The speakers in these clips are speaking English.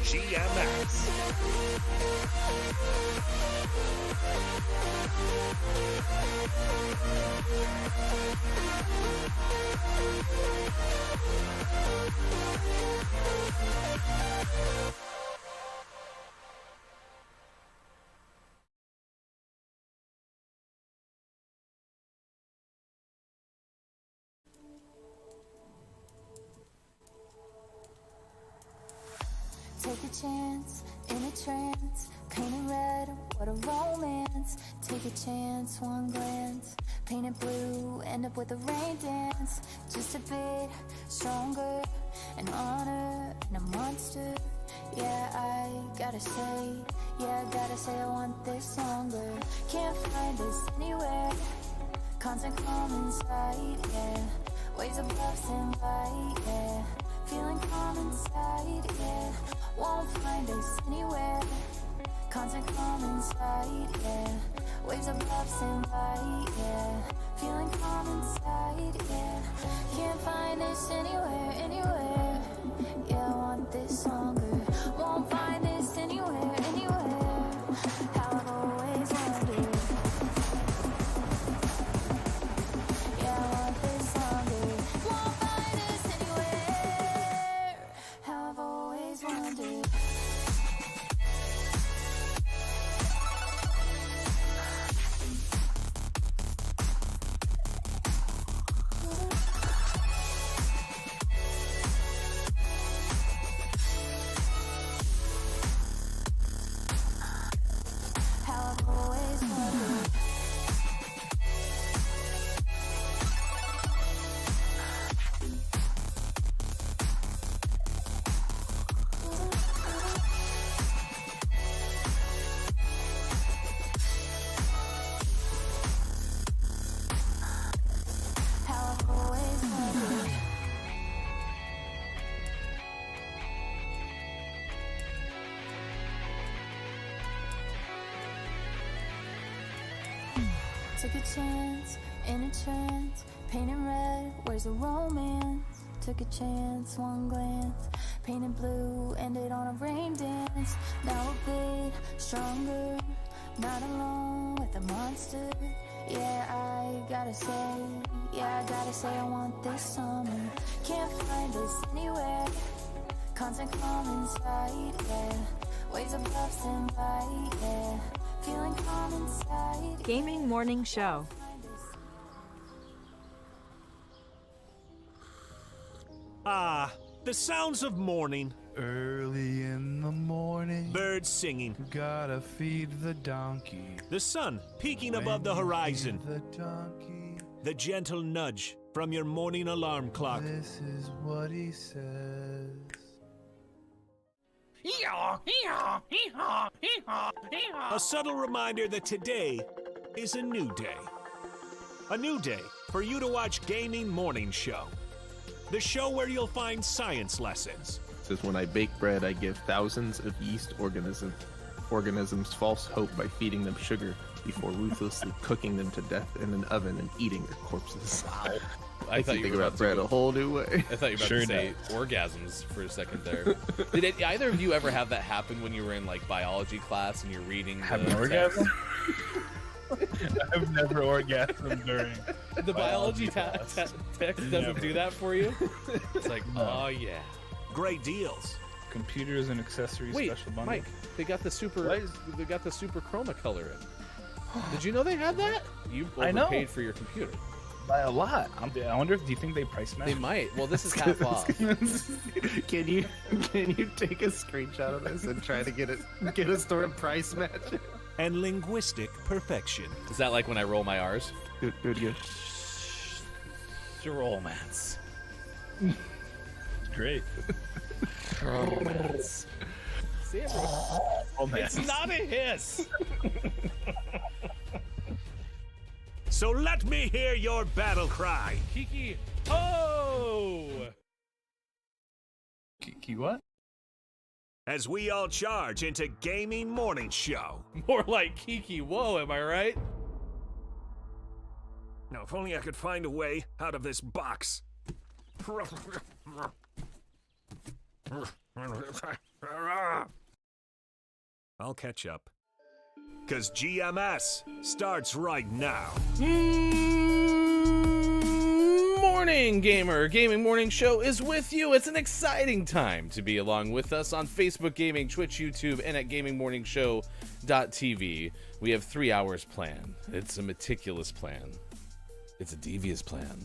GMX. Take a chance in a trance, painted red, what a romance. Take a chance, one glance, painted blue, end up with a rain dance. Just a bit stronger, an honor and a monster. Yeah, I gotta say I want this longer. Can't find this anywhere, constant calm inside, yeah. Waves of left and right, yeah. Feeling calm inside, yeah. Won't find us anywhere, constant calm inside, yeah. Waves of left and right, yeah. Feeling calm inside, yeah. Can't find this anywhere, anywhere. Yeah, I want this longer. Won't find this anywhere, anywhere. How I've always wondered. Yeah, I want this longer. Won't find this anywhere. How I've always wondered. How I've always wondered. How I've always wondered. Took a chance in a trance, painted red, where's the romance? Took a chance, one glance, painted blue, ended on a rain dance. Now a bit stronger, not alone with a monster. Yeah, I gotta say I want this summer. Can't find us anywhere, constant calm inside, yeah. Waves of left and right, yeah. Feeling calm inside. Gaming Morning Show. Ah, the sounds of morning. Early in the morning, Birds singing. gotta feed the donkey. The sun peeking above the When you horizon. feed the donkey, The gentle nudge from your morning alarm clock. this is what he says. A subtle reminder that today is a new day. A new day for you to watch Gaming Morning Show. The show where you'll find science lessons, Says when I bake bread, I give thousands of yeast organisms false hope by feeding them sugar before ruthlessly cooking them to death in an oven and eating their corpses. Wow. I thought you think were about bread a whole new way. I thought you were about to say orgasms for a second there. Did either of you ever have that happen when you were in like biology class and you're reading? Have the an orgasm? text? I've never orgasmed during The biology text doesn't Never. do that for you. It's like, oh yeah. great deals. computers and accessories Wait, special bundle. Mike, they got the super. What? They got the super chroma color in. Did you know they had that? You I know. overpaid for your computer. By a lot. I wonder if do you think they price match? They might. Well, this is half off. Can you take a screenshot of this and try to get a store to price match it? And linguistic perfection. Is that like when I roll my R's? Do it again. Romance. Great. Romance. See, Romance. it's not a hiss. So let me hear your battle cry. Kiki. Oh. Kiki what? As we all charge into Gaming Morning Show. More like Kiki. Whoa, am I right? Now, if only I could find a way out of this box. I'll catch up. Because GMS starts right now. Morning, gamer. Gaming Morning Show is with you. It's an exciting time to be along with us on Facebook Gaming, Twitch, YouTube, and at gamingmorningshow.tv. We have 3 hours planned. It's a meticulous plan. It's a devious plan.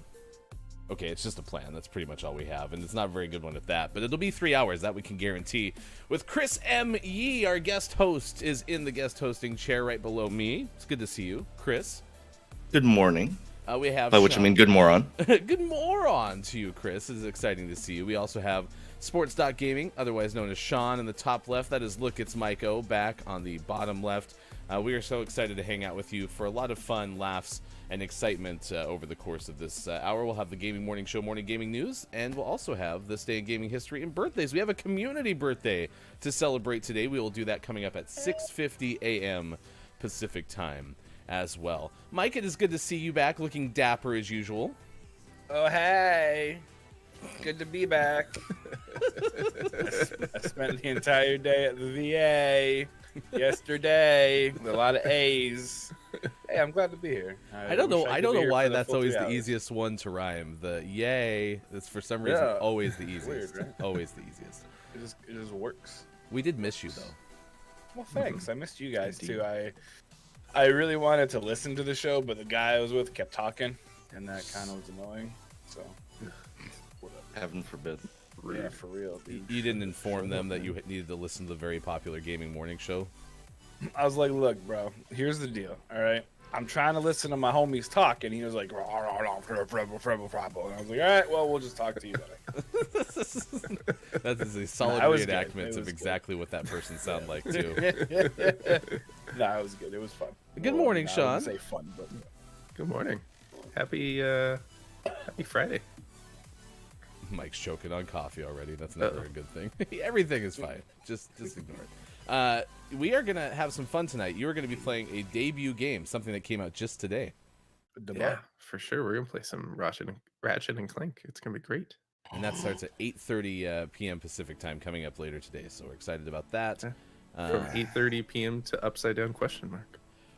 Okay, it's just a plan. That's pretty much all we have, and it's not a very good one at that, but it'll be 3 hours, that we can guarantee. With Chris M. Yee, our guest host, is in the guest hosting chair right below me. It's good to see you, Chris. Good morning. We have By which I mean good moron. Good moron to you, Chris. It is exciting to see you. We also have Sports.Gaming, otherwise known as Sean, in the top left. That is Look, It's Maiko back on the bottom left. We are so excited to hang out with you for a lot of fun, laughs, and excitement over the course of this hour. We'll have the Gaming Morning Show morning gaming news, and we'll also have this day in gaming history and birthdays. We have a community birthday to celebrate today. We will do that coming up at 6:50 a.m. Pacific time as well. Mike, it is good to see you back, looking dapper as usual. Oh, hey. Good to be back. I spent the entire day at the VA yesterday. A lot of A's. Hey, I'm glad to be here. I don't know why that's always the easiest. easiest one to rhyme. The yay, that's for some reason Yeah. always the easiest. Weird, right? Always the easiest. It just works. We did miss you though. Well, thanks. I missed you guys too. I really wanted to listen to the show, but the guy I was with kept talking, and that kind of was annoying. So, Heaven forbid. yeah, for real, dude. You didn't inform them that you needed to listen to the very popular gaming morning show. I was like, look, bro, here's the deal, all right? I'm trying to listen to my homies talk, and he was like, and I was like, all right, well, we'll just talk to you then. That is a solid Nah, it was good. reenactment It of was exactly what that person sounded like too. Nah, it was good. It was fun. Good morning, I Sean. wouldn't say fun, but Good morning. Happy Friday. Mike's choking on coffee already. That's never a good thing. Everything is fine. Just ignore it. We are gonna have some fun tonight. You are gonna be playing a debut game, something that came out just today. Yeah, for sure. We're gonna play some Ratchet and Clank. It's gonna be great. And that starts at 8:30 p.m. Pacific time coming up later today. So we're excited about that. Yeah. From 8:30 p.m. to upside down question mark.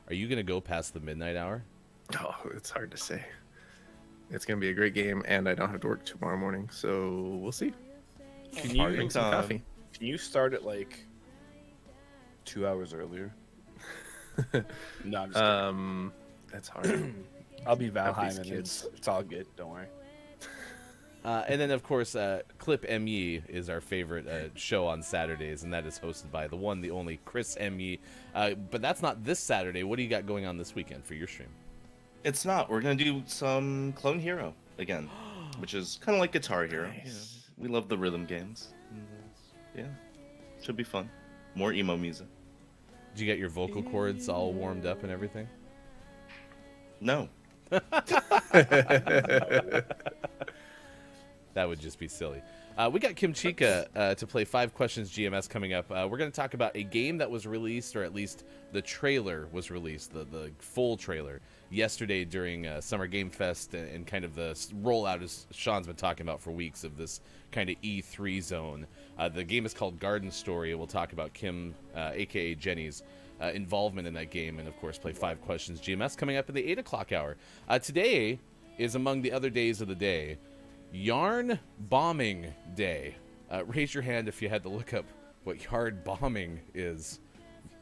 Are you going to go past the midnight hour? Oh, it's hard to say. It's gonna be a great game, and I don't have to work tomorrow morning, so we'll see. can you Drink some coffee. can you start it like 2 hours earlier? No, I'm just kidding. That's hard. I'll be these Valheim, and kids. it's all good. Don't worry. And then, of course, Clip ME is our favorite show on Saturdays, and that is hosted by the one, the only Chris ME. But that's not this Saturday. What do you got going on this weekend for your stream? It's not. We're gonna do some Clone Hero again, which is kind of like Guitar Hero. Nice. We love the rhythm games. And, yeah, should be fun. More emo music. Did you get your vocal cords all warmed up and everything? No. That would just be silly. We got Kim Chica to play 5 Questions GMS coming up. We're going to talk about a game that was released, or at least the trailer was released, the full trailer, yesterday during Summer Game Fest, and kind of the rollout, as Sean's been talking about for weeks, of this kind of E3 zone. The game is called Garden Story. We'll talk about Kim, a.k.a. Jenny's, involvement in that game, and of course play 5 Questions GMS coming up in the 8 o'clock hour. Today is, among the other days of the day, Yarn Bombing Day. Raise your hand if you had to look up what yard bombing is.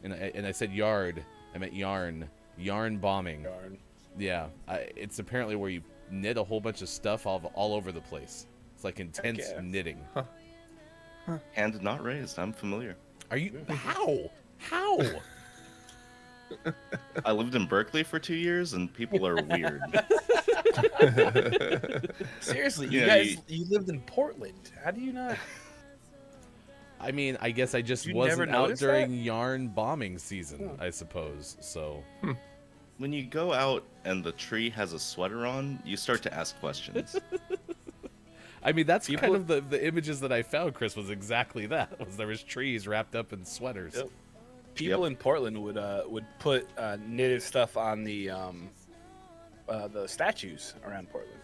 And I said yard, I meant yarn. Yarn bombing. Darn. Yeah, it's apparently where you knit a whole bunch of stuff all over the place. It's like intense yeah. knitting. Hand not raised. I'm familiar. Are you? How? I lived in Berkeley for 2 years, and people are weird. Seriously, you Yeah, guys, you lived in Portland. How do you not? I mean, I guess I just You wasn't never out noticed during yarn bombing season, Hmm. I suppose. So When you go out and the tree has a sweater on, you start to ask questions. I mean, that's People- kind of the images that I found, Chris, was exactly that. Was there was trees wrapped up in sweaters. Yep. People in Portland would put knitted stuff on the statues around Portland,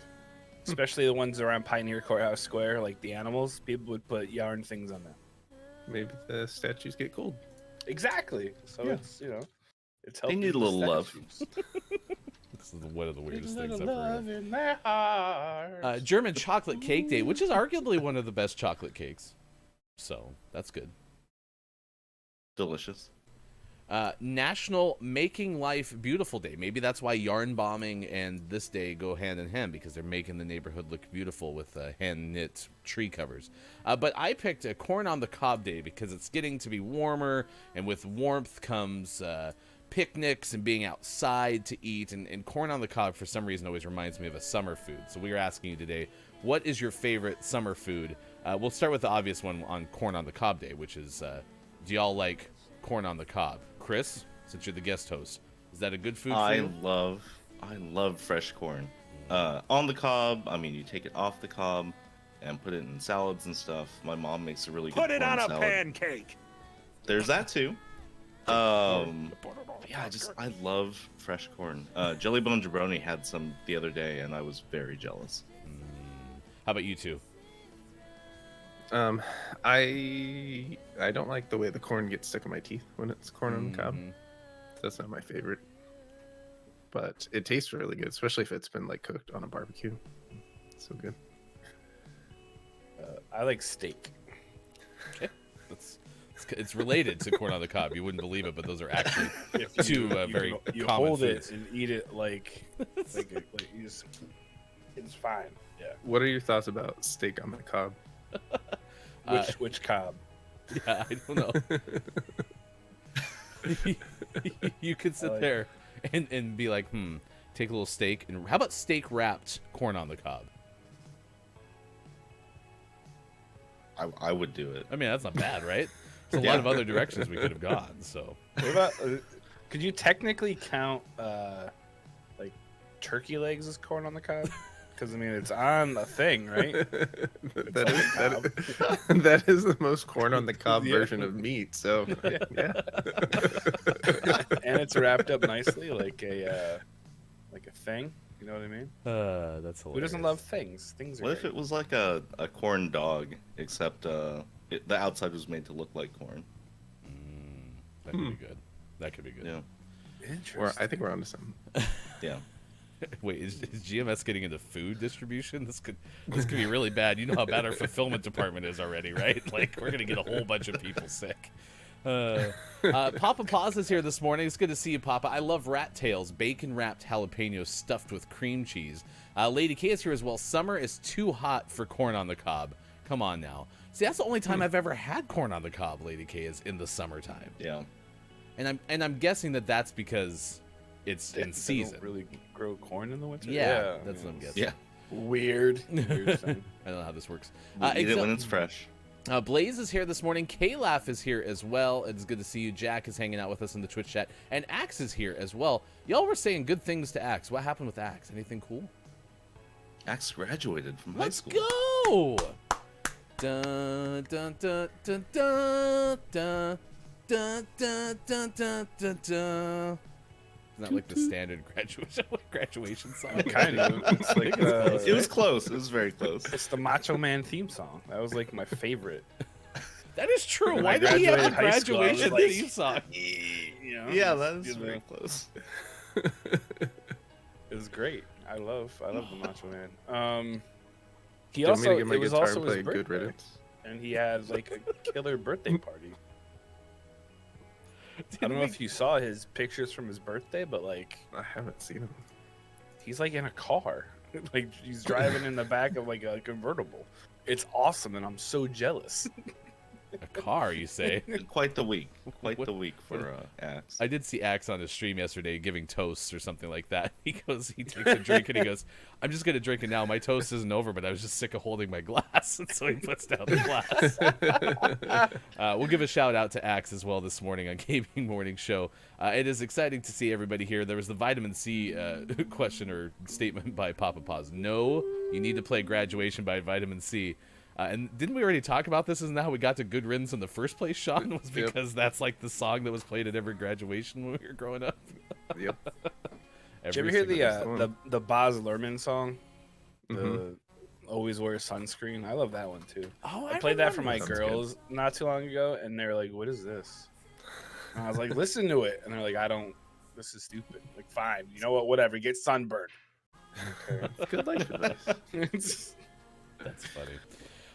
especially the ones around Pioneer Courthouse Square, like the animals. People would put yarn things on them. maybe the statues get cold. Exactly. So Yeah. it's it's They helping need a the little love. statues. This is one of the weirdest Need a things little I've heard. love in their hearts. German chocolate cake day, which is arguably one of the best chocolate cakes. So that's good. Delicious. National Making Life Beautiful Day. Maybe that's why yarn bombing and this day go hand in hand, because they're making the neighborhood look beautiful with hand knit tree covers. But I picked a corn on the cob day because it's getting to be warmer, and with warmth comes picnics and being outside to eat. And corn on the cob, for some reason, always reminds me of a summer food. So we are asking you today, what is your favorite summer food? We'll start with the obvious one on corn on the cob day, which is, do y'all like corn on the cob? Chris, since you're the guest host, is that a good food for I you? love fresh corn. On the cob, I mean, you take it off the cob and put it in salads and stuff. My mom makes a really good Put it corn on a salad. pancake. There's that too. Yeah, I love fresh corn. Jelly Bone Jabroni had some the other day, and I was very jealous. How about you two? I don't like the way the corn gets stuck in my teeth when it's corn on the cob. That's not my favorite. But it tastes really good, especially if it's been like cooked on a barbecue. So good. I like steak. It's related to corn on the cob. You wouldn't believe it, but those are actually If two you very you common hold foods. it and eat it like you just, it's fine. Yeah. What are your thoughts about steak on the cob? Which cob? Yeah, I don't know. You could sit like there and be like, take a little steak. And how about steak wrapped corn on the cob? I would do it. I mean, that's not bad, right? There's a lot of other directions we could have gone. So What about? Could you technically count like turkey legs as corn on the cob? Because I mean, it's on a thing, right? That is the most corn on the cob Yeah. version of meat. So yeah. And it's wrapped up nicely, like a thing. You know what I mean? that's hilarious. Who doesn't love things? Things are. What if great. it was like a corn dog, except the outside was made to look like corn? That could be good. That could be good. Yeah, Interesting. I think we're onto something. yeah. Wait, is GMS getting into food distribution? This could be really bad. You know how bad our fulfillment department is already, right? Like, we're gonna get a whole bunch of people sick. Papa Paws is here this morning. It's good to see you, Papa. I love rat tails, bacon wrapped jalapenos stuffed with cream cheese. Lady K is here as well. Summer is too hot for corn on the cob. Come on now. See, that's the only time I've ever had corn on the cob, Lady K, is in the summertime. Yeah. And I'm guessing that that's because it's in They season. don't really grow corn in the winter. Yeah, that's what I'm guessing. Yeah. Weird. Weird thing. I don't know how this works. Eat it when it's fresh. Blaze is here this morning. K-Laugh is here as well. It's good to see you. Jack is hanging out with us in the Twitch chat. And Axe is here as well. Y'all were saying good things to Axe. What happened with Axe? Anything cool? Axe graduated from high Let's school. go! Dun, dun, dun, dun, dun, dun, dun, dun, dun, dun, dun, dun. Isn't that like the standard graduation song? Kind of. It's like It was close. It was very close. it's the Macho Man theme song. That was like my favorite. That is true. When Why I did he have a graduated high school, I was graduation like, theme song? You know, Yeah, it's, that is you know, very close. It was great. I love the Macho Man. He Do you want me to also get my it was guitar also and his play Good birthday, Riddance? and he had like a killer birthday party. I don't know if you saw his pictures from his birthday, but like I haven't seen him. he's like in a car, like he's driving in the back of like a convertible. It's awesome, and I'm so jealous. A car, you say? Quite the week. Quite What- the week for Axe. I did see Axe on his stream yesterday giving toasts or something like that. He takes a drink and he goes, I'm just going to drink it now. My toast isn't over, but I was just sick of holding my glass. And so he puts down the glass. We'll give a shout out to Axe as well this morning on Gaming Morning Show. It is exciting to see everybody here. There was the vitamin C question or statement by Papa Paws. No, you need to play Graduation by Vitamin C. And didn't we already talk about this? Isn't that how we got to Good Riddance in the first place, Sean? Was Yep. because that's like the song that was played at every graduation when we were growing up. Yep. Did you ever hear single- the one. the Baz Luhrmann song? Mhm. always wear sunscreen. I love that one too. Oh, I played that for my Sounds good. girls not too long ago, and they're like, "What is this?" And I was like, "Listen to it," and they're like, "I don't. This is stupid." Like, fine, you know what? Whatever. Get sunburned. Good life advice. That's funny.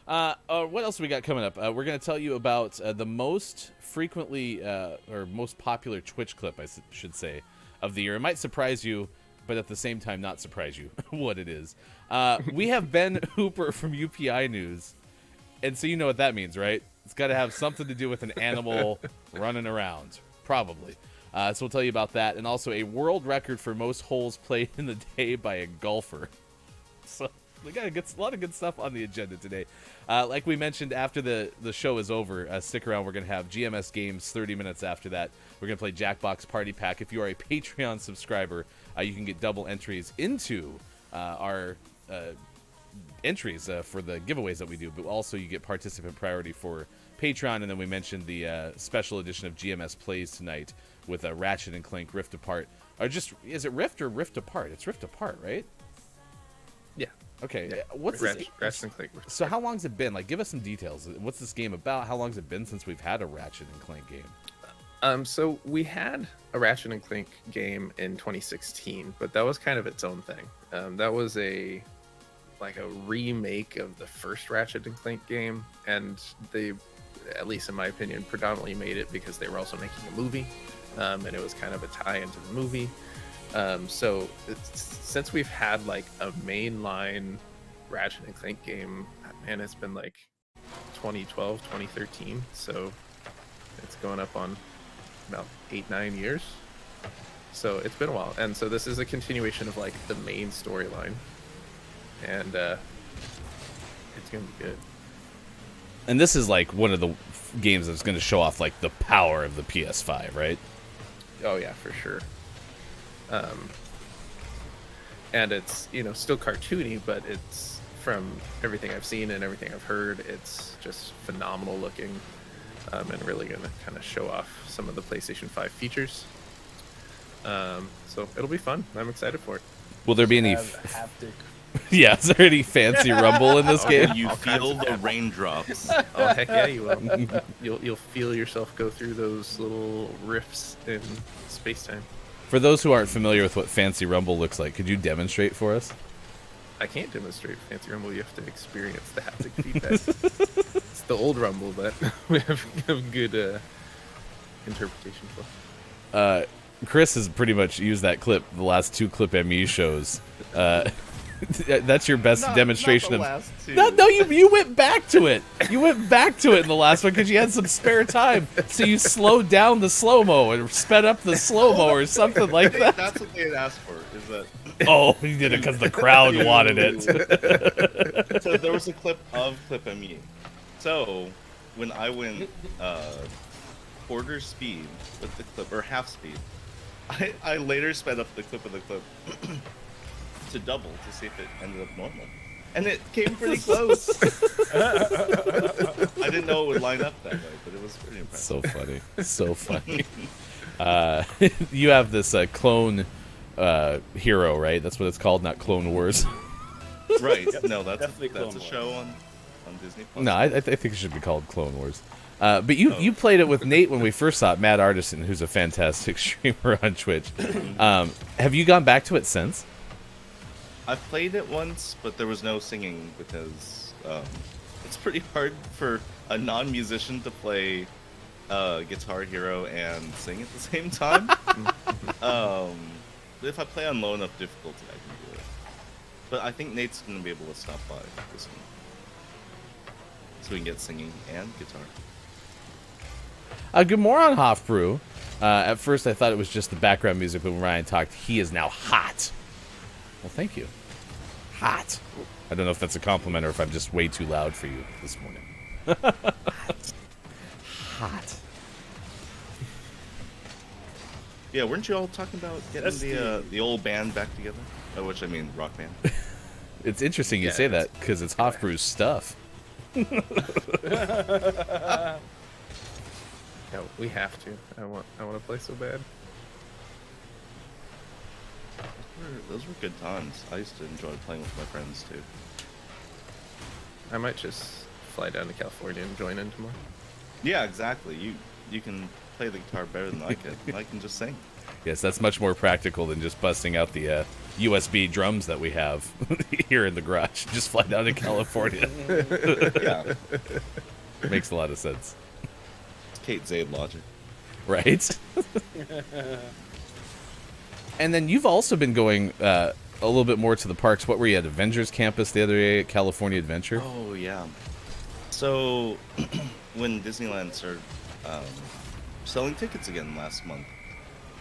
What else we got coming up? We're going to tell you about the most frequently or most popular Twitch clip, I should say, of the year. It might surprise you, but at the same time not surprise you what it is. We have Ben Hooper from UPI News, and so you know what that means, right? It's got to have something to do with an animal running around, probably. So we'll tell you about that, and also a world record for most holes played in the day by a golfer. So we got a lot of good stuff on the agenda today. Like we mentioned, after the show is over, stick around. We're going to have GMS games 30 minutes after that. We're going to play Jackbox Party Pack. If you are a Patreon subscriber, you can get double entries into our entries for the giveaways that we do, but also you get participant priority for Patreon. And then we mentioned the special edition of GMS Plays tonight with Ratchet and Clank Rift Apart. Or just, is it Rift or Rift Apart? It's Rift Apart, right? Yeah. Okay. Yeah. What's Ratchet this? and Clank. So how long's it been? Like, give us some details. What's this game about? How long's it been since we've had a Ratchet and Clank game? So we had a Ratchet and Clank game in 2016, but that was kind of its own thing. That was a remake of the first Ratchet and Clank game, and they, at least in my opinion, predominantly made it because they were also making a movie, and it was kind of a tie into the movie. So since we've had like a mainline Ratchet and Clank game, and it's been like 2012, 2013, so it's going up on about 8-9 years. So it's been a while, and so this is a continuation of like the main storyline, and it's gonna be good. And this is like one of the games that's going to show off like the power of the PS5, right? Oh yeah, for sure. And it's, you know, still cartoony, but it's, from everything I've seen and everything I've heard, it's just phenomenal looking, and really gonna kind of show off some of the PlayStation 5 features. So it'll be fun. I'm excited for it. Will there be any? Haptic. Yeah, is there any fancy rumble in this game? You feel the raindrops. Oh heck yeah, you will. You'll feel yourself go through those little rifts in space-time. For those who aren't familiar with what fancy rumble looks like, could you demonstrate for us? I can't demonstrate fancy rumble. You have to experience the haptic feedback. It's the old rumble that we have good interpretation for. Chris has pretty much used that clip the last 2 Clip ME shows. That's your best demonstration of. No, you went back to it. You went back to it in the last one because you had some spare time. So you slowed down the slow mo and sped up the slow mo or something like that. That's what they had asked for. Is that? Oh, you did it because the crowd wanted it. So there was a clip of Clip ME. So when I went quarter speed with the clip, or half speed, I later sped up the clip of the clip to double to see if it ended up normal. And it came pretty close. I didn't know it would line up that way, but it was pretty impressive. So funny. You have this clone hero, right? That's what it's called, not Clone Wars. Right. No, that's Definitely a Clone show on Disney Plus. No, I think it should be called Clone Wars. But you played it with Nate when we first saw it, Matt Artisan, who's a fantastic streamer on Twitch. Have you gone back to it since? I played it once, but there was no singing because it's pretty hard for a non-musician to play Guitar Hero and sing at the same time. If I play on low enough difficulty, I can do it. But I think Nate's going to be able to stop by this one, so we can get singing and guitar. Good morning, Hofbrew. At first, I thought it was just the background music, but when Ryan talked, he is now hot. Well, thank you. Hot. I don't know if that's a compliment or if I'm just way too loud for you this morning. Hot. Yeah, weren't you all talking about getting the old band back together? Which I mean, rock band. It's interesting you say that because it's Hofbrew's stuff. Yeah, we have to. I want to play so bad. Those were good times. I used to enjoy playing with my friends too. I might just fly down to California and join in tomorrow. Yeah, exactly. You can play the guitar better than I can. I can just sing. Yes, that's much more practical than just busting out the USB drums that we have here in the garage. Just fly down to California. Yeah, Makes a lot of sense. it's Kate Zaid logic. Right? And then you've also been going a little bit more to the parks. What were you at Avengers Campus the other day at California Adventure? Oh yeah. So when Disneyland started selling tickets again last month,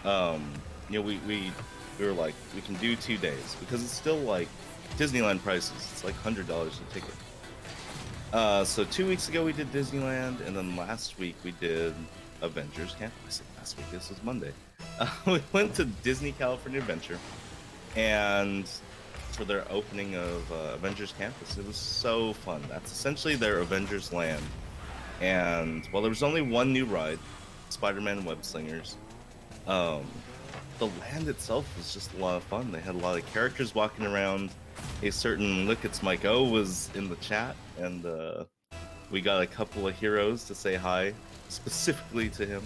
you know, we were like, we can do 2 days because it's still like Disneyland prices. It's like $100 a ticket. So 2 weeks ago we did Disneyland, and then last week we did Avengers Campus. Last week, this was Monday. We went to Disney California Adventure, and for their opening of Avengers Campus, it was so fun. That's essentially their Avengers Land. And while there was only one new ride, Spider-Man Web Slingers, the land itself was just a lot of fun. They had a lot of characters walking around. A certain Look It's Mike O was in the chat, and we got a couple of heroes to say hi specifically to him,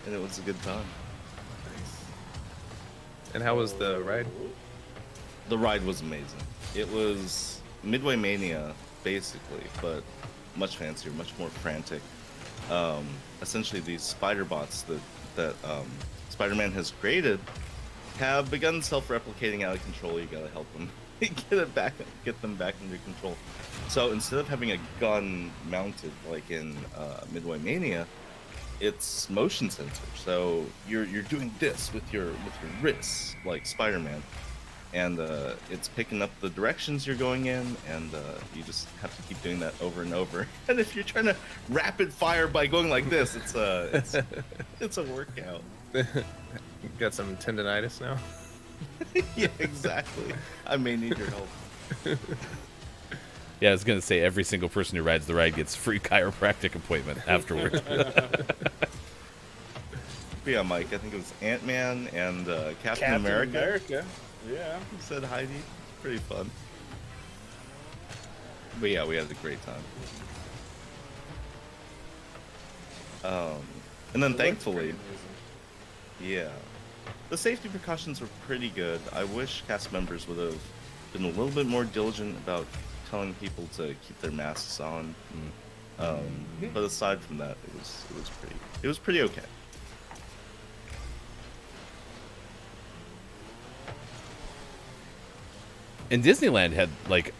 and it was a good time. And how was the ride? The ride was amazing. It was Midway Mania, basically, but much fancier, much more frantic. Essentially, these spider bots that Spider-Man has created have begun self-replicating out of control. You gotta help them get them back under control. So instead of having a gun mounted like in Midway Mania, it's motion sensor. So you're doing this with your wrists like Spider-Man, and it's picking up the directions you're going in, and you just have to keep doing that over and over. And if you're trying to rapid fire by going like this, it's a workout. Got some tendonitis now. Yeah, exactly. I may need your help. Yeah, I was going to say every single person who rides the ride gets free chiropractic appointment afterward. But yeah, Mike, I think it was Ant-Man and Captain America. Yeah. Who said Heidi? Pretty fun. But yeah, we had a great time. And then thankfully, yeah, the safety precautions were pretty good. I wish cast members would have been a little bit more diligent about telling people to keep their masks on. But aside from that, it was pretty okay. And Disneyland had like a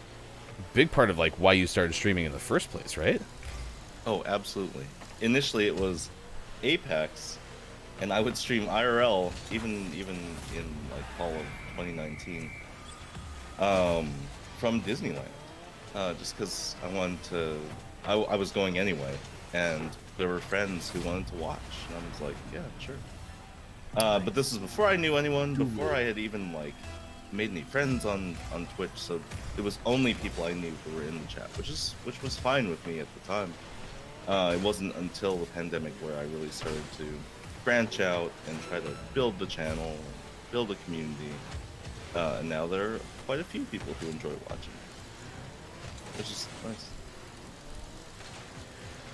big part of like why you started streaming in the first place, right? Oh, absolutely. Initially, it was Apex, and I would stream IRL even in like fall of 2019 from Disneyland, just because I wanted to. I was going anyway, and there were friends who wanted to watch, and I was like, yeah, sure. But this was before I knew anyone, before I had even like made any friends on Twitch, so it was only people I knew who were in the chat, which was fine with me at the time. It wasn't until the pandemic where I really started to branch out and try to build the channel, build a community, and now there are quite a few people who enjoy watching. It's just nice.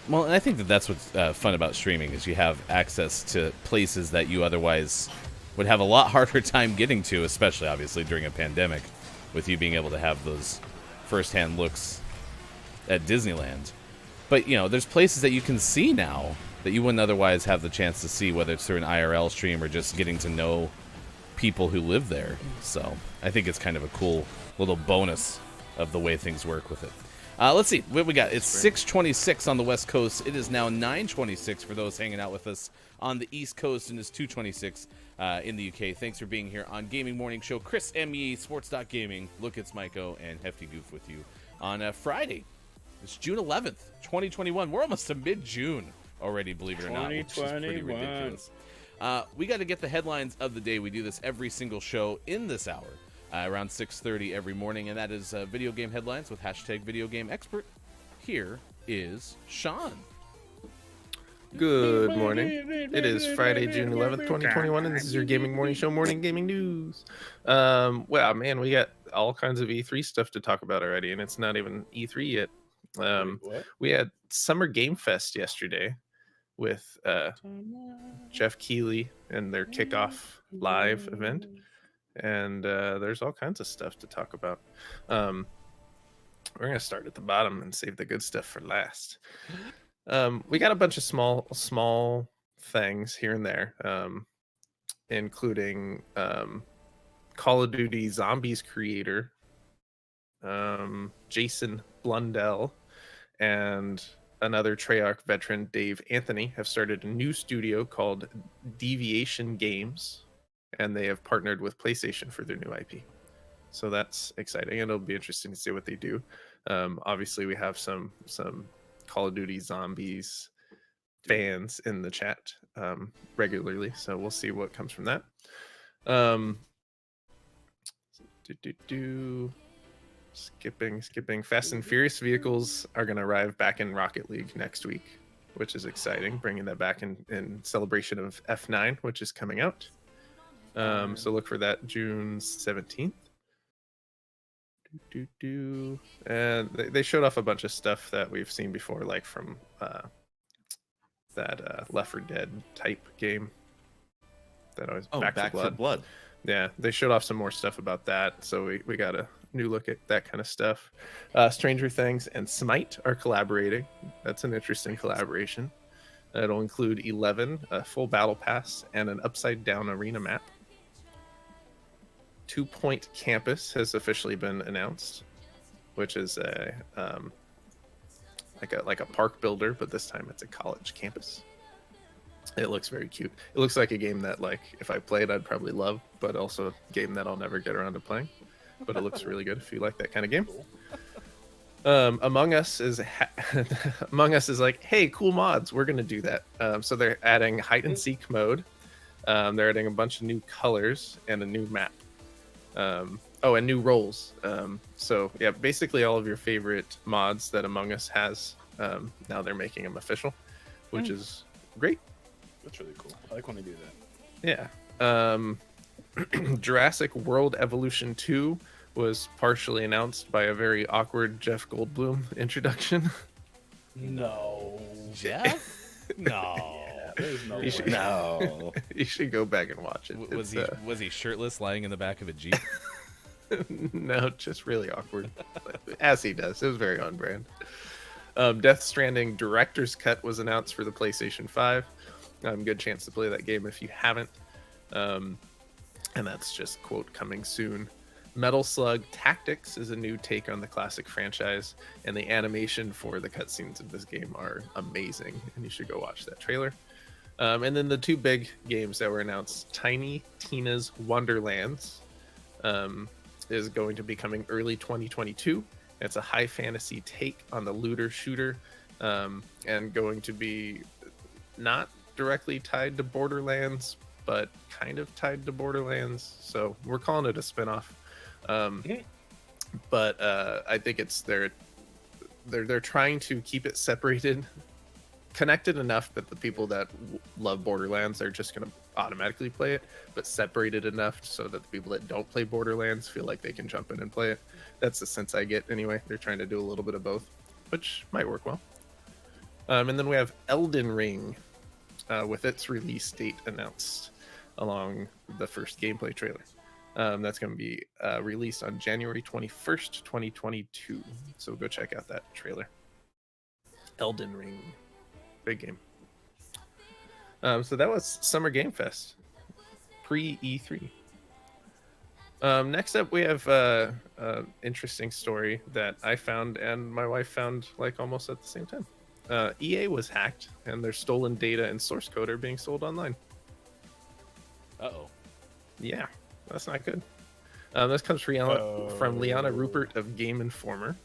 Well, and I think that that's what's fun about streaming is you have access to places that you otherwise would have a lot harder time getting to, especially obviously during a pandemic, with you being able to have those first-hand looks at Disneyland. But, you know, there's places that you can see now that you wouldn't otherwise have the chance to see, whether it's through an IRL stream or just getting to know people who live there. So I think it's kind of a cool little bonus of the way things work with it. Let's see what we got. It's 6:26 on the West Coast. It is now 9:26 for those hanging out with us on the East Coast, and it's 2:26 in the UK. Thanks for being here on Gaming Morning Show. Chris M.E., Sports.Gaming, Look It's Myko, and Hefty Goof with you on Friday. It's June 11th, 2021. We're almost to mid-June already, believe it or not, which is pretty ridiculous. We got to get the headlines of the day. We do this every single show in this hour. Around 6:30 every morning, and that is video game headlines with hashtag video game expert. Here is Sean. Good morning. It is Friday, June 11th, 2021, and this is your Gaming Morning Show morning gaming news. Well, man, we got all kinds of E3 stuff to talk about already, and it's not even E3 yet. What? We had Summer Game Fest yesterday with Jeff Keighley and their kickoff live event, and there's all kinds of stuff to talk about. We're gonna start at the bottom and save the good stuff for last. We got a bunch of small things here and there, including Call of Duty Zombies creator Jason Blundell and another Treyarch veteran, Dave Anthony, have started a new studio called Deviation Games, and they have partnered with PlayStation for their new IP. So that's exciting, and it'll be interesting to see what they do. Obviously, we have some Call of Duty Zombies fans in the chat regularly, so we'll see what comes from that. Skipping. Fast and Furious vehicles are going to arrive back in Rocket League next week, which is exciting, bringing that back in celebration of F9, which is coming out. So look for that June 17th. And they showed off a bunch of stuff that we've seen before, like from that Left 4 Dead type game. That always Back for Blood. Yeah, they showed off some more stuff about that, so we got a new look at that kind of stuff. Stranger Things and Smite are collaborating. That's an interesting collaboration. It'll include 11, a full battle pass, and an upside down arena map. 2 Point Campus has officially been announced, which is a like a park builder, but this time it's a college campus. It looks very cute. It looks like a game that, like, if I played, I'd probably love, but also a game that I'll never get around to playing. But it looks really good if you like that kind of game. Among Us is like, hey, cool mods, we're gonna do that. So they're adding hide and seek mode. They're adding a bunch of new colors and a new map. And new roles. So yeah, basically all of your favorite mods that Among Us has, now they're making them official, which is great. That's really cool. I like when they do that. Yeah. Jurassic World Evolution 2 was partially announced by a very awkward Jeff Goldblum introduction. No. Jeff? No. There's no You should- way. No. You should go back and watch it. Was It's, he shirtless, lying in the back of a jeep? no, just really awkward, as he does. It was very on brand. Death Stranding Director's Cut was announced for the PlayStation 5. Good chance to play that game if you haven't. And that's just, quote, coming soon. Metal Slug Tactics is a new take on the classic franchise, and the animation for the cutscenes of this game are amazing, and you should go watch that trailer. And then the two big games that were announced, Tiny Tina's Wonderlands is going to be coming early 2022. It's a high fantasy take on the looter shooter, and going to be not directly tied to Borderlands, but kind of tied to Borderlands. So we're calling it a spinoff. But I think it's they're trying to keep it separated, connected enough that the people that love Borderlands are just going to automatically play it, but separated enough so that the people that don't play Borderlands feel like they can jump in and play it. That's the sense I get anyway. They're trying to do a little bit of both, which might work well. And then we have Elden Ring with its release date announced along the first gameplay trailer. That's going to be released on January 21st, 2022. So go check out that trailer. Elden Ring. Big game. So that was Summer Game Fest. Pre-E3. Next up, we have an interesting story that I found and my wife found like almost at the same time. EA was hacked, and their stolen data and source code are being sold online. Uh-oh. Yeah, that's not good. This comes from Liana Rupert of Game Informer.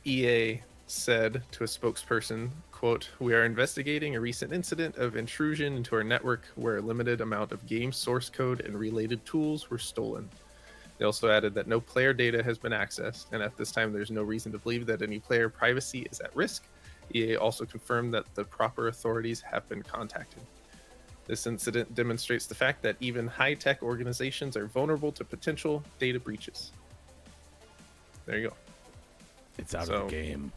EA said to a spokesperson, quote, "We are investigating a recent incident of intrusion into our network where a limited amount of game source code and related tools were stolen." They also added that no player data has been accessed, and at this time there's no reason to believe that any player privacy is at risk. EA also confirmed that the proper authorities have been contacted. This incident demonstrates the fact that even high-tech organizations are vulnerable to potential data breaches. There you go. It's out So- of the game.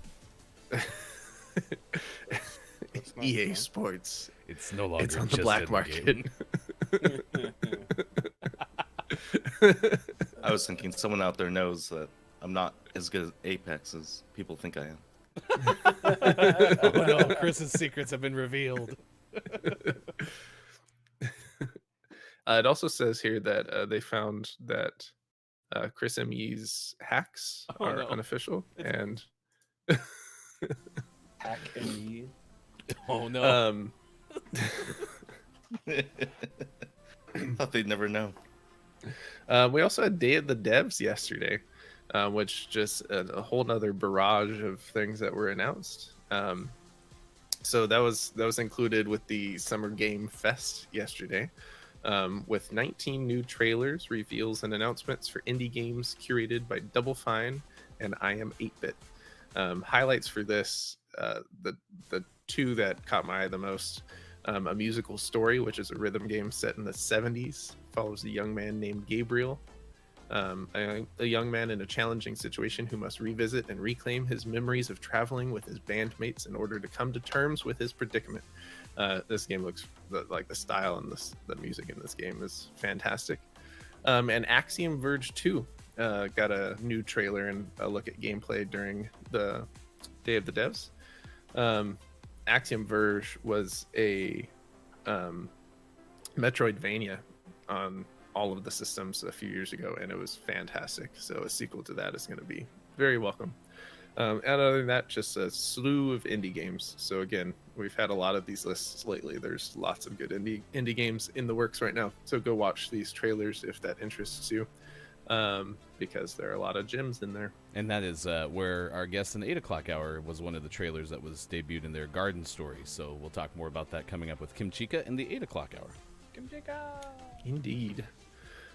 That's not EA fun. Sports. It's no longer It's on the just black in market. game. I was thinking someone out there knows that I'm not as good at Apex as people think I am. Oh no, Chris's secrets have been revealed. It also says here that they found that Chris ME's hacks Oh, are no. unofficial, and Hack and ye. Oh no. Thought they'd never know. We also had Day of the Devs yesterday, which just a whole nother barrage of things that were announced. So that was included with the Summer Game Fest yesterday, with 19 new trailers, reveals, and announcements for indie games curated by Double Fine and I Am 8-Bit. Highlights for this, the two that caught my eye the most. A Musical Story, which is a rhythm game set in the 70s, follows a young man named Gabriel, a young man in a challenging situation who must revisit and reclaim his memories of traveling with his bandmates in order to come to terms with his predicament. This game looks like the style and the music in this game is fantastic. And Axiom Verge 2 got a new trailer and a look at gameplay during the Day of the Devs. Axiom Verge was a Metroidvania on all of the systems a few years ago, and it was fantastic. So a sequel to that is going to be very welcome. And other than that, just a slew of indie games. So again, we've had a lot of these lists lately. There's lots of good indie games in the works right now. So go watch these trailers if that interests you, because there are a lot of gems in there. And that is where our guest in the 8 o'clock hour was one of the trailers that was debuted in their Garden Story. So we'll talk more about that coming up with Kim Chica in the 8 o'clock hour. Indeed.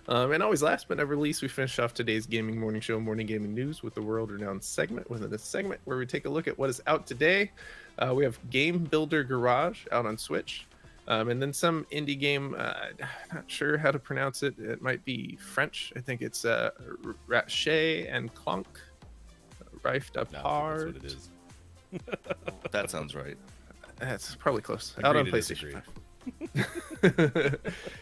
And always last but never least, we finish off today's gaming morning show, Morning Gaming News, with the world-renowned segment within this segment where we take a look at what is out today. We have Game Builder Garage out on Switch, and then some indie game. Not sure how to pronounce it. It might be French. I think it's Ratchet and Clunk. Rife No, I think that's Apart. what it is. That sounds right. That's probably close. Agree Out on to PlayStation disagree. 5.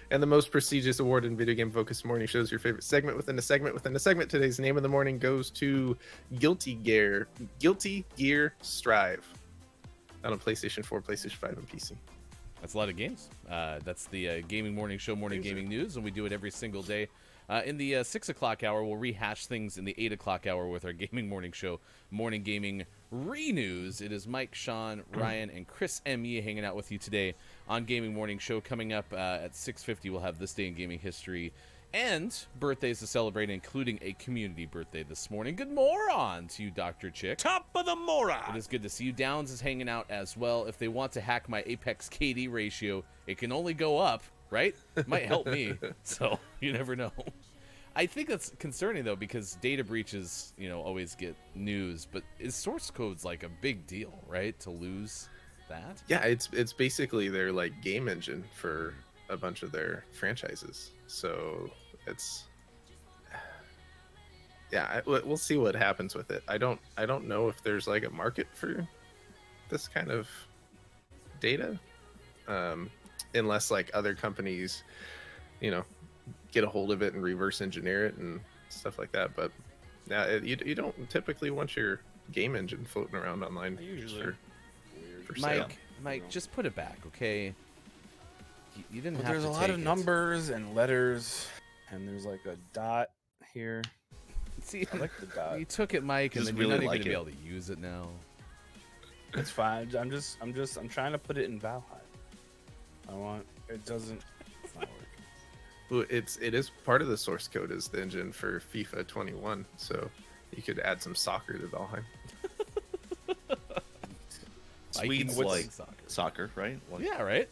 And the most prestigious award in video game focused morning shows, your favorite segment within a segment within a segment. Today's name of the morning goes to Guilty Gear Strive out on PlayStation 4, PlayStation 5, and PC. That's a lot of games. That's the Gaming Morning Show, Morning Gaming News, and we do it every single day. In the 6 o'clock hour, we'll rehash things in the 8 o'clock hour with our Gaming Morning Show, Morning Gaming Re-News. It is Mike, Sean, Ryan, and Chris M.E. hanging out with you today on Gaming Morning Show. Coming up at 6:50, we'll have This Day in Gaming History and birthdays to celebrate, including a community birthday this morning. Good moron to you, Dr. Chick. Top of the moron. It is good to see you. Downs is hanging out as well. If they want to hack my Apex KD ratio, it can only go up, right? Might help me. So you never know. I think that's concerning though, because data breaches, always get news. But is source codes like a big deal, right? To lose that? Yeah, it's basically their like game engine for a bunch of their franchises. So it's we'll see what happens with it. I don't know if there's like a market for this kind of data, unless like other companies, get a hold of it and reverse engineer it and stuff like that. But yeah, you don't typically want your game engine floating around online. Usually. For sale. Mike, just put it back, okay? You didn't have There's to a lot take of it. numbers and letters, and there's like a dot here. See, I like the dot. you took it, Mike, and Just then you're not really even like gonna be it. able to use it now. It's fine. I'm trying to put it in Valheim. It doesn't. It's not working. Well, it is part of the source code is the engine for FIFA 21, so you could add some soccer to Valheim. Swedes Vikings like soccer. soccer, right? Like, Yeah, right.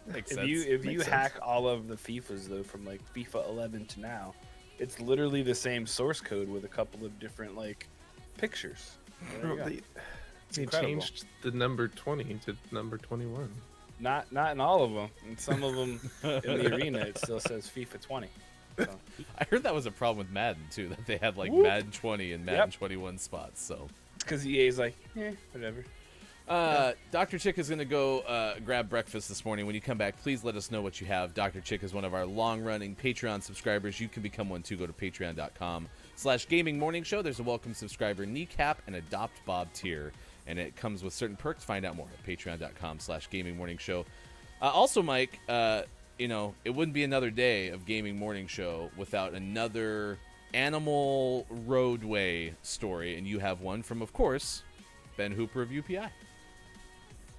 Makes If sense. you Makes hack all of the FIFAs though, from like FIFA 11 to now, it's literally the same source code with a couple of different like pictures. There you go. They incredible. changed the number 20 to number 21. Not in all of them. In some of them in the arena, it still says FIFA 20. So, I heard that was a problem with Madden too, that they had like Whoop. Madden 20 and Madden 21 spots. So it's because EA's like, whatever. Dr. Chick is going to go grab breakfast this morning. When you come back, please let us know what you have. Dr. Chick is one of our long-running Patreon subscribers. You can become one too. Go to patreon.com/gaming morning show. There's a welcome subscriber kneecap and adopt Bob tier, and it comes with certain perks. Find out more at patreon.com/gaming morning show. Also, Mike, you know, it wouldn't be another day of Gaming Morning Show without another animal roadway story, and you have one from, of course, Ben Hooper of UPI.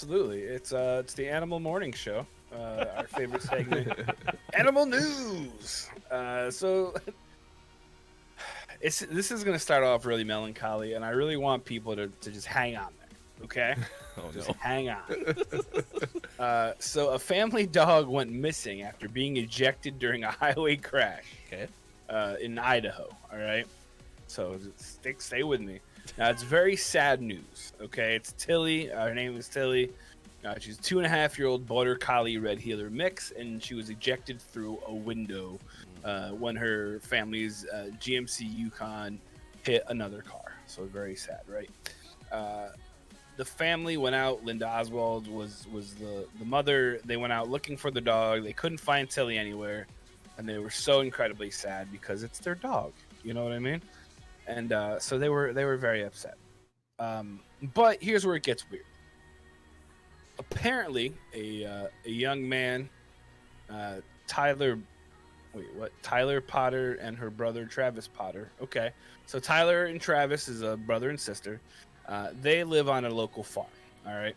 It's the Animal Morning Show, our favorite segment, Animal News. So this is going to start off really melancholy, and I really want people to just hang on there, okay? Oh, Just no. hang on. So a family dog went missing after being ejected during a highway crash Okay. in Idaho. All right, so stay with me. Now it's very sad news. Okay, it's Tilly. Her name is Tilly. She's a 2.5-year-old border collie red heeler mix, and she was ejected through a window when her family's GMC Yukon hit another car. So very sad, right? The family went out. Linda Oswald was the mother. They went out looking for the dog. They couldn't find Tilly anywhere, and they were so incredibly sad because it's their dog. You know what I mean? And so they were very upset. But here's where it gets weird. Apparently, a young man, Tyler Potter and her brother Travis Potter. Okay, so Tyler and Travis is a brother and sister. They live on a local farm. All right,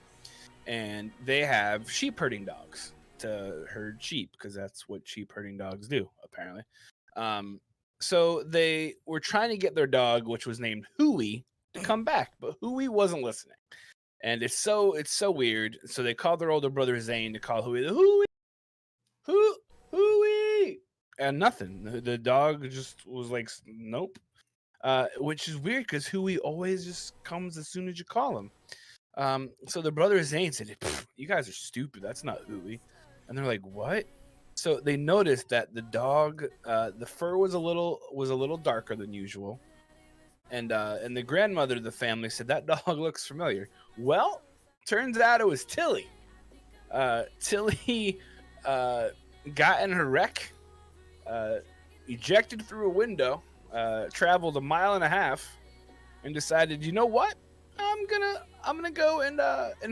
and they have sheep herding dogs to herd sheep because that's what sheep herding dogs do, apparently. So they were trying to get their dog, which was named Huey, to come back, but Huey wasn't listening. And it's so weird. So they called their older brother Zane to call Huey. Huey, and nothing. The dog just was like, nope. Which is weird because Huey always just comes as soon as you call him. So the brother Zane said, "You guys are stupid. That's not Huey." And they're like, "What?" So they noticed that the dog, the fur was a little darker than usual. And the grandmother of the family said, "That dog looks familiar." Well, turns out it was Tilly. Tilly got in her wreck, ejected through a window, traveled 1.5 miles, and decided, you know what? I'm gonna go and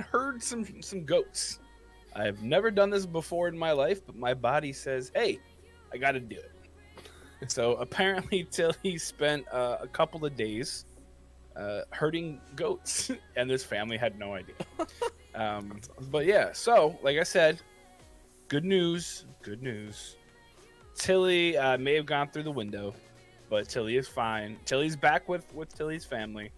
herd some goats. I've never done this before in my life, but my body says, hey, I got to do it. So apparently Tilly spent a couple of days herding goats, and this family had no idea. But yeah, so like I said, good news. Tilly may have gone through the window, but Tilly is fine. Tilly's back with Tilly's family,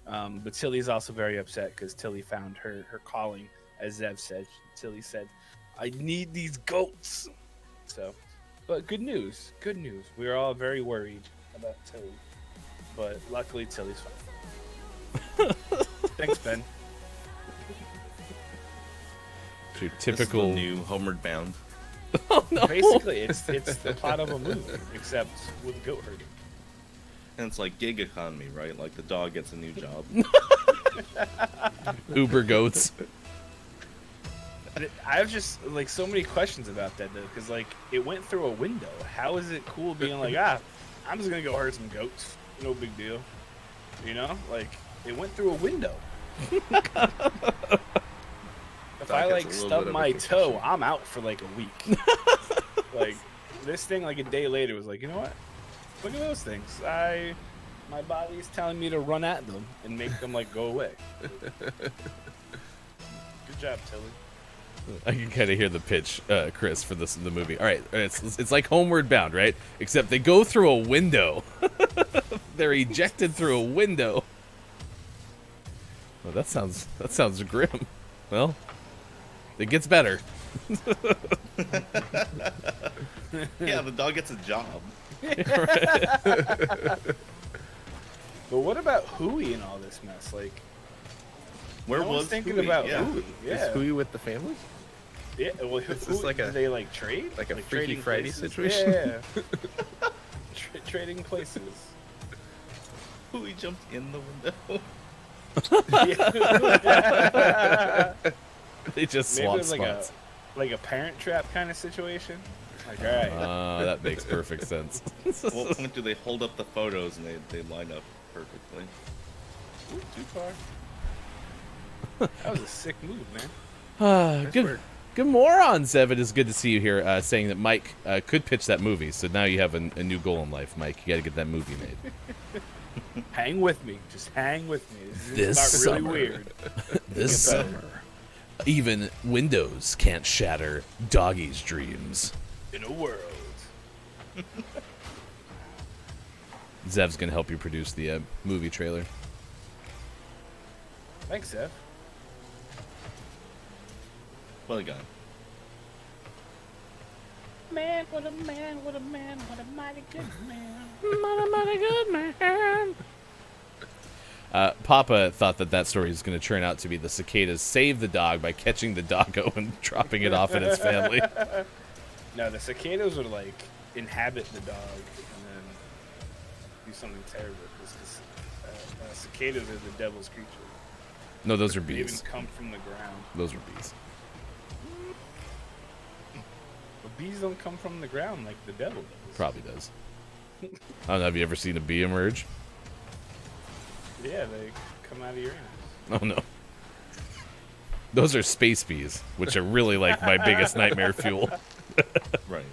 but Tilly's also very upset because Tilly found her calling, as Zev said. Tilly said, "I need these goats." So, but good news. We were all very worried about Tilly, but luckily Tilly's fine. Thanks, Ben. Your This is the typical new Homeward Bound. Oh no! Basically, it's the plot of a movie, except with goat herding. And it's like gig economy, right? Like the dog gets a new job. Uber goats. I have just like so many questions about that though, because like it went through a window. How is it cool being like, I'm just gonna go herd some goats, no big deal, you know? Like it went through a window. If I like stub my toe, I'm out for like a week. Like this thing, like a day later, was like, you know what? Look at those things. My body's telling me to run at them and make them like go away. Good job, Tilly. I can kind of hear the pitch, Chris, for the movie. All right, it's like Homeward Bound, right? Except they go through a window. They're ejected through a window. Well, that sounds grim. Well, it gets better. Yeah, the dog gets a job. But what about Huey in all this mess? Like, Where I was was thinking Huey? about Yeah. Huey. Yeah. Is Huey with the family? Yeah, well, Is this like do a- they like trade? like a Freaky trading Friday places? situation? Yeah. Trading places. Who he jumped in the window? They just Maybe swap it's spots. like a parent trap kind of situation. Like, all right. That makes perfect sense. At what point do they hold up the photos and they line up perfectly? Ooh, too far. That was a sick move, man. Good. work. Good morons, Evan. It's good to see you here. Saying that Mike could pitch that movie, so now you have a new goal in life, Mike. You got to get that movie made. Hang with me. Just hang with me. This This is not summer. really weird. This Get better. summer, even windows can't shatter Doggy's dreams. In a world. Zev's gonna help you produce the movie trailer. Thanks, Zeph. Well done. Man, what a man, what a man, what a mighty good man. Mighty good man. Papa thought that story was going to turn out to be the cicadas save the dog by catching the doggo and dropping it off in its family. No, the cicadas would like inhabit the dog and then do something terrible. Because cicadas are the devil's creature. No, those are They even bees. come from the ground. Those are bees. But bees don't come from the ground like the devil does. Probably does. I don't know. Have you ever seen a bee emerge? Yeah, they come out of your anus. Oh no. Those are space bees, which are really like my biggest nightmare fuel. Right.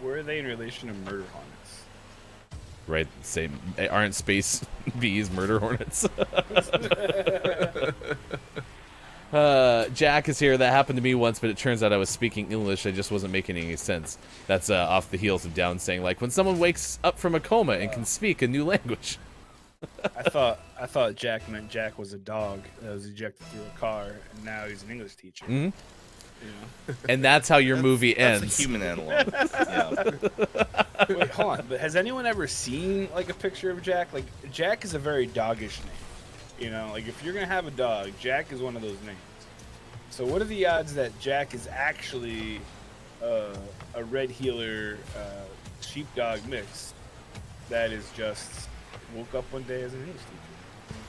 Where are they in relation to murder hornets? Right? Same. Aren't space bees murder hornets? Jack is here. That happened to me once, but it turns out I was speaking English. I just wasn't making any sense. That's off the heels of Down saying, like, when someone wakes up from a coma and can speak a new language. I thought Jack meant Jack was a dog that was ejected through a car, and now he's an English teacher. Mhm. You know? And that's how your movie That's ends. a human analog. Yeah. Wait, hold on. But has anyone ever seen like a picture of Jack? Like Jack is a very doggish name. You know, like if you're gonna have a dog, Jack is one of those names. So what are the odds that Jack is actually a red heeler sheepdog mix that is just woke up one day as an English teacher?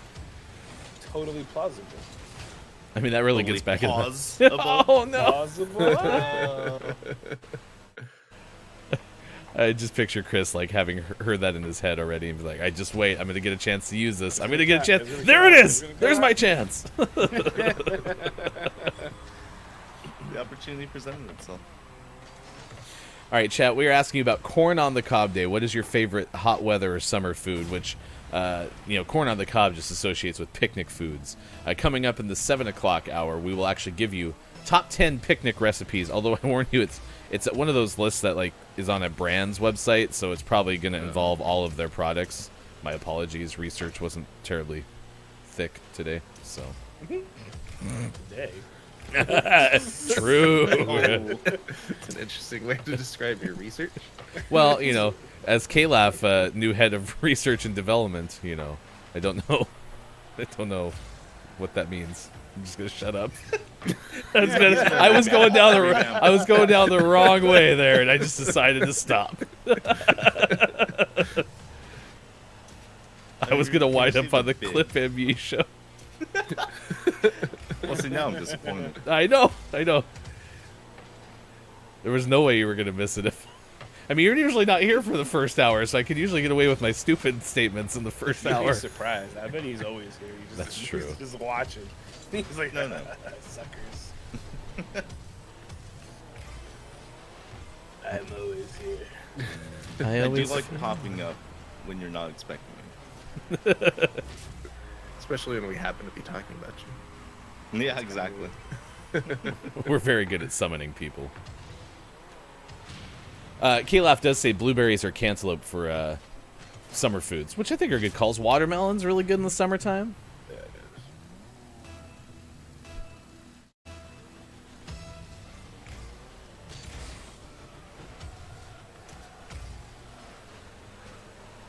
Totally plausible. I mean, that really Totally gets back into plausible. Oh, no. Plausible. I just picture Chris, like, having heard that in his head already and be like, I just wait. I'm going to get a chance to use this. I'm going to get a chance. There it is. There's my chance. The opportunity presented itself. All right, chat. We are asking you about corn on the cob day. What is your favorite hot weather or summer food? Which, corn on the cob just associates with picnic foods. Coming up in the 7 o'clock hour, we will actually give you top 10 picnic recipes. Although I warn you, it's one of those lists that like is on a brand's website, so it's probably going to involve all of their products. My apologies. Research wasn't terribly thick today, so. Today. True. It's an interesting way to describe your research. Well, as Kalaf, new head of research and development, I don't know what that means. I'm just gonna shut up. I was going down the wrong way there, and I just decided to stop. I was gonna wind up on the Clip MU show. Well, see, now I'm disappointed. I know. There was no way you were gonna miss it. You're usually not here for the first hour, so I could usually get away with my stupid statements in the first You'd be hour. surprised. I bet he's always here. That's true. He's just watching. He's like, No. suckers. I'm always here. I I do always like popping up when you're not expecting me. Especially when we happen to be talking about you. Yeah, exactly. We're very good at summoning people. Kalaf does say blueberries are cantaloupe for summer foods, which I think are good calls. Watermelon's really good in the summertime. Yeah, it is.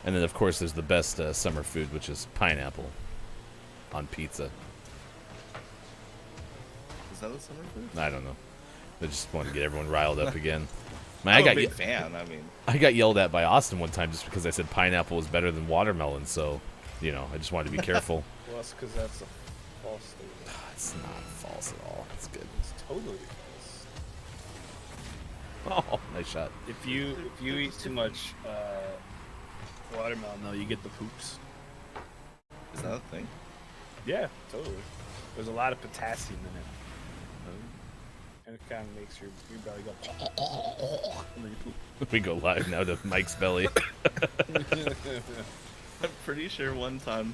And then, of course, there's the best summer food, which is pineapple on pizza. Is that a summer fruit? I don't know. I just want to get everyone riled up again. Man, I'm I a got big fan. I mean, I got yelled at by Austin one time just because I said pineapple was better than watermelon. So, you know, I just wanted to be careful. Well, that's because that's a false statement. It's not false at all. It's good. It's totally false. Oh, nice shot. If you eat too much watermelon, though, you get the poops. is that a thing? Yeah, totally. There's a lot of potassium in it. And it kind of makes your belly go. And then you poop. We go live now to Mike's belly. I'm pretty sure one time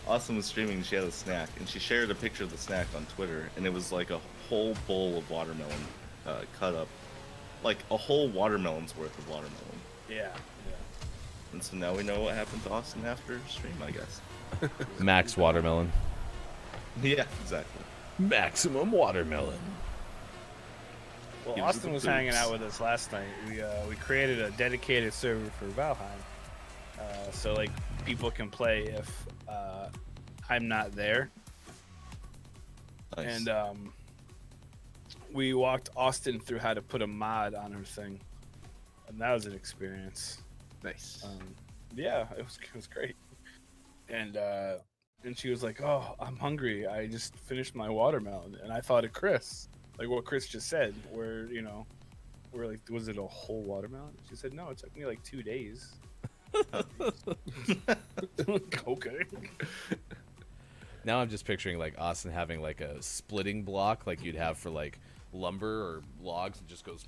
Austin was streaming, she had a snack, and she shared a picture of the snack on Twitter, and it was like a whole bowl of watermelon cut up. Like a whole watermelon's worth of watermelon. Yeah. And so now we know what happened to Austin after stream, I guess. Max watermelon. Yeah, exactly. Maximum watermelon. Well, Gives us Austin the was hanging poops. out with us last night. We created a dedicated server for Valheim, so like people can play if I'm not there. Nice. And we walked Austin through how to put a mod on her thing, and that was an experience. Nice. Yeah, it was great. And she was like, "Oh, I'm hungry. I just finished my watermelon," and I thought of Chris, like what Chris just said, where we're like, was it a whole watermelon? She said, "No, it took me like 2 days." Okay. Now I'm just picturing like Austin having like a splitting block like you'd have for like lumber or logs, and just goes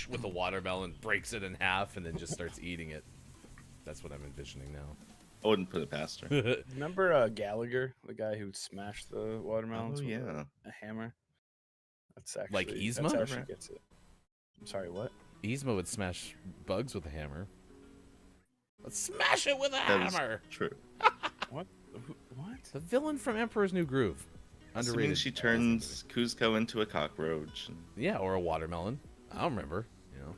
with a watermelon, breaks it in half, and then just starts eating it. That's what I'm envisioning now. I wouldn't put it past her. Remember Gallagher, the guy who smashed the watermelons Oh, with yeah. a hammer? That's actually Like Yzma? That's how she gets it. I'm sorry, what? Yzma would smash bugs with a hammer. Let's smash it with a That is hammer. true. What? What? The villain from Emperor's New Groove. Assuming Underrated. she turns Kuzco into a cockroach. Yeah, or a watermelon. I don't remember. You know.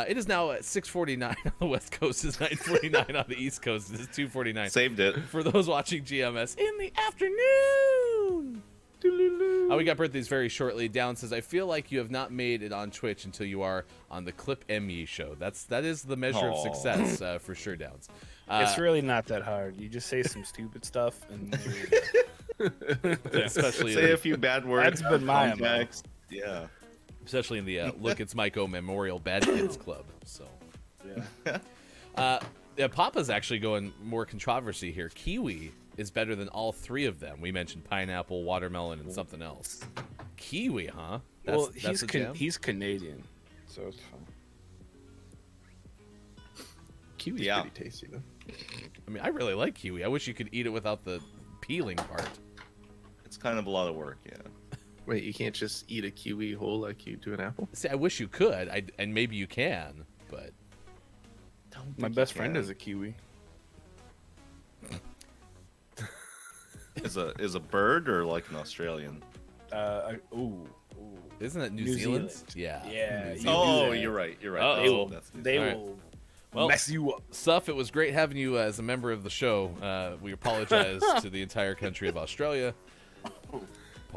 It is now at 6:49 on the West Coast. It's 9:49 on the East Coast. It is 2:49 Saved it. for those watching GMS in the afternoon. We got birthdays very shortly. Down says, I feel like you have not made it on Twitch until you are on the Clip ME show. That is the measure of Aw. success for sure, Downs. It's really not that hard. You just say some stupid stuff, and there you go. especially Say a few bad words. That's been my context. Yeah. especially in the Look It's Myco Memorial Bad Kids Club. So, yeah, Papa's actually going more controversy here. Kiwi is better than all three of them. We mentioned pineapple, watermelon, and something else. Kiwi, huh? Well, that's a jam? he's Canadian, so it's fine. Kiwi's Yeah. pretty tasty though. I mean, I really like kiwi. I wish you could eat it without the peeling part. It's kind of a lot of work, yeah. Wait, you can't just eat a kiwi whole like you do an apple? See, I wish you could, and maybe you can, but My best friend is a Kiwi. Is a bird or like an Australian? Ooh. isn't it New New Zealand? Zealand. Yeah. Yeah, New you Zealand. Oh, that. you're right. You're right. Uh-oh. They All right. will Well, mess you up. Suff, it was great having you as a member of the show. We apologize to the entire country of Australia.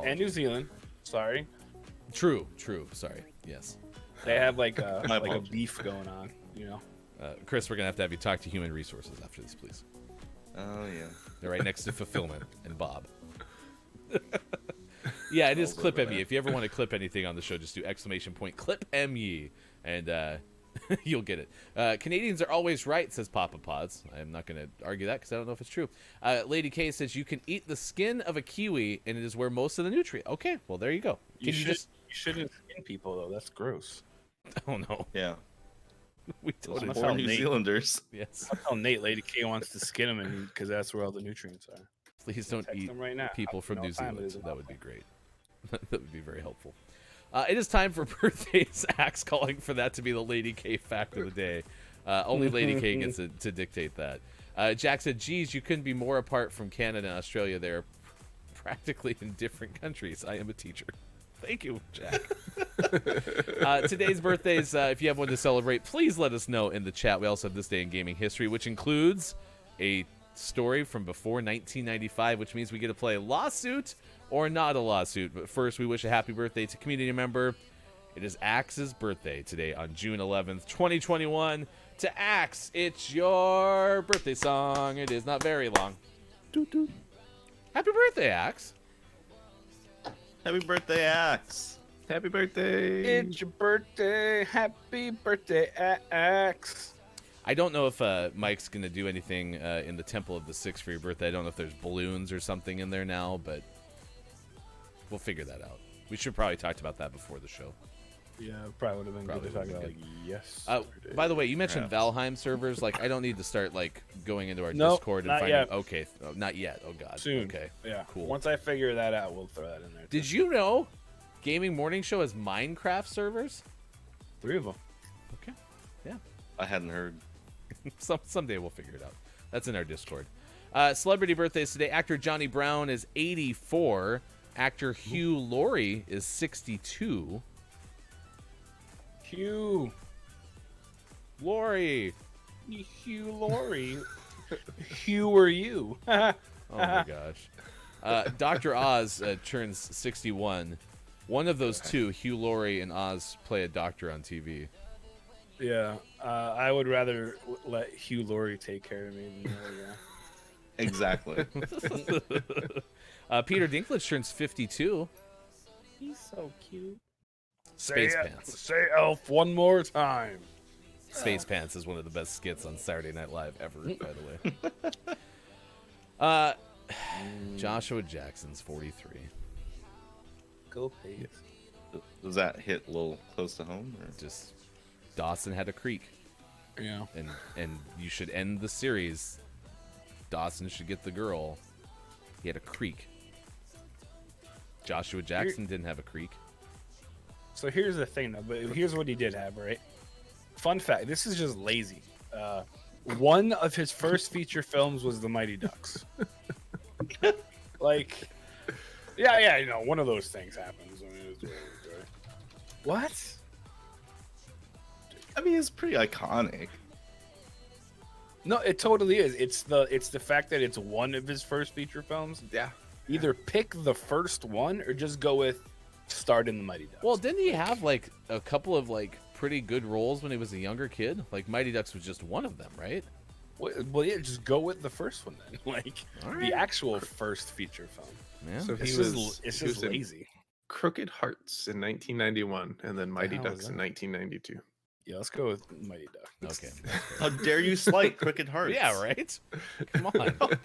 And New Zealand. Sorry. True. Sorry. Yes. They have like a My like a apologies. beef going on, you know. Chris, we're going to have you talk to Human Resources after this, please. Oh yeah. They're right next to Fulfillment and Bob. Yeah, it is I'll Clip go with ME. that. If you ever want to clip anything on the show, just do ! Clip ME, and you'll get it. Canadians are always right, says Papa Pods. I'm not going to argue that because I don't know if it's true. Lady K says you can eat the skin of a kiwi, and it is where most of the nutrient. Okay, well there you go. You Can you just? shouldn't skin people though. That's gross. Oh no, Yeah. we Those totally. That's poor how New Nate- Zealanders. Yes. I'll tell Nate Lady K wants to skin him because that's where all the nutrients are. Please don't Text eat him right now. people from No New time, it Zealand. is That would be great. That would be very helpful. It is time for birthdays. Axe calling for that to be the Lady K fact of the day. Only Lady K gets to dictate that. Jack said, geez, you couldn't be more apart from Canada and Australia. They're practically in different countries. I am a teacher. Thank you, Jack. Today's birthdays, if you have one to celebrate, please let us know in the chat. We also have this day in gaming history, which includes a story from before 1995, which means we get to play lawsuit or not a lawsuit. But first, we wish a happy birthday to community member. It is Axe's birthday today on June 11th, 2021. To Axe, it's your birthday song. It is not very long. Doot, doot. Happy birthday, Axe. Happy birthday, Axe. Happy birthday. It's your birthday. Happy birthday, Axe. I don't know if Mike's going to do anything in the Temple of the Six for your birthday. I don't know if there's balloons or something in there now, but we'll figure that out. We should probably talked about that before the show. Yeah, probably would have been Probably good to talk would've about. been Like, yes. By the way, you mentioned Perhaps. Valheim servers. Like, I don't need to start like going into our Nope, Discord and not finding. yet. Okay, not yet. Oh God. Soon. Okay. Yeah. Cool. Once I figure that out, we'll throw that in there. Did you know Gaming Morning Show has Minecraft servers? 3 of them. Okay. Yeah. I hadn't heard. Someday we'll figure it out. That's in our Discord. Celebrity birthdays today. Actor Johnny Brown is 84. Actor Hugh Laurie is 62. Hugh. Laurie. Hugh Laurie. Hugh are you? Oh my gosh. Dr. Oz turns 61. One of those two, Hugh Laurie and Oz, play a doctor on TV. Yeah. I would rather let Hugh Laurie take care of me than the other guy. Exactly. Peter Dinklage turns 52. He's so cute. Space Pants. Say elf one more time. Space Pants is one of the best skits on Saturday Night Live ever, by the way. Joshua Jackson's 43. Go Pace. Does that hit a little close to home? Or? Just Dawson had a creek, Yeah. and you should end the series. Dawson should get the girl. He had a creek. Joshua Jackson didn't have a creek. So here's the thing, though. But here's what he did have, right? Fun fact: this is just lazy. One of his first feature films was The Mighty Ducks. Like, yeah, you know, one of those things happens. I mean, what? I mean, it's pretty iconic. No, it totally is. It's the fact that it's one of his first feature films. Yeah. Either pick the first one or just go with starred in The Mighty Ducks. Well, didn't he have like a couple of like pretty good roles when he was a younger kid? Like Mighty Ducks was just one of them, right? Well, yeah, just go with the first one then. Like All right. the actual first feature film. Yeah. So It's he just, was. it's he was just in lazy. Crooked Hearts in 1991, and then Mighty hell is Ducks in that? 1992. Yeah, let's go with Mighty Ducks. Okay. How dare you slight Crooked Hearts? Yeah, right? Come on.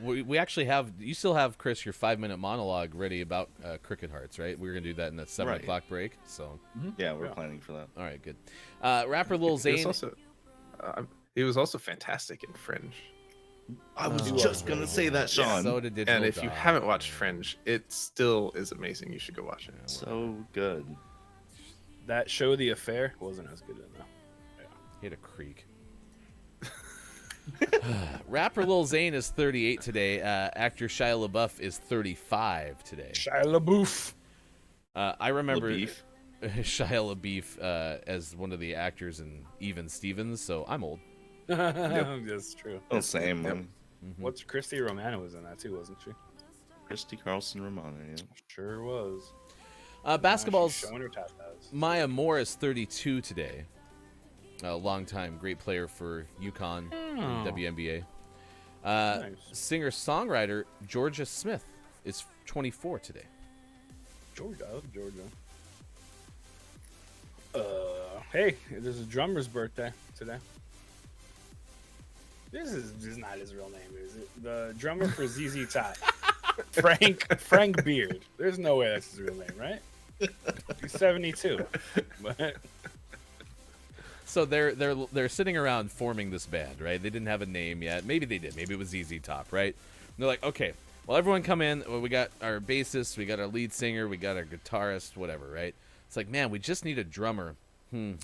We actually have, you still have, Chris, your 5-minute monologue ready about Cricket Hearts, right? We're going to do that in the 7 Right. o'clock break. So, Yeah, we're Yeah. planning for that. all right, good. Rapper Lil He was Zane. also, he was also fantastic in Fringe. I was Oh. just gonna say that, Sean. So did And if you haven't watched Fringe, it still is amazing. You should go watch it. So good. That show, The Affair, wasn't as good enough. Hit a creek. Rapper Lil Zane is 38 today. Actor Shia LaBeouf is 35 today. Shia LaBeouf. I remember Beef. Shia LaBeouf as one of the actors in Even Stevens, so I'm old. That's true. Oh, same. Yep. man. What's Christy Romano was in that too, wasn't she? Christy Carlson Romano. Yeah. Sure was. Basketball's She's showing her tatas. Maya Moore is 32 today. A long-time great player for UConn and WNBA. Nice. Singer-songwriter Georgia Smith is 24 today. Georgia, I love Georgia. Hey, there's a drummer's birthday today. This is not his real name, is it? The drummer for ZZ Top, Frank Beard. There's no way that's his real name, right? He's 72. But So they're sitting around forming this band, right? They didn't have a name yet. Maybe they did. Maybe it was ZZ Top, right? And they're like, okay, well, everyone come in. Well, we got our bassist, we got our lead singer, we got our guitarist, whatever, right? It's like, man, we just need a drummer.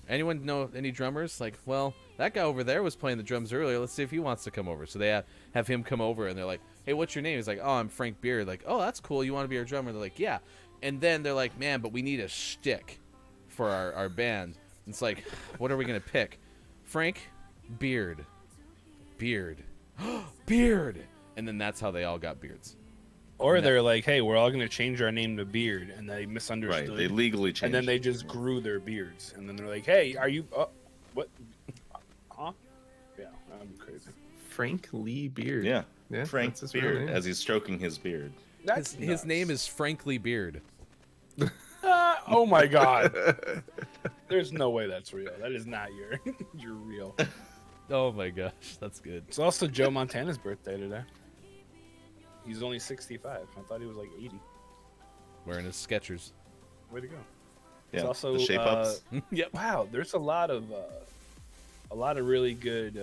Anyone know any drummers? Like, well, that guy over there was playing the drums earlier. Let's see if he wants to come over. So they have him come over, and they're like, hey, what's your name? He's like, oh, I'm Frank Beard. Like, oh, that's cool. You want to be our drummer? They're like, yeah. And then they're like, man, but we need a shtick for our band. It's like, what are we going to pick? Frank Beard. Beard. Beard, and then that's how they all got beards. Or No. they're like, hey, we're all gonna change our name to Beard, and they misunderstood. Right. They legally changed. and then they it. just grew their beards, and then they're like, hey, are you? What? Huh? Yeah, I'm crazy. Frank Lee Beard. Yeah. Yeah, Frank that's his real Beard name. as he's stroking his beard. That's His name is Frankly Beard. Oh my god. There's no way that's real. That is not your real. Oh my gosh, that's good. It's also Joe Montana's birthday today. He's only 65. I thought he was like 80. Wearing his Skechers. Way to go. Yeah. It's also the shape ups. Yep. wow. There's a lot of really good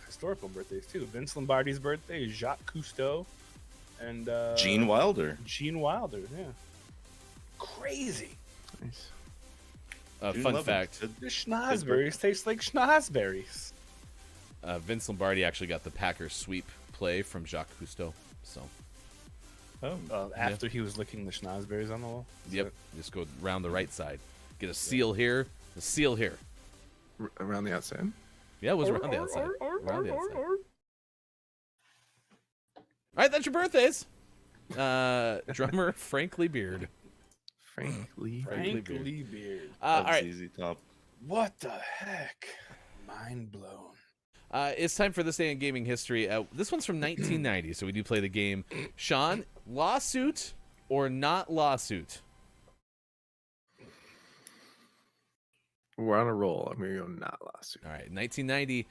historical birthdays too. Vince Lombardi's birthday, Jacques Cousteau, and Gene Wilder. Gene Wilder. Yeah. Crazy. Nice. Gene Fun Wilder. fact: The schnozberries taste like schnozberries. Vince Lombardi actually got the Packers sweep play from Jacques Cousteau. So, Oh. After he was licking the schnozberries on the wall. yep, just go around the right side. Get a seal here, a seal here. Around the outside. Yeah, it was around the outside. Around the outside. All right, that's your birthdays. Drummer Frank Lee Beard. Frank Lee. Frank Beard. Lee Beard. All That's right, easy top. What the heck? Mind blown. it's time for this day in gaming history. This one's from 1990, so we do play the game. Sean, lawsuit or not lawsuit? We're on a roll. I'm gonna go not lawsuit. All right, 1990.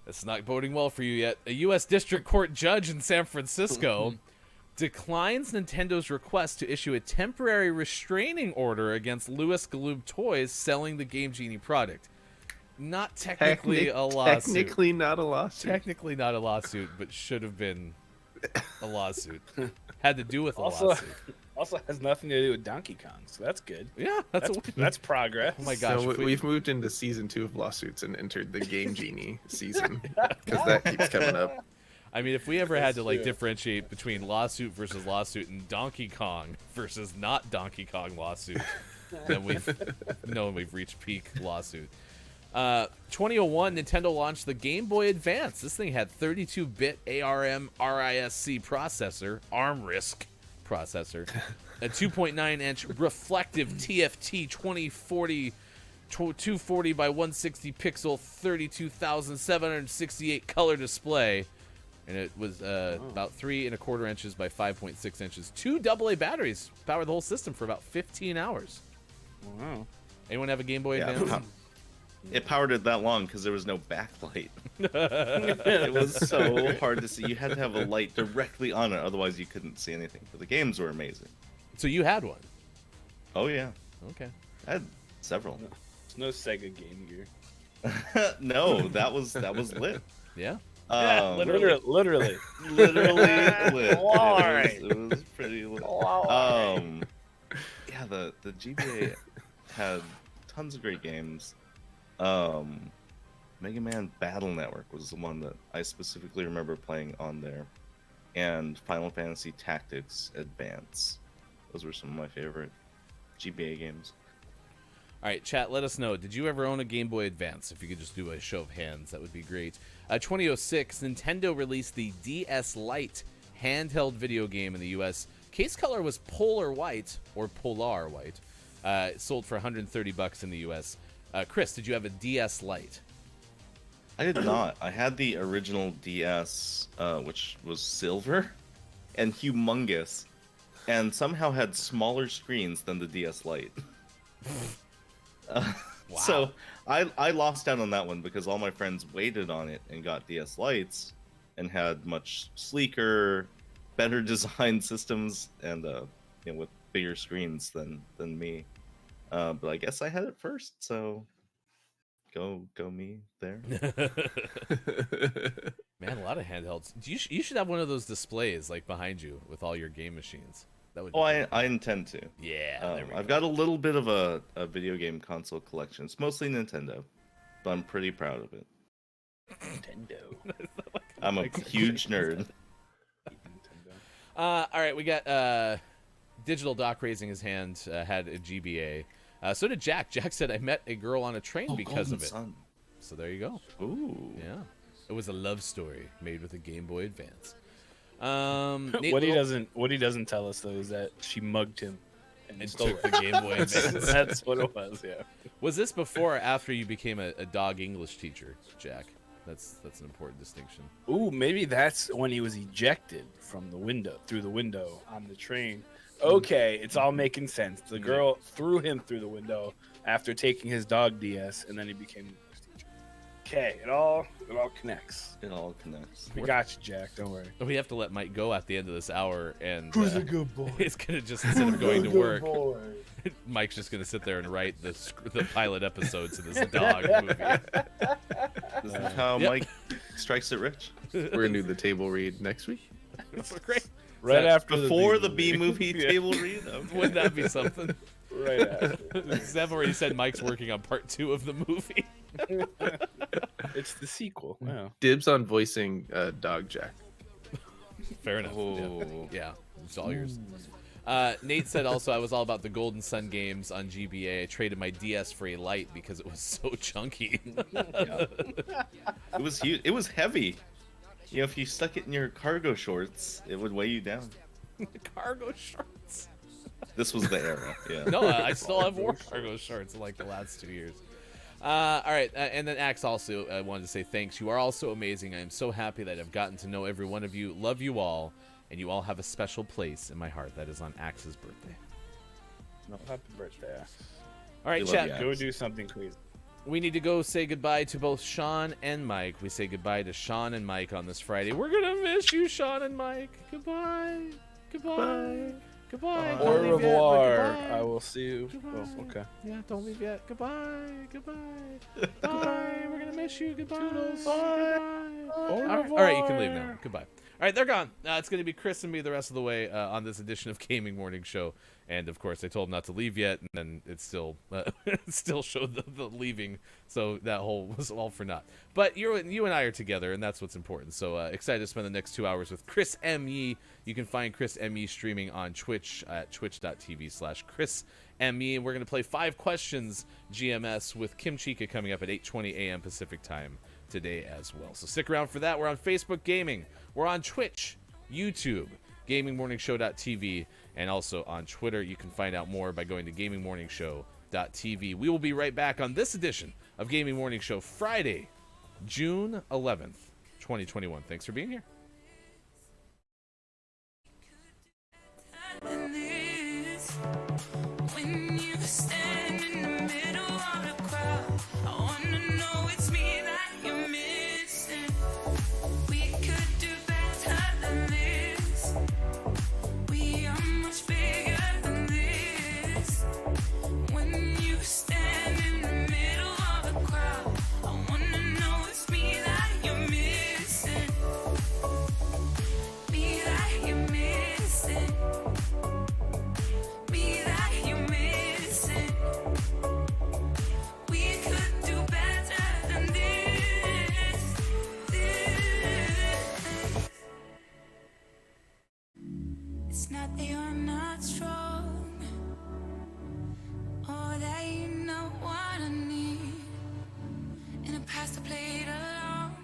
That's not boding well for you yet. A U.S. District Court judge in San Francisco declines Nintendo's request to issue a temporary restraining order against Louis Galoob Toys selling the Game Genie product. Not technically a lawsuit. Technically not a lawsuit. Technically not a lawsuit, but should have been a lawsuit. Had to do with a Also, lawsuit. also has nothing to do with Donkey Kong, so that's good. Yeah, that's That's progress. Oh my gosh. So if we- we've moved into season 2 of lawsuits and entered the Game Genie season because that keeps coming up. I mean, if we ever had to like true. differentiate between lawsuit versus lawsuit and Donkey Kong versus not Donkey Kong lawsuit, then we've reached peak lawsuit. 2001, Nintendo launched the Game Boy Advance. This thing had 32-bit ARM RISC processor, ARM RISC processor, a 2.9-inch reflective TFT 2040 240 by 160 pixel 32,768 color display, and it was about 3 1/4 inches by 5.6 inches. 2 AA batteries powered the whole system for about 15 hours. Wow. Anyone have a Game Boy Yeah, Advance? it powered it that long because there was no backlight. It was so hard to see. You had to have a light directly on it, otherwise you couldn't see anything. But the games were amazing. So you had one. Oh yeah, Okay. I had several. There's no Sega Game Gear. No, that was lit. Yeah. Literally. literally lit. It was pretty lit. Yeah, the GBA had tons of great games. Mega Man Battle Network was the one that I specifically remember playing on there, and Final Fantasy Tactics Advance. Those were some of my favorite GBA games. All right, chat, let us know. Did you ever own a Game Boy Advance? If you could just do a show of hands, that would be great. 2006, Nintendo released the DS Lite handheld video game in the U.S. Case color was Polar White, or Polar White. It sold for $130 in the U.S. Chris, did you have a DS Lite? I did not. I had the original DS, which was silver and humongous, and somehow had smaller screens than the DS Lite. So I lost out on that one because all my friends waited on it and got DS Lites and had much sleeker, better designed systems and with bigger screens than me. But I guess I had it first, so go me there. Man, a lot of handhelds. You should have one of those displays like behind you with all your game machines. That would. Oh, I intend to. Yeah. There we I've go. got a little bit of a video game console collection. It's mostly Nintendo, but I'm pretty proud of it. Nintendo. I'm a huge nerd. All right, we got Digital Doc raising his hand. Had a GBA. So did Jack. Jack said, "I met a girl on a train because of it." Sun. So there you go. Ooh. Yeah. It was a love story made with a Game Boy Advance. Nate What he Little- doesn't tell us though is that she mugged him and and stole took the Game Boy Advance. That's what it was. Yeah. Was this before or after you became a dog English teacher, Jack? That's an important distinction. Ooh, maybe that's when he was ejected from the window, through the window on the train. Okay, it's all making sense. The girl threw him through the window after taking his dog DS, and then he became an English teacher. Okay, it all connects. It all connects. We got you, Jack. Don't worry. We have to let Mike go at the end of this hour, and good boy? it's gonna just, instead of going to work, Mike's just gonna sit there and write the pilot episodes of this dog movie. This is how Yep. Mike strikes it rich. We're gonna do the table read next week. Great. Right after Before the B B movie table read. Okay. Wouldn't that be something? Right after. Zeb already said Mike's working on part 2 of the movie. It's the sequel. Wow. Dibs on voicing Dog Jack. Fair enough. Oh. Yeah, it's all yours. Nate said also, I was all about the Golden Sun games on GBA. I traded my DS for a Lite because it was so chunky. It was huge. It was heavy. You know, if you stuck it in your cargo shorts, it would weigh you down. Cargo shorts. This was the era. Yeah. No, I still have worn cargo shorts in like the last 2 years. All right, and then Axe also wanted to say thanks. You are all so amazing. I am so happy that I've gotten to know every one of you. Love you all, and you all have a special place in my heart. That is on Axe's birthday. No, happy birthday. All right, We love chat. you, Axe. Go do something crazy. We need to go say goodbye to both Sean and Mike. We say goodbye to Sean and Mike on this Friday. We're gonna miss you, Sean and Mike. Goodbye. Goodbye. Goodbye. Au Don't leave yet, but revoir. goodbye. I will see you. Goodbye. Oh, okay. Yeah, don't leave yet. Goodbye. Goodbye. Bye. We're gonna miss you. Goodbye. Goodbye. All right, you can leave now. Goodbye. All right, they're gone. It's going to be Chris and me the rest of the way on this edition of Gaming Morning Show. And of course, I told him not to leave yet, and then it still still showed the leaving. So that whole was all for naught. But you and I are together, and that's what's important. So excited to spend the next 2 hours with Chris M. Yee. You can find Chris M. Yee streaming on Twitch at twitch.tv/Chris M. Yee. And we're going to play 5 questions GMS with Kim Chica coming up at 8:20 a.m. Pacific time today as well. So stick around for that. We're on Facebook Gaming. We're on Twitch, YouTube, GamingMorningShow.tv, and also on Twitter. You can find out more by going to GamingMorningShow.tv. We will be right back on this edition of Gaming Morning Show, Friday, June 11th, 2021. Thanks for being here. When you stand in the middle of the crowd, I wanna know it's me that you're missing. We could do better than this. We are much bigger than this. When you stand in the middle of the crowd, I wanna know it's me that you're missing. Me that you're missing. Me that you're missing. We could do better than this. It's not that you're not strong, or that you know what I need. In the past I played along,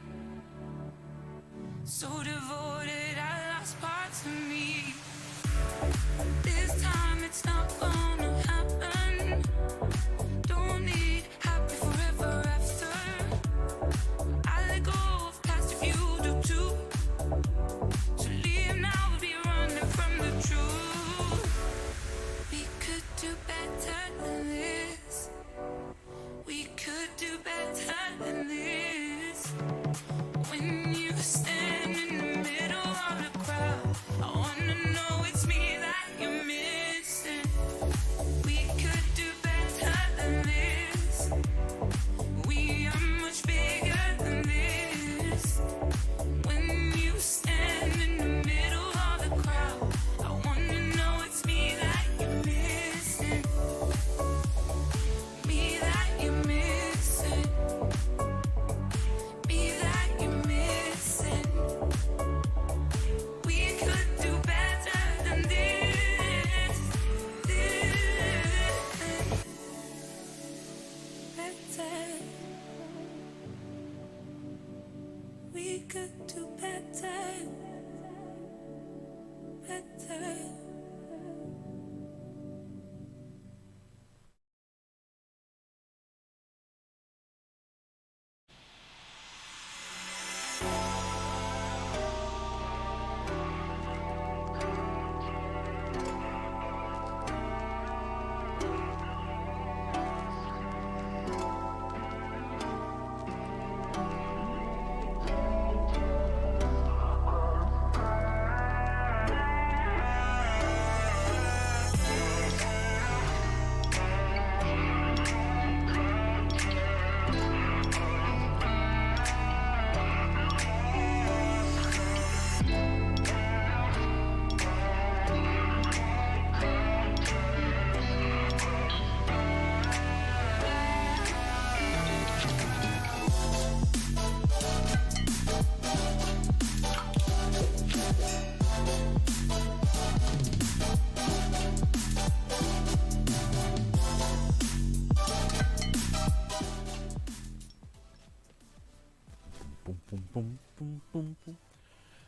so devoted I lost parts of me. This time it's not gonna happen. Don't need happy forever after. I let go of past if you do too. To leave now would be running from the truth. We could do better than this. We could do better than this. When you stand in the middle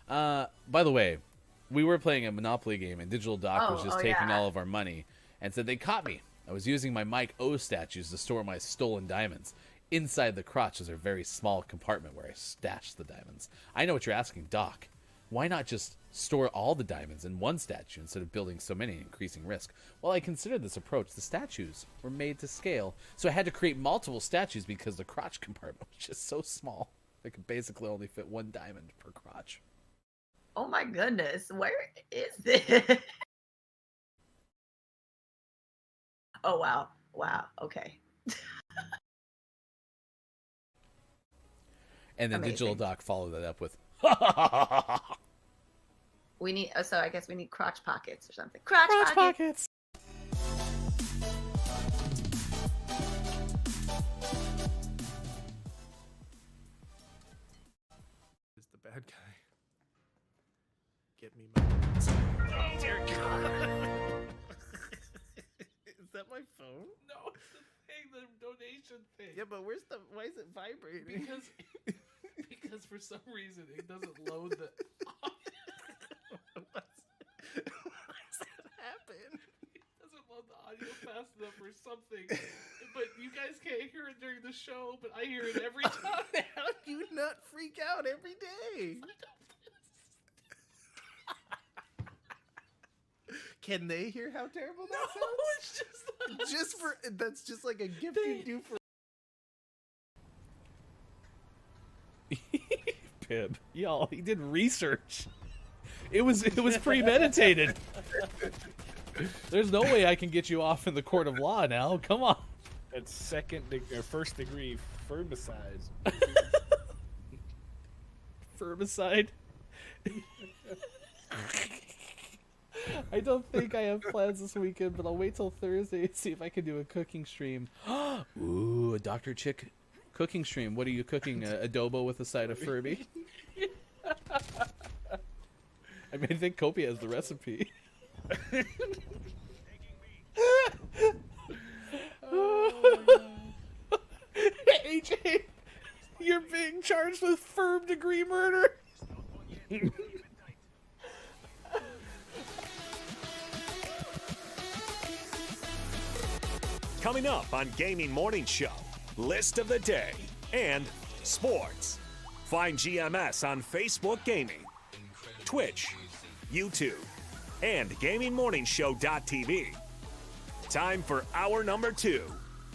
By the way, we were playing a Monopoly game, and Digital Doc was just taking all of our money, and said they caught me. I was using my Mike O statues to store my stolen diamonds. Inside the crotch is a very small compartment where I stashed the diamonds. I know what you're asking, Doc. Why not just store all the diamonds in one statue instead of building so many and increasing risk? Well, I considered this approach. The statues were made to scale, so I had to create multiple statues because the crotch compartment was just so small. I could basically only fit one diamond per crotch. Oh my goodness, where is this? Oh wow, okay. And then Amazing. Digital Doc followed that up with, We need. So I guess we need crotch pockets or something. Crotch pockets. pockets. Is the bad guy? Get me my. Oh dear God! Is that my phone? No, it's the thing, the donation thing. Yeah, but where's the? Why is it vibrating? Because for some reason it doesn't load the. Why does that happen? It doesn't load the audio fast enough or something. But you guys can't hear it during the show, but I hear it every time. How do you not freak out every day? Can they hear how terrible that sounds? It's Just for that's just like a gift you do for. Pib, y'all, he did research. It was premeditated. There's no way I can get you off in the court of law now. Come on. That's first degree firmicide. Firmicide. I don't think I have plans this weekend, but I'll wait till Thursday and see if I can do a cooking stream. Ooh, a Dr. Chick cooking stream. What are you cooking? Adobo with a side of Furby? I mean, I think Kopi has the recipe. AJ, you're being charged with firm degree murder. Coming up on Gaming Morning Show, list of the day and sports. Find GMS on Facebook Gaming, Twitch, YouTube, and GamingMorningshow.tv. Time for hour number 2,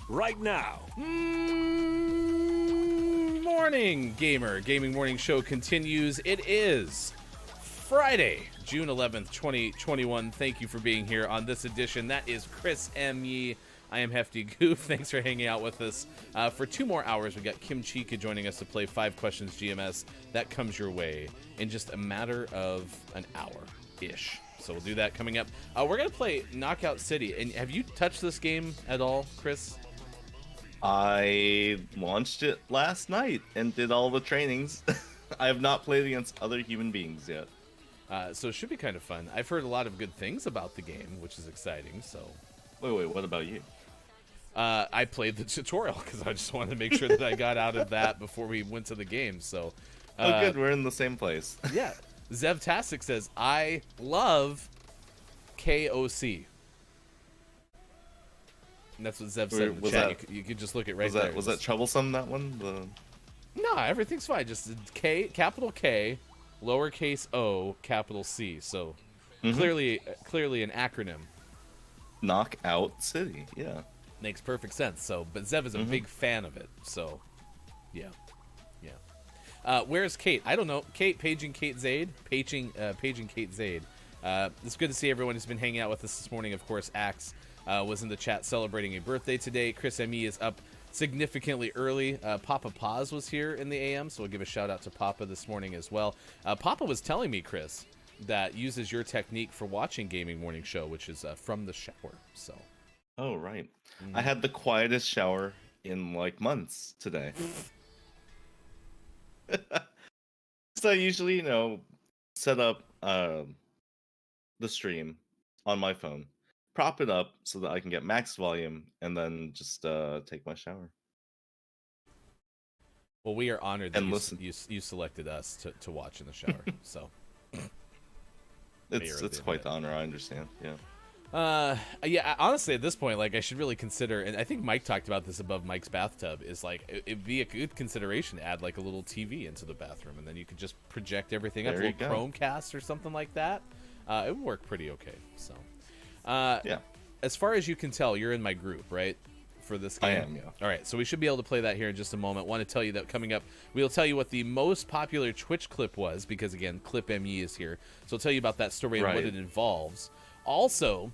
right now. Morning, gamer. Gaming Morning Show continues. It is Friday, June 11th, 2021. Thank you for being here on this edition. That is Chris M. Yee. I am Hefty Goof. Thanks for hanging out with us. For 2 more hours, we got Kim Chica joining us to play 5 Questions GMS. That comes your way in just a matter of an hour-ish. So we'll do that coming up. We're going to play Knockout City. And have you touched this game at all, Chris? I launched it last night and did all the trainings. I have not played against other human beings yet. So it should be kind of fun. I've heard a lot of good things about the game, which is exciting. So, Wait, what about you? I played the tutorial because I just wanted to make sure that I got out of that before we went to the game. So, Oh, good, we're in the same place. yeah. Zevtastic says, I love KOC. And that's what Zev said in the Was chat. that- You could just look at right Was there. that was that troublesome, that one? No, everything's fine. Just K, capital K, lowercase O, capital C. So clearly an acronym. Knockout City, yeah. Makes perfect sense. So, but Zev is a big fan of it. So, yeah. Where's Kate? I don't know. Kate, paging Kate Zaid. Paging Kate Zaid. It's good to see everyone who's been hanging out with us this morning. Of course, Axe was in the chat celebrating a birthday today. Chris M.E. is up significantly early. Papa Paz was here in the AM, so we'll give a shout out to Papa this morning as well. Papa was telling me, Chris, that uses your technique for watching Gaming Morning Show, which is from the shower. So. Oh, right. I had the quietest shower in like months today. So I usually, set up the stream on my phone, prop it up so that I can get max volume, and then just take my shower. Well, we are honored that And listen. you selected us to watch in the shower. So It's Mayor of the quite the internet. honor. I understand. Yeah. Yeah, honestly, at this point, like, I should really consider, and I think Mike talked about this above Mike's bathtub, is like, it'd be a good consideration to add like a little TV into the bathroom, and then you could just project everything up, a There you little go. Chromecast or something like that. It would work pretty okay. So, Yeah. as far as you can tell, you're in my group, right? For this I game? am, yeah. All right, so we should be able to play that here in just a moment. Want to tell you that coming up, we'll tell you what the most popular Twitch clip was, because again, Clip ME is here. So I'll tell you about that story and what Right. it involves. Also,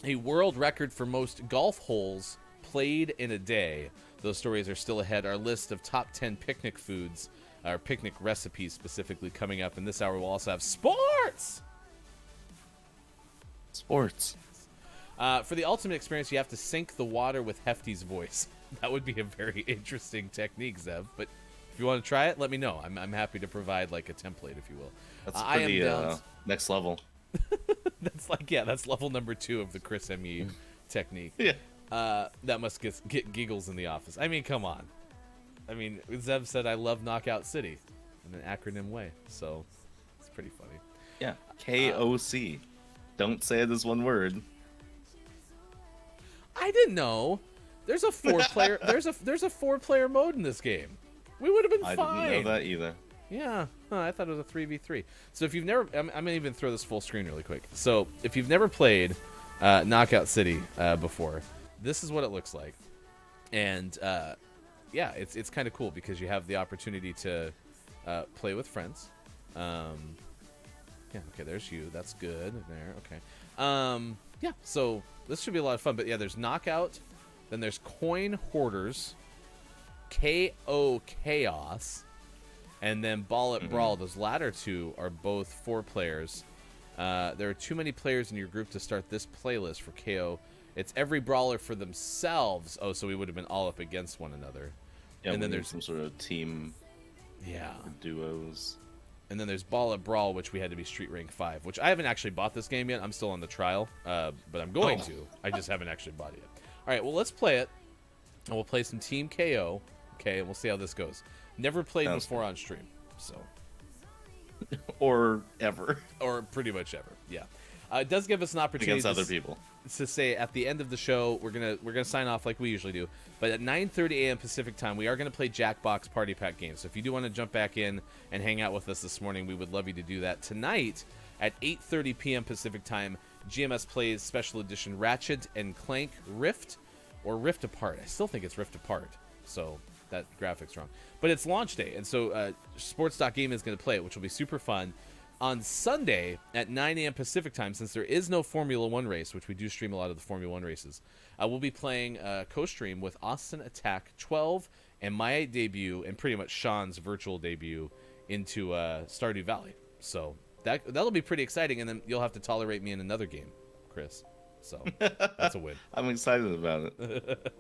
a world record for most golf holes played in a day. Those stories are still ahead. Our list of top 10 picnic foods, or picnic recipes specifically, coming up. In this hour, we'll also have sports! Sports. For the ultimate experience, you have to sync the water with Hefty's voice. That would be a very interesting technique, Zev. But if you want to try it, let me know. I'm happy to provide like a template, if you will. That's I am pretty down. next level. That's like, yeah, that's level number 2 of the Chris ME technique. Yeah. That must get giggles in the office. I mean, come on. I mean, Zev said I love Knockout City in an acronym way, so it's pretty funny. Yeah. KOC. Don't say it as one word. I didn't know. There's a 4-player. there's a 4-player mode in this game. We would have been I fine. didn't know that either. Yeah, huh, I thought it was a 3v3. So if you've never, I'm gonna even throw this full screen really quick. So if you've never played Knockout City before, this is what it looks like, and yeah, it's kind of cool because you have the opportunity to play with friends. Yeah, okay, there's you. That's good. There, okay. Yeah, so this should be a lot of fun. But yeah, there's Knockout, then there's Coin Hoarders, KO Chaos, and then Ball It Brawl. Those latter two are both 4 players. There are too many players in your group to start this playlist for KO. It's every brawler for themselves. Oh, so we would have been all up against one another. Yeah, and then we need there's some sort of team yeah. duos. And then there's Ball It Brawl, which we had to be Street Rank 5, which I haven't actually bought this game yet. I'm still on the trial, but I'm going to. I just haven't actually bought it yet. All right, well, let's play it. And we'll play some Team KO. Okay, and we'll see how this goes. Never played Sounds before on stream, so. Or ever. Or pretty much ever, yeah. It does give us an opportunity Against other people. to say at the end of the show we're gonna sign off like we usually do, but at 9:30 a.m. Pacific time we are gonna play Jackbox Party Pack games. So if you do want to jump back in and hang out with us this morning, we would love you to do that. Tonight at 8:30 p.m. Pacific time, GMS plays Special Edition Ratchet and Clank Rift, or Rift Apart. I still think it's Rift Apart, so that graphic's wrong. But it's launch day, and so Sports.game is going to play it, which will be super fun. On Sunday at 9 a.m. Pacific time, since there is no Formula 1 race, which we do stream a lot of the Formula 1 races, we'll be playing co-stream with Austin Attack 12 and my debut, and pretty much Sean's virtual debut into Stardew Valley. So that'll be pretty exciting, and then you'll have to tolerate me in another game, Chris. So that's a win. I'm excited about it.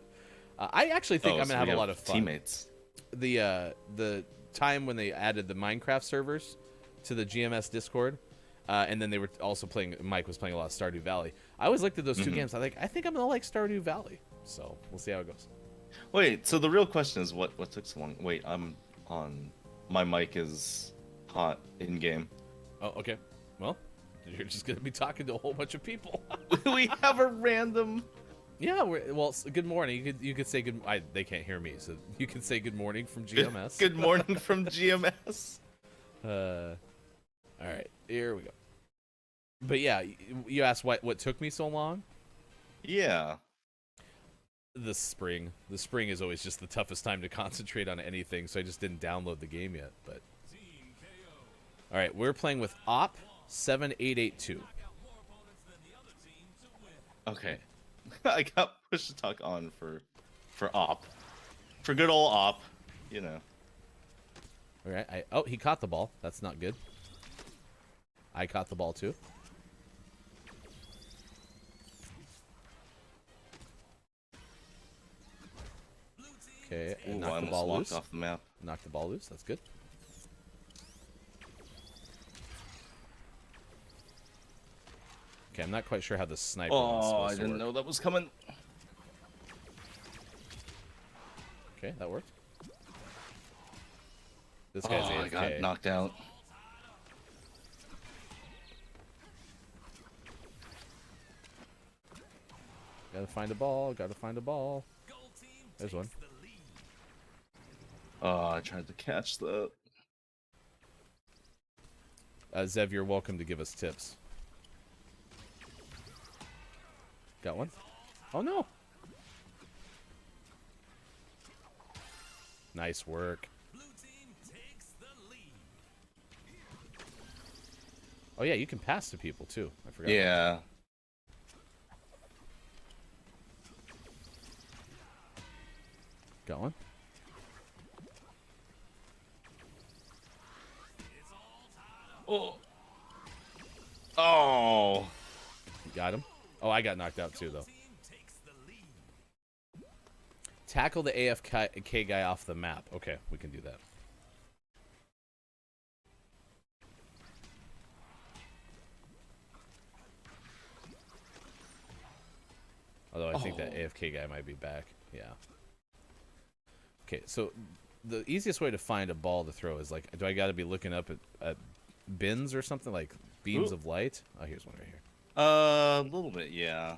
I actually think I'm so going to we have a lot of fun. Teammates. The time when they added the Minecraft servers to the GMS Discord, and then they were also playing. Mike was playing a lot of Stardew Valley. I always looked at those two games. I think I'm gonna like Stardew Valley. So we'll see how it goes. Wait, so the real question is what took so long? Wait, I'm on. My mic is hot in game. Oh, okay. Well, you're just gonna be talking to a whole bunch of people. We have a random. Yeah. Good morning. You could say good. They can't hear me, so you can say good morning from GMS. Good morning from GMS. All right, here we go. But yeah, you asked what took me so long? Yeah. The spring. The spring is always just the toughest time to concentrate on anything, so I just didn't download the game yet. But all right, we're playing with Op 7882. Okay. I got push to talk on for Op. For good old Op, you know. All right. Oh, he caught the ball. That's not good. I caught the ball too. Okay, and Ooh, knock I the almost ball walked loose. off the map. Knock the ball loose. That's good. Okay, I'm not quite sure how the sniper one's Oh, supposed I to didn't work. know that was coming. Okay, that worked. This guy's Oh, I got AFK. knocked out. Gotta find a ball. Gotta find a ball. There's one. Oh, I tried to catch that. Zev, you're welcome to give us tips. Got one? Oh no! Nice work. Oh yeah, you can pass to people too. I forgot. Yeah. Got one? Oh. Oh. Got him. Oh, I got knocked out too, though. Tackle the AFK guy off the map. Okay, we can do that. Although I think that AFK guy might be back. Yeah. Okay, so the easiest way to find a ball to throw is like, do I got to be looking up at bins or something, like beams of light? Oh, here's one right here. A little bit, yeah.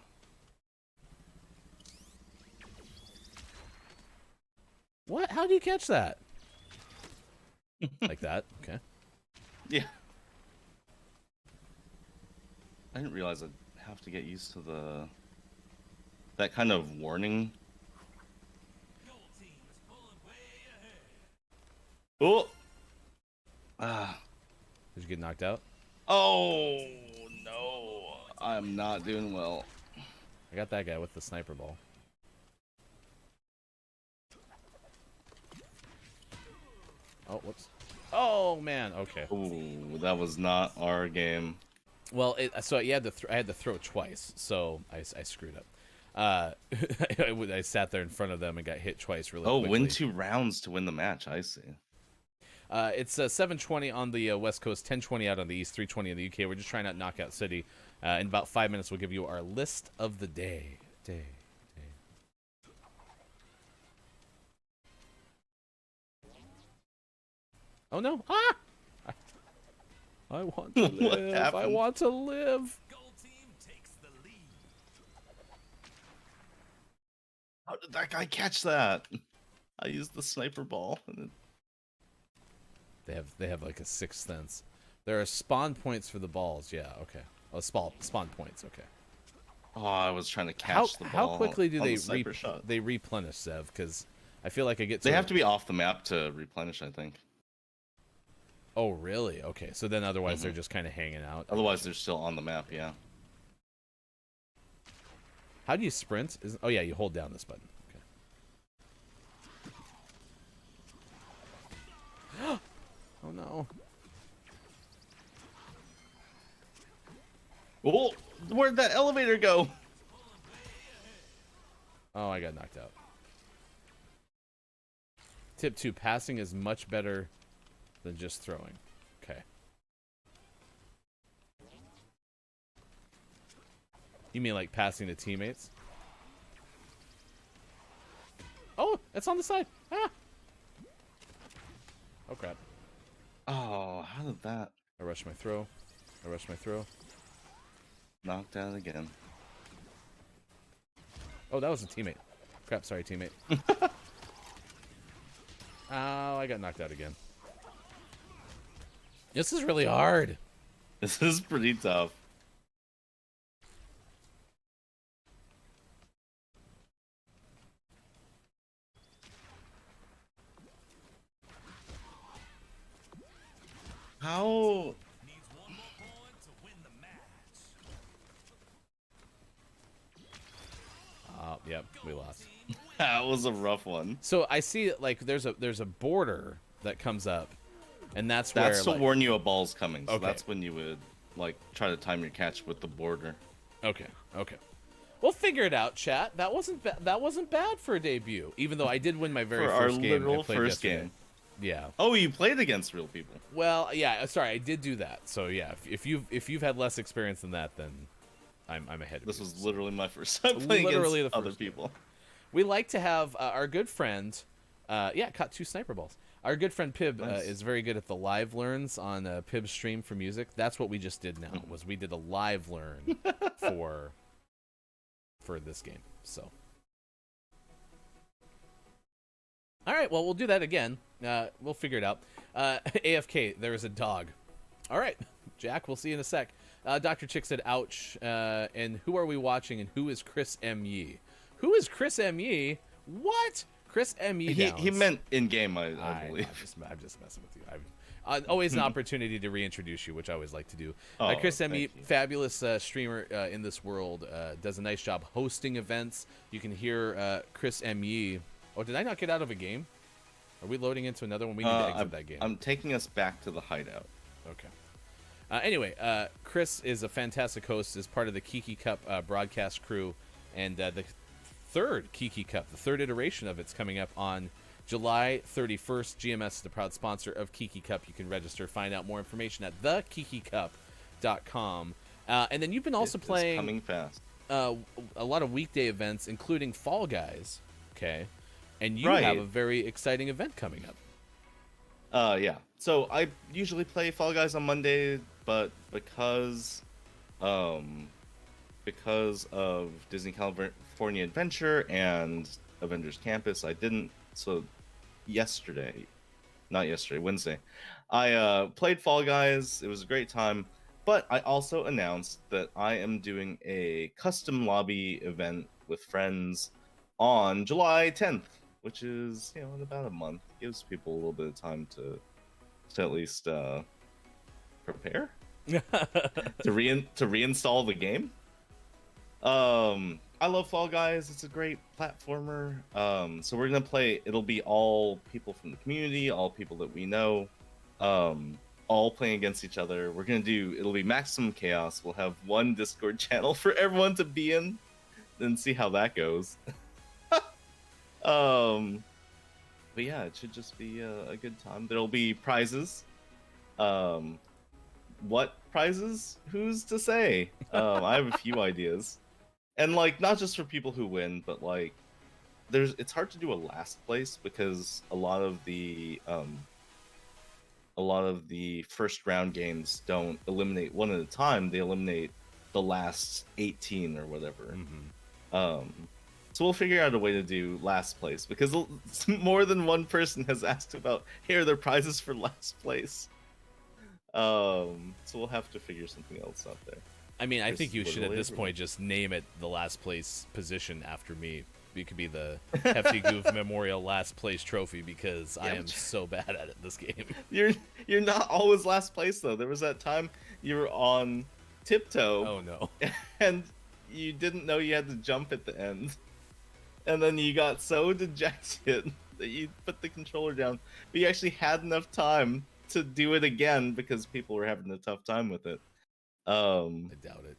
What? How do you catch that? Like that? Okay. Yeah. I didn't realize I'd have to get used to that kind of warning. Oh. Ah. Did you get knocked out? Oh no. I'm not doing well. I got that guy with the sniper ball. Oh, whoops. Oh man. Okay. Ooh, that was not our game. Well, so you had to I had to throw twice, so I screwed up. I sat there in front of them and got hit twice really quickly. Win 2 rounds to win the match. I see. It's 7:20 on the West Coast, 10:20 out on the East, 3:20 in the UK. We're just trying out Knockout City. In about 5 minutes, we'll give you our list of the day. Oh no! Ah! I want to live. I want to live. How did that guy catch that? I used the sniper ball. And They have like a sixth sense. There are spawn points for the balls. Yeah. Okay. Oh, spawn points. Okay. Oh, I was trying to catch the ball. How quickly do on they the sniper shot. they replenish, Zev? Because I feel like I get. They have to be off the map to replenish, I think. Oh, really? Okay. So then otherwise they're just kind of hanging out. Otherwise they're still on the map, yeah. How do you sprint? Oh yeah, you hold down this button. Okay. Oh no. Oh, where'd that elevator go? Oh, I got knocked out. Tip 2, passing is much better than just throwing. Okay. You mean like passing to teammates? Oh, it's on the side. Ah. Oh crap. Oh, how did that? I rushed my throw. Knocked out again. Oh, that was a teammate. Crap, sorry, teammate. Oh, I got knocked out again. This is really hard. This is pretty tough. How? Yep, we lost. That was a rough one. So I see like there's a border that comes up, and that's where to like, warn you a ball's coming. So Okay. that's when you would like try to time your catch with the border. Okay. We'll figure it out, chat. That wasn't bad for a debut. Even though I did win my very For first our game. literal I played first yesterday. game. Yeah. Oh, you played against real people. Well, yeah. Sorry, I did do that. So yeah, if you've had less experience than that, then I'm ahead of This you. was literally my first time playing Literally against the other first people. We like to have our good friend, caught 2 sniper balls. Our good friend Pib Nice. is very good at the live learns on Pib's stream for music. That's what we just did now. Was we did a live learn for this game. So, all right, well, we'll do that again. We'll figure it out. AFK, there is a dog. All right, Jack, we'll see you in a sec. Dr. Chick said, ouch. And who are we watching, and who is Chris M. Yee? Who is Chris M. Yee? What? Chris M. Yee He meant in-game, I believe. I'm just messing with you. Always an opportunity to reintroduce you, which I always like to do. Chris M. Yee, fabulous streamer in this world, does a nice job hosting events. You can hear Chris M. Yee. Oh, did I not get out of a game? Are we loading into another one? We need to exit that game. I'm taking us back to the hideout. Okay. Anyway, Chris is a fantastic host, is part of the Kiki Cup broadcast crew, and the third Kiki Cup, the third iteration of it's coming up on July 31st. GMS is the proud sponsor of Kiki Cup. You can register, find out more information at thekikicup.com. And then you've been also playing coming fast. A lot of weekday events, including Fall Guys. Okay. And you Right. have a very exciting event coming up. Yeah. So I usually play Fall Guys on Monday, but because of Disney California Adventure and Avengers Campus, I didn't. So Wednesday, I played Fall Guys. It was a great time, but I also announced that I am doing a custom lobby event with friends on July 10th, which is, in about a month. Gives people a little bit of time to at least prepare to reinstall the game. I love Fall Guys. It's a great platformer. So we're gonna play. It'll be all people from the community, all people that we know, all playing against each other. It'll be maximum chaos. We'll have one Discord channel for everyone to be in, and see how that goes. But yeah, it should just be a good time. There'll be prizes. What prizes? Who's to say? I have a few ideas. And not just for people who win, but it's hard to do a last place because a lot of the first round games don't eliminate one at a time. They eliminate the last 18 or whatever. So we'll figure out a way to do last place because more than one person has asked about, here are there prizes for last place. So we'll have to figure something else out there. I mean, I think you should at this point just name it the last place position after me. You could be the Hefty Goof Memorial Last Place Trophy because I am so bad at it this game. You're not always last place though. There was that time you were on tiptoe. Oh no. And you didn't know you had to jump at the end. And then you got so dejected that you put the controller down. But you actually had enough time to do it again because people were having a tough time with it. I doubt it.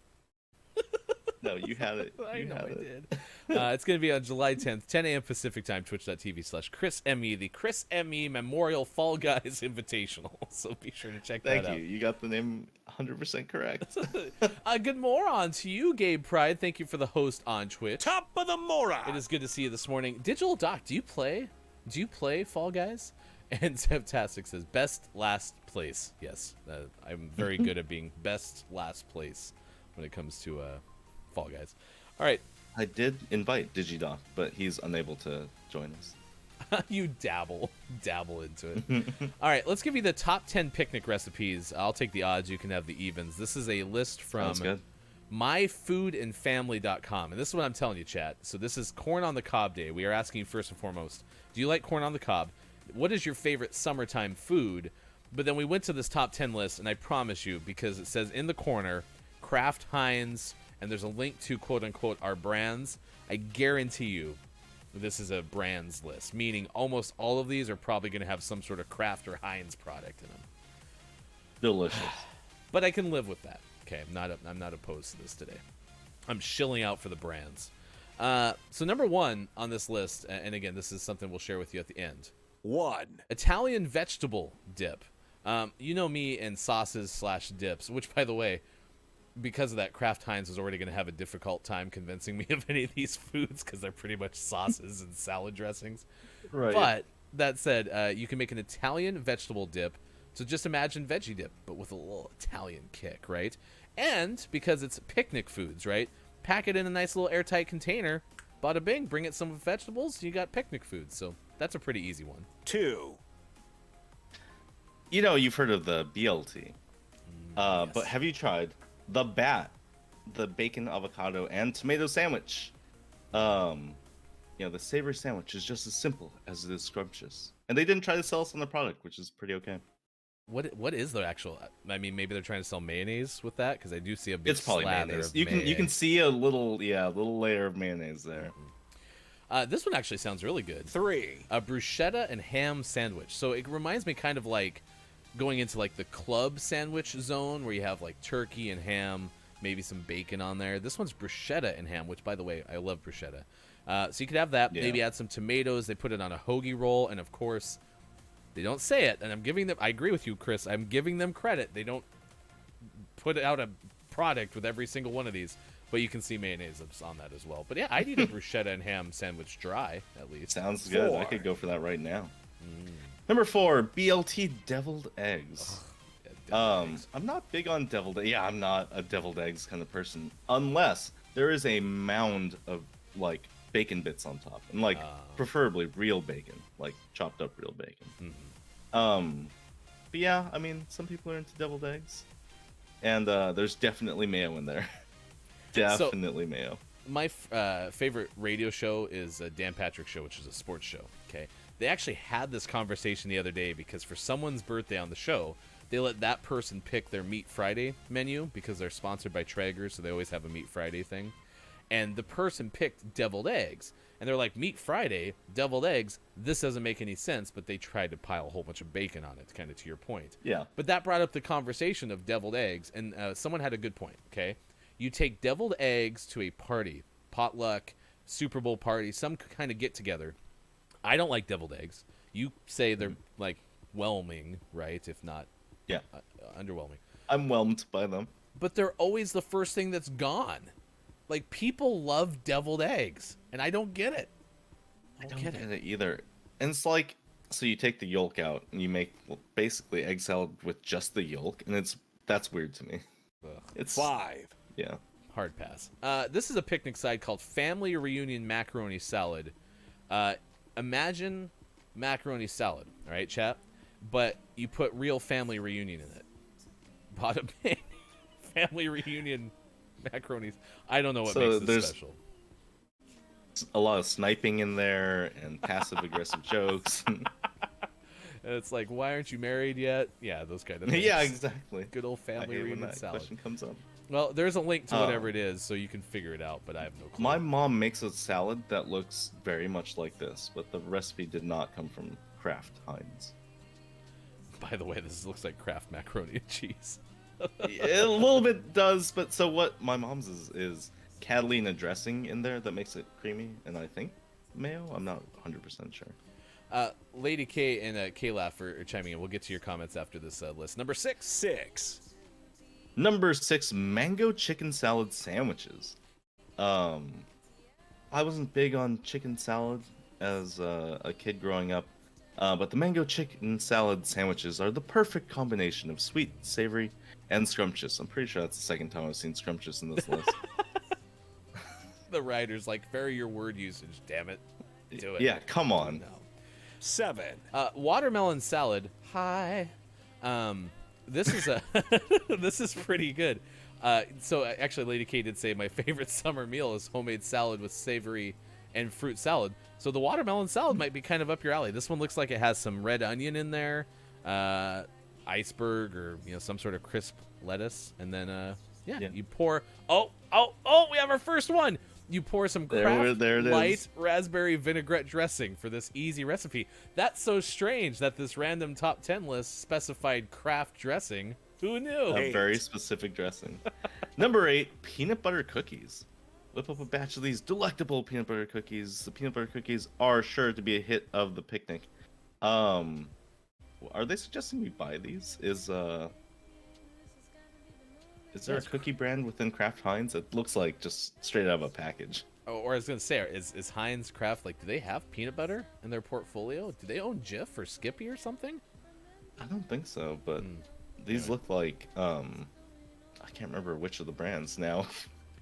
No, you had it. I did. It's going to be on July 10th, 10 a.m. Pacific time, twitch.tv/Chris M.E., the Chris M.E. Memorial Fall Guys Invitational. So be sure to check that out. Thank you. You got the name 100% correct. Good moron to you, Gabe Pride. Thank you for the host on Twitch. Top of the moron. It is good to see you this morning. Digital Doc, do you play Fall Guys? And Zeptastic says, best last place. Yes, I'm very good at being best last place when it comes to Fall Guys. All right. I did invite Digidoc, but he's unable to join us. You dabble into it. All right, let's give you the top 10 picnic recipes. I'll take the odds. You can have the evens. This is a list from myfoodandfamily.com. And this is what I'm telling you, chat. So this is corn on the cob day. We are asking you first and foremost, do you like corn on the cob? What is your favorite summertime food? But then we went to this top 10 list, and I promise you, because it says in the corner, Kraft Heinz, and there's a link to quote-unquote our brands, I guarantee you this is a brands list, meaning almost all of these are probably going to have some sort of Kraft or Heinz product in them. Delicious. But I can live with that. Okay, I'm not opposed to this today. I'm shilling out for the brands. So number one on this list, and again, this is something we'll share with you at the end. 1. Italian vegetable dip. You know me and sauces/dips, which, by the way, because of that, Kraft Heinz is already going to have a difficult time convincing me of any of these foods because they're pretty much sauces and salad dressings. Right. But that said, you can make an Italian vegetable dip. So just imagine veggie dip, but with a little Italian kick, right? And because it's picnic foods, right? pack it in a nice little airtight container. Bada bing, bring it some vegetables. You got picnic food. So that's a pretty easy one. 2, You know, you've heard of the BLT, Yes. but have you tried the BAT, the bacon, avocado, and tomato sandwich? You know, the savory sandwich is just as simple as it is scrumptious, and they didn't try to sell us on the product, which is pretty okay. What is the actual? I mean, maybe they're trying to sell mayonnaise with that because I do see a big It's probably slather mayonnaise. of You can may. see a little layer of mayonnaise there. This one actually sounds really good. 3, A bruschetta and ham sandwich. So it reminds me kind of like going into like the club sandwich zone where you have like turkey and ham, maybe some bacon on there. This one's bruschetta and ham, which by the way, I love bruschetta. So you could have that. Yeah. Maybe add some tomatoes. They put it on a hoagie roll, and of course, they don't say it. And I'm giving them. I agree with you, Chris. I'm giving them credit. They don't put out a product with every single one of these, but you can see mayonnaise on that as well. But yeah, I'd eat a bruschetta and ham sandwich dry at least. Sounds good. I 4. could go for that right now. Number 4, BLT deviled eggs. Yeah, deviled eggs. I'm not big on deviled. Yeah, I'm not a deviled eggs kind of person unless there is a mound of like bacon bits on top, and like preferably real bacon, like chopped up real bacon. But yeah, I mean, some people are into deviled eggs, and there's definitely mayo in there. Definitely mayo. My favorite radio show is Dan Patrick's show, which is a sports show. Okay, they actually had this conversation the other day because for someone's birthday on the show, they let that person pick their Meat Friday menu because they're sponsored by Traeger, so they always have a Meat Friday thing. And the person picked deviled eggs, and they're like, Meat Friday, deviled eggs. This doesn't make any sense, but they tried to pile a whole bunch of bacon on it, kind of to your point. Yeah. But that brought up the conversation of deviled eggs, and someone had a good point. Okay, you take deviled eggs to a party, potluck, Super Bowl party, some kind of get together. I don't like deviled eggs. You say they're like whelming, right? If not, Yeah. Underwhelming. I'm whelmed by them. But they're always the first thing that's gone. Like, people love deviled eggs, and I don't get it. I don't get it either. And it's like, so you take the yolk out and you make basically egg salad with just the yolk, and that's weird to me. Ugh. It's 5, yeah. Hard pass. This is a picnic side called Family Reunion Macaroni Salad. Imagine macaroni salad, all right, chat? But you put real family reunion in it. Bada bing. Family reunion macaronis. I don't know what So makes this there's- special. A lot of sniping in there and passive aggressive jokes. And it's like, why aren't you married yet? Yeah, those kind of things. Yeah, exactly. Good old I family hate when reunion that salad. question comes up. Well, there's a link to whatever it is, so you can figure it out, but I have no clue. My mom makes a salad that looks very much like this, but the recipe did not come from Kraft Heinz. By the way, this looks like Kraft macaroni and cheese. A little bit does, but so what my mom's is Catalina dressing in there that makes it creamy, and I think mayo. I'm not 100% sure. Lady K and K-Laugh are chiming in. We'll get to your comments after this list. Number 6. 6, Number 6, mango chicken salad sandwiches. I wasn't big on chicken salad as a kid growing up, but the mango chicken salad sandwiches are the perfect combination of sweet, savory, and scrumptious. I'm pretty sure that's the second time I've seen scrumptious in this list. The writer's like, vary your word usage, damn it. Do it. Yeah, come on. No. 7, Watermelon salad. Hi. This is a this is pretty good. So actually, Lady K did say my favorite summer meal is homemade salad with savory and fruit salad. So the watermelon salad might be kind of up your alley. This one looks like it has some red onion in there, iceberg or some sort of crisp lettuce, and then Yeah. you pour. Oh, we have our first one. You pour some Kraft there it is. light raspberry vinaigrette dressing for this easy recipe. That's so strange that this random top 10 list specified Kraft dressing. Who knew? A very specific dressing. Number 8, peanut butter cookies. Whip up a batch of these delectable peanut butter cookies. The peanut butter cookies are sure to be a hit of the picnic. Are they suggesting we buy these? Is there a cookie brand within Kraft Heinz? It looks like just straight out of a package. Or I was going to say, is Heinz Kraft, like, do they have peanut butter in their portfolio? Do they own Jif or Skippy or something? I don't think so, but these look like I can't remember which of the brands now.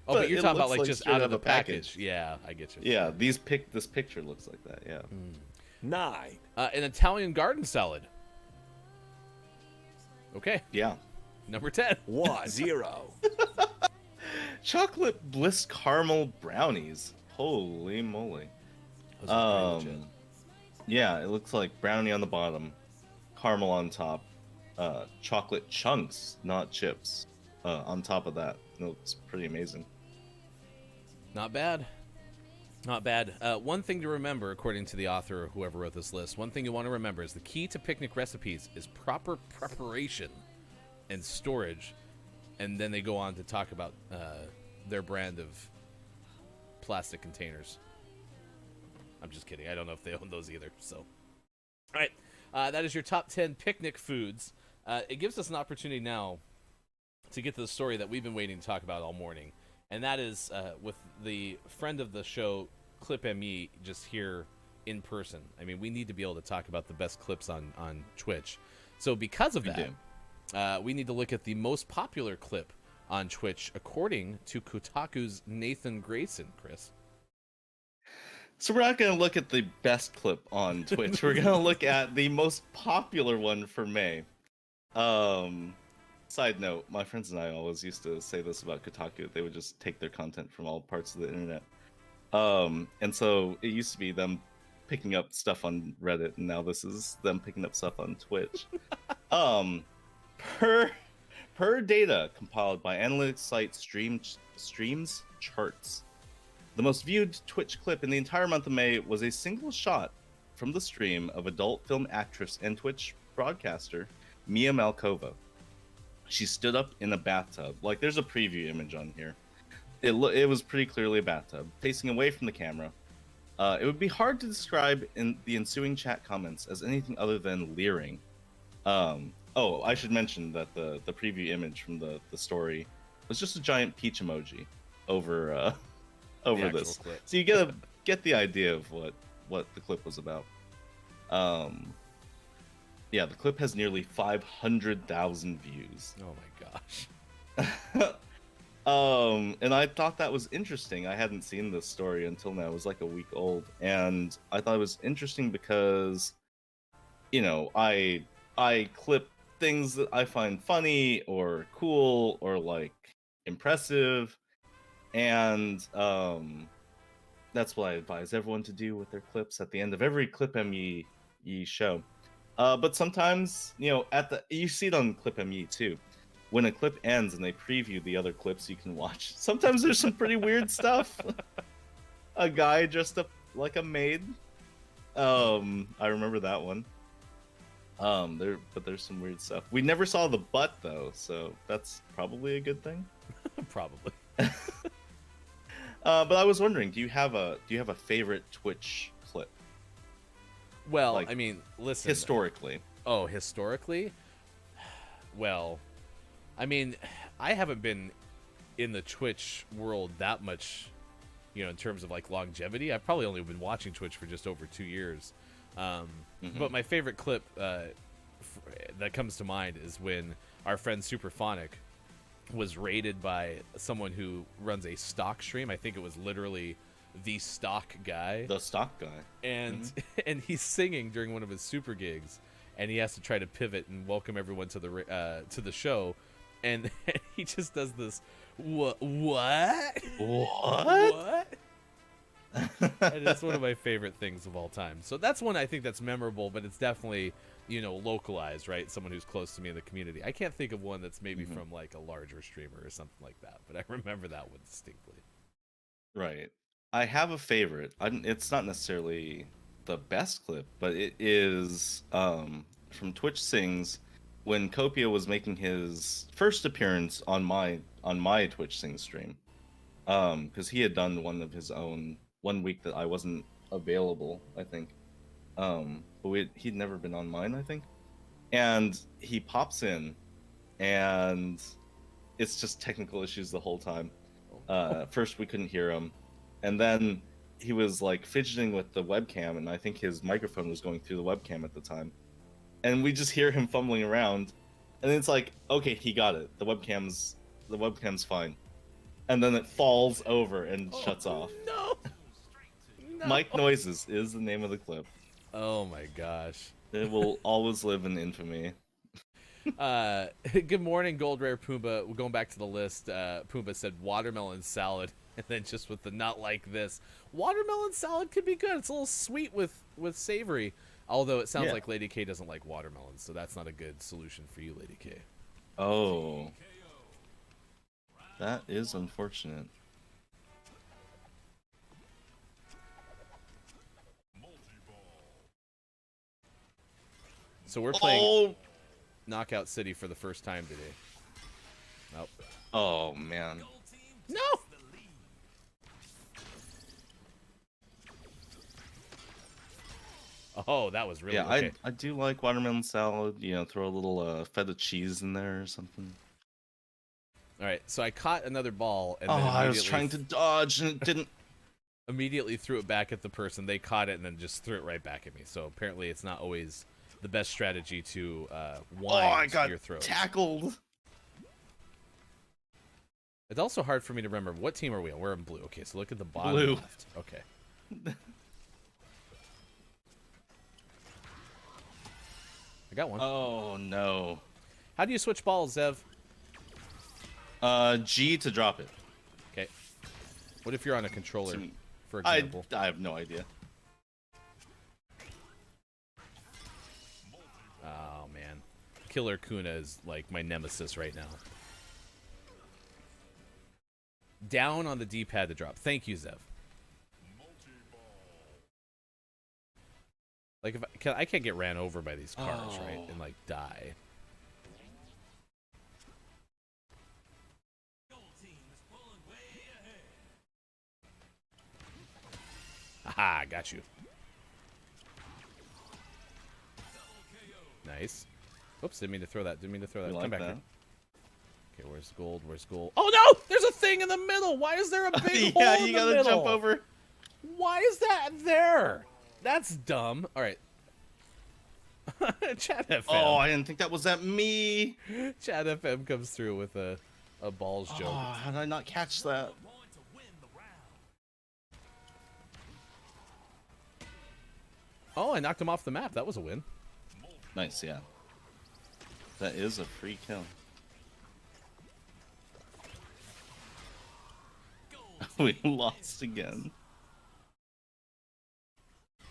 Oh, but But you're it talking about looks like just straight out of the package. Yeah, I get you. Yeah, this picture looks like that. Yeah. 9, An Italian garden salad. Okay, Yeah. number 10. 0. Chocolate bliss caramel brownies. Holy moly. Those are pretty legit. Yeah, it looks like brownie on the bottom, caramel on top, chocolate chunks, not chips, on top of that. It looks pretty amazing. Not bad. Not bad. One thing to remember, according to the author or whoever wrote this list, one thing you want to remember is the key to picnic recipes is proper preparation and storage. And then they go on to talk about their brand of plastic containers. I'm just kidding. I don't know if they own those either. So, all right. That is your top 10 picnic foods. It gives us an opportunity now to get to the story that we've been waiting to talk about all morning. And that is with the friend of the show, Clip ME, just here in person. I mean, we need to be able to talk about the best clips on Twitch. So because of that, we need to look at the most popular clip on Twitch, according to Kotaku's Nathan Grayson, Chris. So we're not going to look at the best clip on Twitch. We're going to look at the most popular one for May. Side note, my friends and I always used to say this about Kotaku. They would just take their content from all parts of the internet. And so it used to be them picking up stuff on Reddit, and now this is them picking up stuff on Twitch. Per data compiled by analytics site Streams Charts, the most viewed Twitch clip in the entire month of May was a single shot from the stream of adult film actress and Twitch broadcaster Mia Malkova. She stood up in a bathtub. Like, there's a preview image on here. It was pretty clearly a bathtub, facing away from the camera. It would be hard to describe in the ensuing chat comments as anything other than leering. Oh, I should mention that the preview image from the story was just a giant peach emoji over this. Clip. So you get the idea of what the clip was about. Yeah, the clip has nearly 500,000 views. Oh my gosh. And I thought that was interesting. I hadn't seen this story until now. It was like a week old, and I thought it was interesting because, you know, I clip things that I find funny or cool or like impressive, and that's what I advise everyone to do with their clips at the end of every Clip ME show. But sometimes, you know, you see it on Clip ME too. When a clip ends and they preview the other clips you can watch, sometimes there's some pretty weird stuff. A guy dressed up like a maid. I remember that one. But there's some weird stuff. We never saw the butt though, so that's probably a good thing. Probably. But I was wondering, do you have a favorite Twitch clip? Well, Like, I mean, listen. Historically. Oh, historically? Well, I mean, I haven't been in the Twitch world that much, you know, in terms of like longevity. I've probably only been watching Twitch for just over 2 years. But my favorite clip that comes to mind is when our friend Superphonic was raided by someone who runs a stock stream. I think it was literally the stock guy. The stock guy. And and he's singing during one of his super gigs, and he has to try to pivot and welcome everyone to the show, and he just does this what and it's one of my favorite things of all time. So that's one I think that's memorable, but it's definitely, you know, localized, right? Someone who's close to me in the community. I can't think of one that's maybe from like a larger streamer or something like that, but I remember that one distinctly. Right. I have a favorite. It's not necessarily the best clip, but it is from Twitch Sings when Copia was making his first appearance on my Twitch Sings stream. Because he had done one of his own 1 week that I wasn't available, I think. But he'd never been on mine, I think. And he pops in, and it's just technical issues the whole time. First, we couldn't hear him. And then he was like fidgeting with the webcam, and I think his microphone was going through the webcam at the time. And we just hear him fumbling around, and then it's like, okay, he got it. The webcam's fine. and then it falls over and shuts off. No. Mike Noises is the name of the clip. Oh my gosh. It will always live in infamy. Good morning, Gold Rare Pumbaa. We're going back to the list. Pumbaa said watermelon salad, and then just with the not like this. Watermelon salad could be good. It's a little sweet with savory. Although it sounds like Lady K doesn't like watermelons, so that's not a good solution for you, Lady K. Oh. That is unfortunate. So we're playing Knockout City for the first time today. Nope. Oh, man. No! Oh, that was really okay. I do like watermelon salad. You know, throw a little feta cheese in there or something. All right, so I caught another ball, and Oh, then I was trying to dodge and it didn't. Immediately threw it back at the person. They caught it and then just threw it right back at me. So apparently, it's not always the best strategy to wind I got your throat. tackled. It's also hard for me to remember what team are we on. We're in blue. Okay, so look at the bottom Blue. left. Okay. I got one. Oh no. How do you switch balls, Zev? G to drop it. Okay. What if you're on a controller, So, for I example? have no idea. Oh man, Killer Kuna is like my nemesis right now. Down on the D-pad to drop. Thank you, Zev. Like if I can't get ran over by these cars, right, and like die. Aha, got you. Nice. Oops, didn't mean to throw that. Didn't mean to throw that. You Come like back that? here. Okay, where's gold? Where's gold? Oh no! There's a thing in the middle. Why is there a big hole Yeah, in you the gotta middle? jump over. Why is that there? That's dumb. All right. Chat FM. Oh, I didn't think that was at me. Chat FM comes through with a balls joke. Oh, how did I not catch that? Oh, I knocked him off the map. That was a win. Nice, yeah. That is a free kill. We lost again.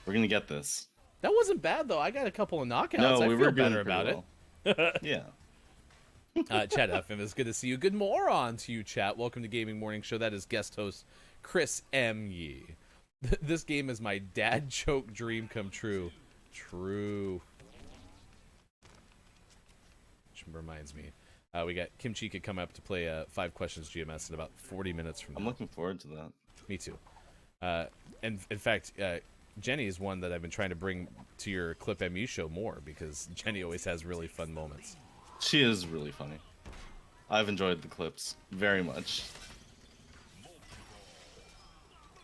We're gonna get this. That wasn't bad though. I got a couple of knockouts. No, I we feel were doing better pretty about well. it. Yeah. Chat FM, it's good to see you. Good moron to you, chat. Welcome to Gaming Morning Show. That is guest host Chris M. Yee. This game is my dad joke dream come true. True. Which reminds me, we got Kim Chika come up to play 5 Questions GMS in about 40 minutes from now. I'm looking forward to that. Me too. And in fact, Jenny is one that I've been trying to bring to your Clip MU show more because Jenny always has really fun moments. She is really funny. I've enjoyed the clips very much.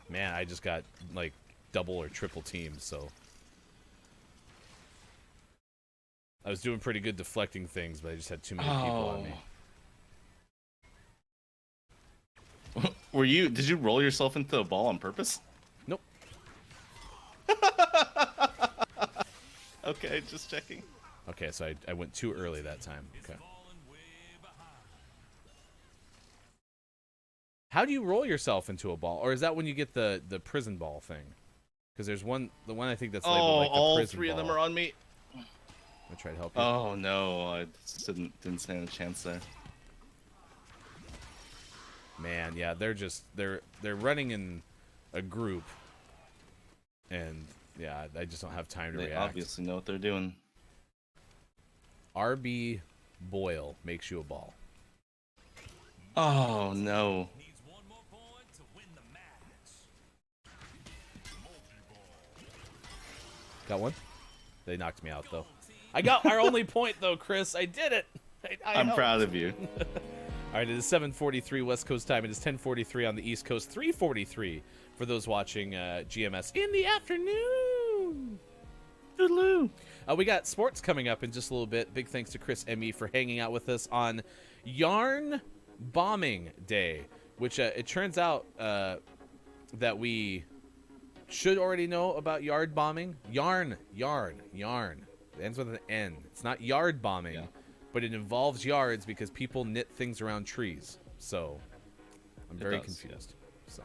Man, I just got like double or triple teamed, so I was doing pretty good deflecting things, but I just had too many people on me. Did you roll yourself into the ball on purpose? Nope. Okay, just checking. Okay, so I went too early that time. Okay. How do you roll yourself into a ball? Or is that when you get the prison ball thing? Because there's the one I think that's labeled like the all prison 3 of them ball. are on me. I'm gonna try to help you. Oh no, I just didn't stand a chance there. Man, yeah, they're running in a group, and yeah, I just don't have time to They react. obviously know what they're doing. RB Boyle makes you a ball. Oh no. Got one? They knocked me out though. I got our only point though, Chris. I did it. I'm proud of you. All right, it is 7:43 West Coast time. It is 10:43 on the East Coast. 3:43 for those watching GMS in the afternoon. Toodaloo. We got sports coming up in just a little bit. Big thanks to Chris ME for hanging out with us on Yarn Bombing Day. which it turns out that we should already know about yard bombing. Yarn. It ends with an N. It's not yard bombing, but it involves yards because people knit things around trees. So I'm very confused. So.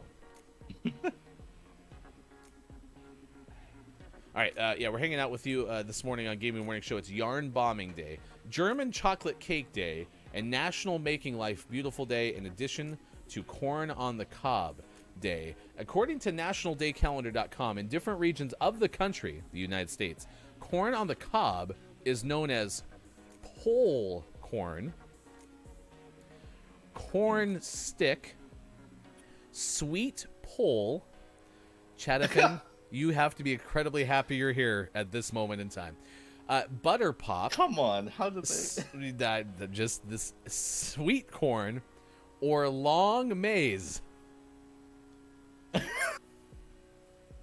All right, we're hanging out with you this morning on Gaming Morning Show. It's Yarn Bombing Day, German Chocolate Cake Day, and National Making Life Beautiful Day, in addition to Corn on the Cob Day. According to nationaldaycalendar.com, in different regions of the country, the United States, corn on the cob is known as pole corn, corn stick, sweet pole. Chatafin, you have to be incredibly happy you're here at this moment in time. Butter pop. Come on, how did they? Just this sweet corn or long maize.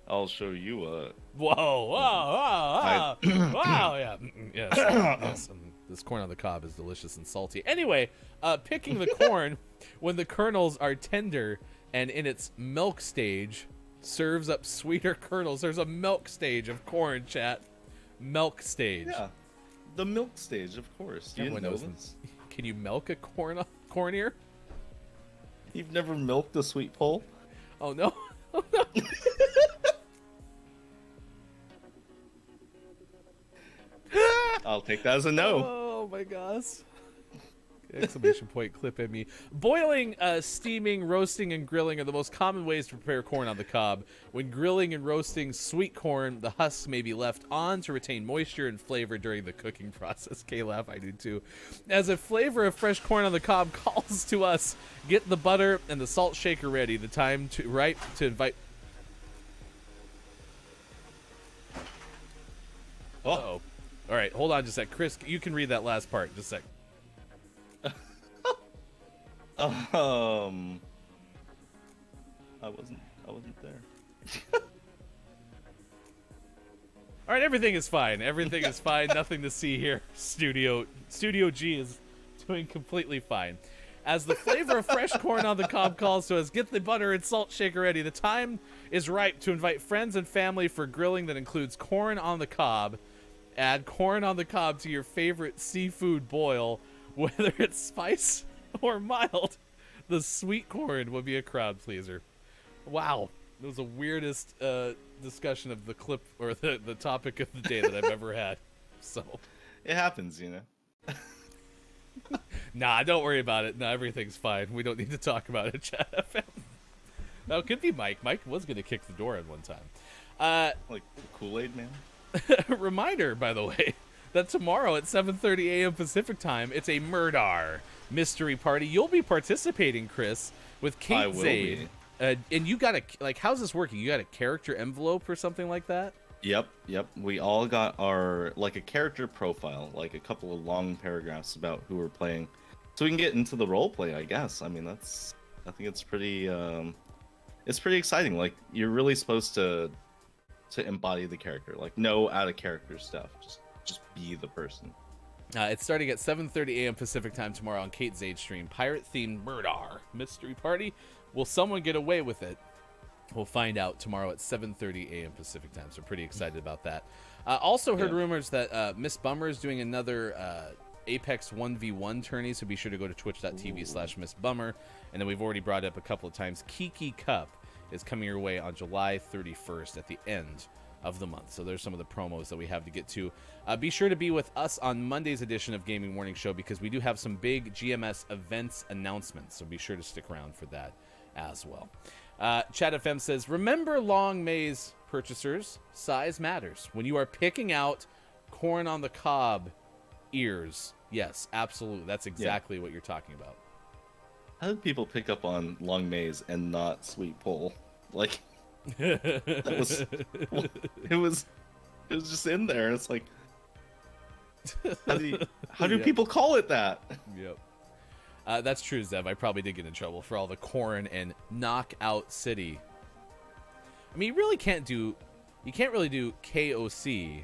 I'll show you a. Whoa! Wow! Yeah. Yes. This corn on the cob is delicious and salty. Anyway, picking the corn when the kernels are tender and in its milk stage serves up sweeter kernels. There's a milk stage of corn, chat. Milk stage. Yeah, the milk stage, of course. You didn't know this? Can you milk a corn ear? You've never milked a sweet pole? Oh no! Oh no! I'll take that as a no. Oh my gosh. Exclamation point clip at me. Boiling, steaming, roasting, and grilling are the most common ways to prepare corn on the cob. When grilling and roasting sweet corn, the husks may be left on to retain moisture and flavor during the cooking process. K-Laugh, I do too. As a flavor of fresh corn on the cob calls to us, get the butter and the salt shaker ready. The time to invite... Uh-oh. All right, hold on just a sec. Chris, you can read that last part. Just a sec. I wasn't there. All right, everything is fine. Everything is fine. Nothing to see here. Studio G is doing completely fine. As the flavor of fresh corn on the cob calls to us, get the butter and salt shaker ready. The time is ripe to invite friends and family for grilling that includes corn on the cob. Add corn on the cob to your favorite seafood boil, whether it's spice or mild. The sweet corn will be a crowd pleaser. Wow, it was the weirdest discussion of the clip or the topic of the day that I've ever had. So it happens, you know. Nah, don't worry about it. No, everything's fine. We don't need to talk about it, chat FM. No, it could be Mike. Mike was going to kick the door in one time. Like Kool-Aid Man? Reminder, by the way, that tomorrow at 7:30 a.m. Pacific time, it's a Murdar mystery party. You'll be participating, Chris, with Kate Zade. And you got how's this working? You got a character envelope or something like that? Yep. We all got our, a character profile, a couple of long paragraphs about who we're playing. So we can get into the role play, I guess. I mean, I think it's pretty exciting. You're really supposed to embody the character, no out of character stuff. Just be the person. It's starting at 7:30 a.m. Pacific time tomorrow on Kate Zade stream. Pirate-themed Murdar mystery party. Will someone get away with it? We'll find out tomorrow at 7:30 a.m. Pacific time. So pretty excited about that. Also heard rumors that Miss Bummer is doing another Apex 1v1 tourney. So be sure to go to twitch.tv/MissBummer. And then we've already brought up a couple of times Kiki Cup is coming your way on July 31st at the end of the month. So there's some of the promos that we have to get to. Be sure to be with us on Monday's edition of Gaming Morning Show because we do have some big GMS events announcements. So be sure to stick around for that as well. Chat FM says, remember long maize purchasers, size matters. When you are picking out corn on the cob ears, yes, absolutely. That's exactly what you're talking about. How did people pick up on long maize and not sweet pole? It was just in there. It's how do people call it that? Yep. That's true, Zev. I probably did get in trouble for all the corn and Knockout City. I mean, you can't really do KOC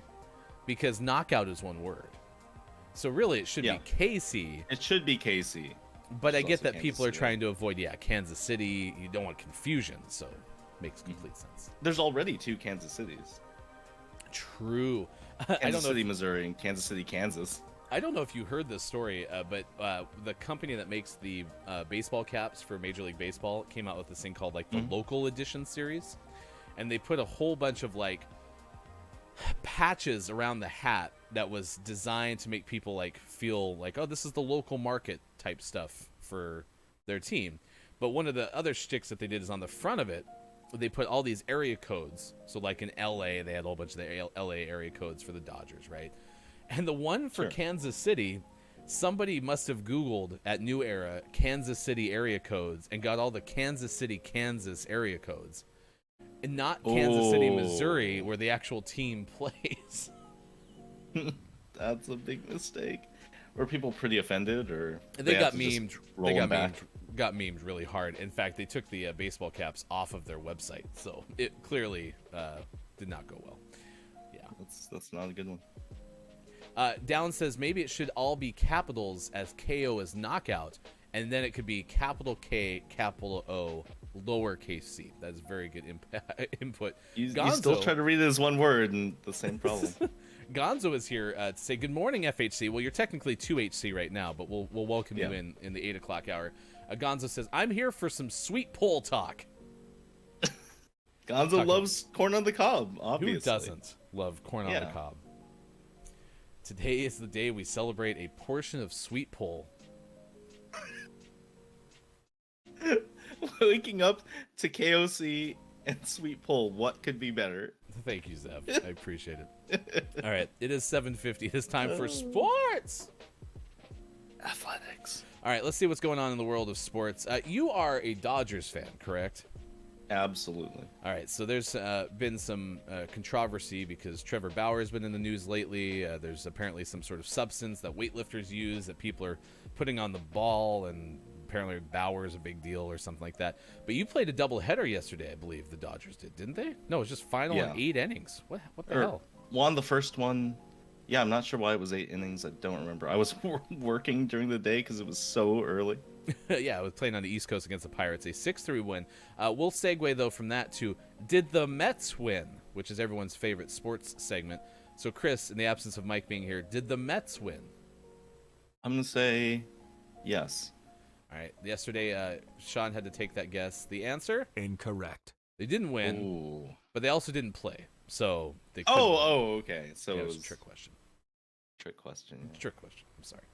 because knockout is one word. So really it should be KC. It should be KC. But I Which is get also that Kansas people are City. trying to avoid, Kansas City. You don't want confusion, so makes complete sense. There's already 2 Kansas Cities. True. I Kansas don't know. City, If, Missouri, and Kansas City, Kansas. I don't know if you heard this story, but the company that makes the baseball caps for Major League Baseball came out with this thing called like the Local Edition series, and they put a whole bunch of like patches around the hat that was designed to make people like feel like, oh, this is the local market type stuff for their team. But one of the other shticks that they did is on the front of it, they put all these area codes. So like in LA, they had a whole bunch of the LA area codes for the Dodgers, right? And the one for Kansas City, somebody must have Googled at New Era Kansas City area codes and got all the Kansas City, Kansas area codes. And not Kansas City, Missouri, where the actual team plays. That's a big mistake. Were people pretty offended, or They got have to just memed. roll They them got back? memed really hard. In fact, they took the baseball caps off of their website, so it clearly did not go well. Yeah. That's not a good one. Down says maybe it should all be capitals as KO is knockout, and then it could be capital K, capital O, lowercase c. That is very good input. You still try to read it as one word, and the same problem. Gonzo is here to say good morning, FHC. Well, you're technically 2HC right now, but we'll welcome you in the 8 o'clock hour. Gonzo says, I'm here for some sweet pole talk. Gonzo loves corn on the cob, obviously. Who doesn't love corn on the cob? Today is the day we celebrate a portion of sweet pole. Waking up to KOC and sweet pole, what could be better? Thank you, Zev. I appreciate it. All right, it is 7:50. It is time for sports. Athletics. All right, let's see what's going on in the world of sports. You are a Dodgers fan, correct? Absolutely. All right, so there's been some controversy because Trevor Bauer has been in the news lately. There's apparently some sort of substance that weightlifters use that people are putting on the ball, and apparently Bauer is a big deal or something like that. But you played a doubleheader yesterday, I believe the Dodgers did, didn't they? No, it was just final in 8 innings. What the hell? Won the first one. Yeah, I'm not sure why it was 8 innings. I don't remember. I was working during the day because it was so early. Yeah, I was playing on the East Coast against the Pirates. A 6-3 win. We'll segue, though, from that to did the Mets win, which is everyone's favorite sports segment. So, Chris, in the absence of Mike being here, did the Mets win? I'm going to say yes. All right. Yesterday, Sean had to take that guess. The answer? Incorrect. They didn't win, but they also didn't play. So they couldn't win. Okay. So Yeah, it it was was a trick question. Trick question. Yeah. Trick question. I'm sorry.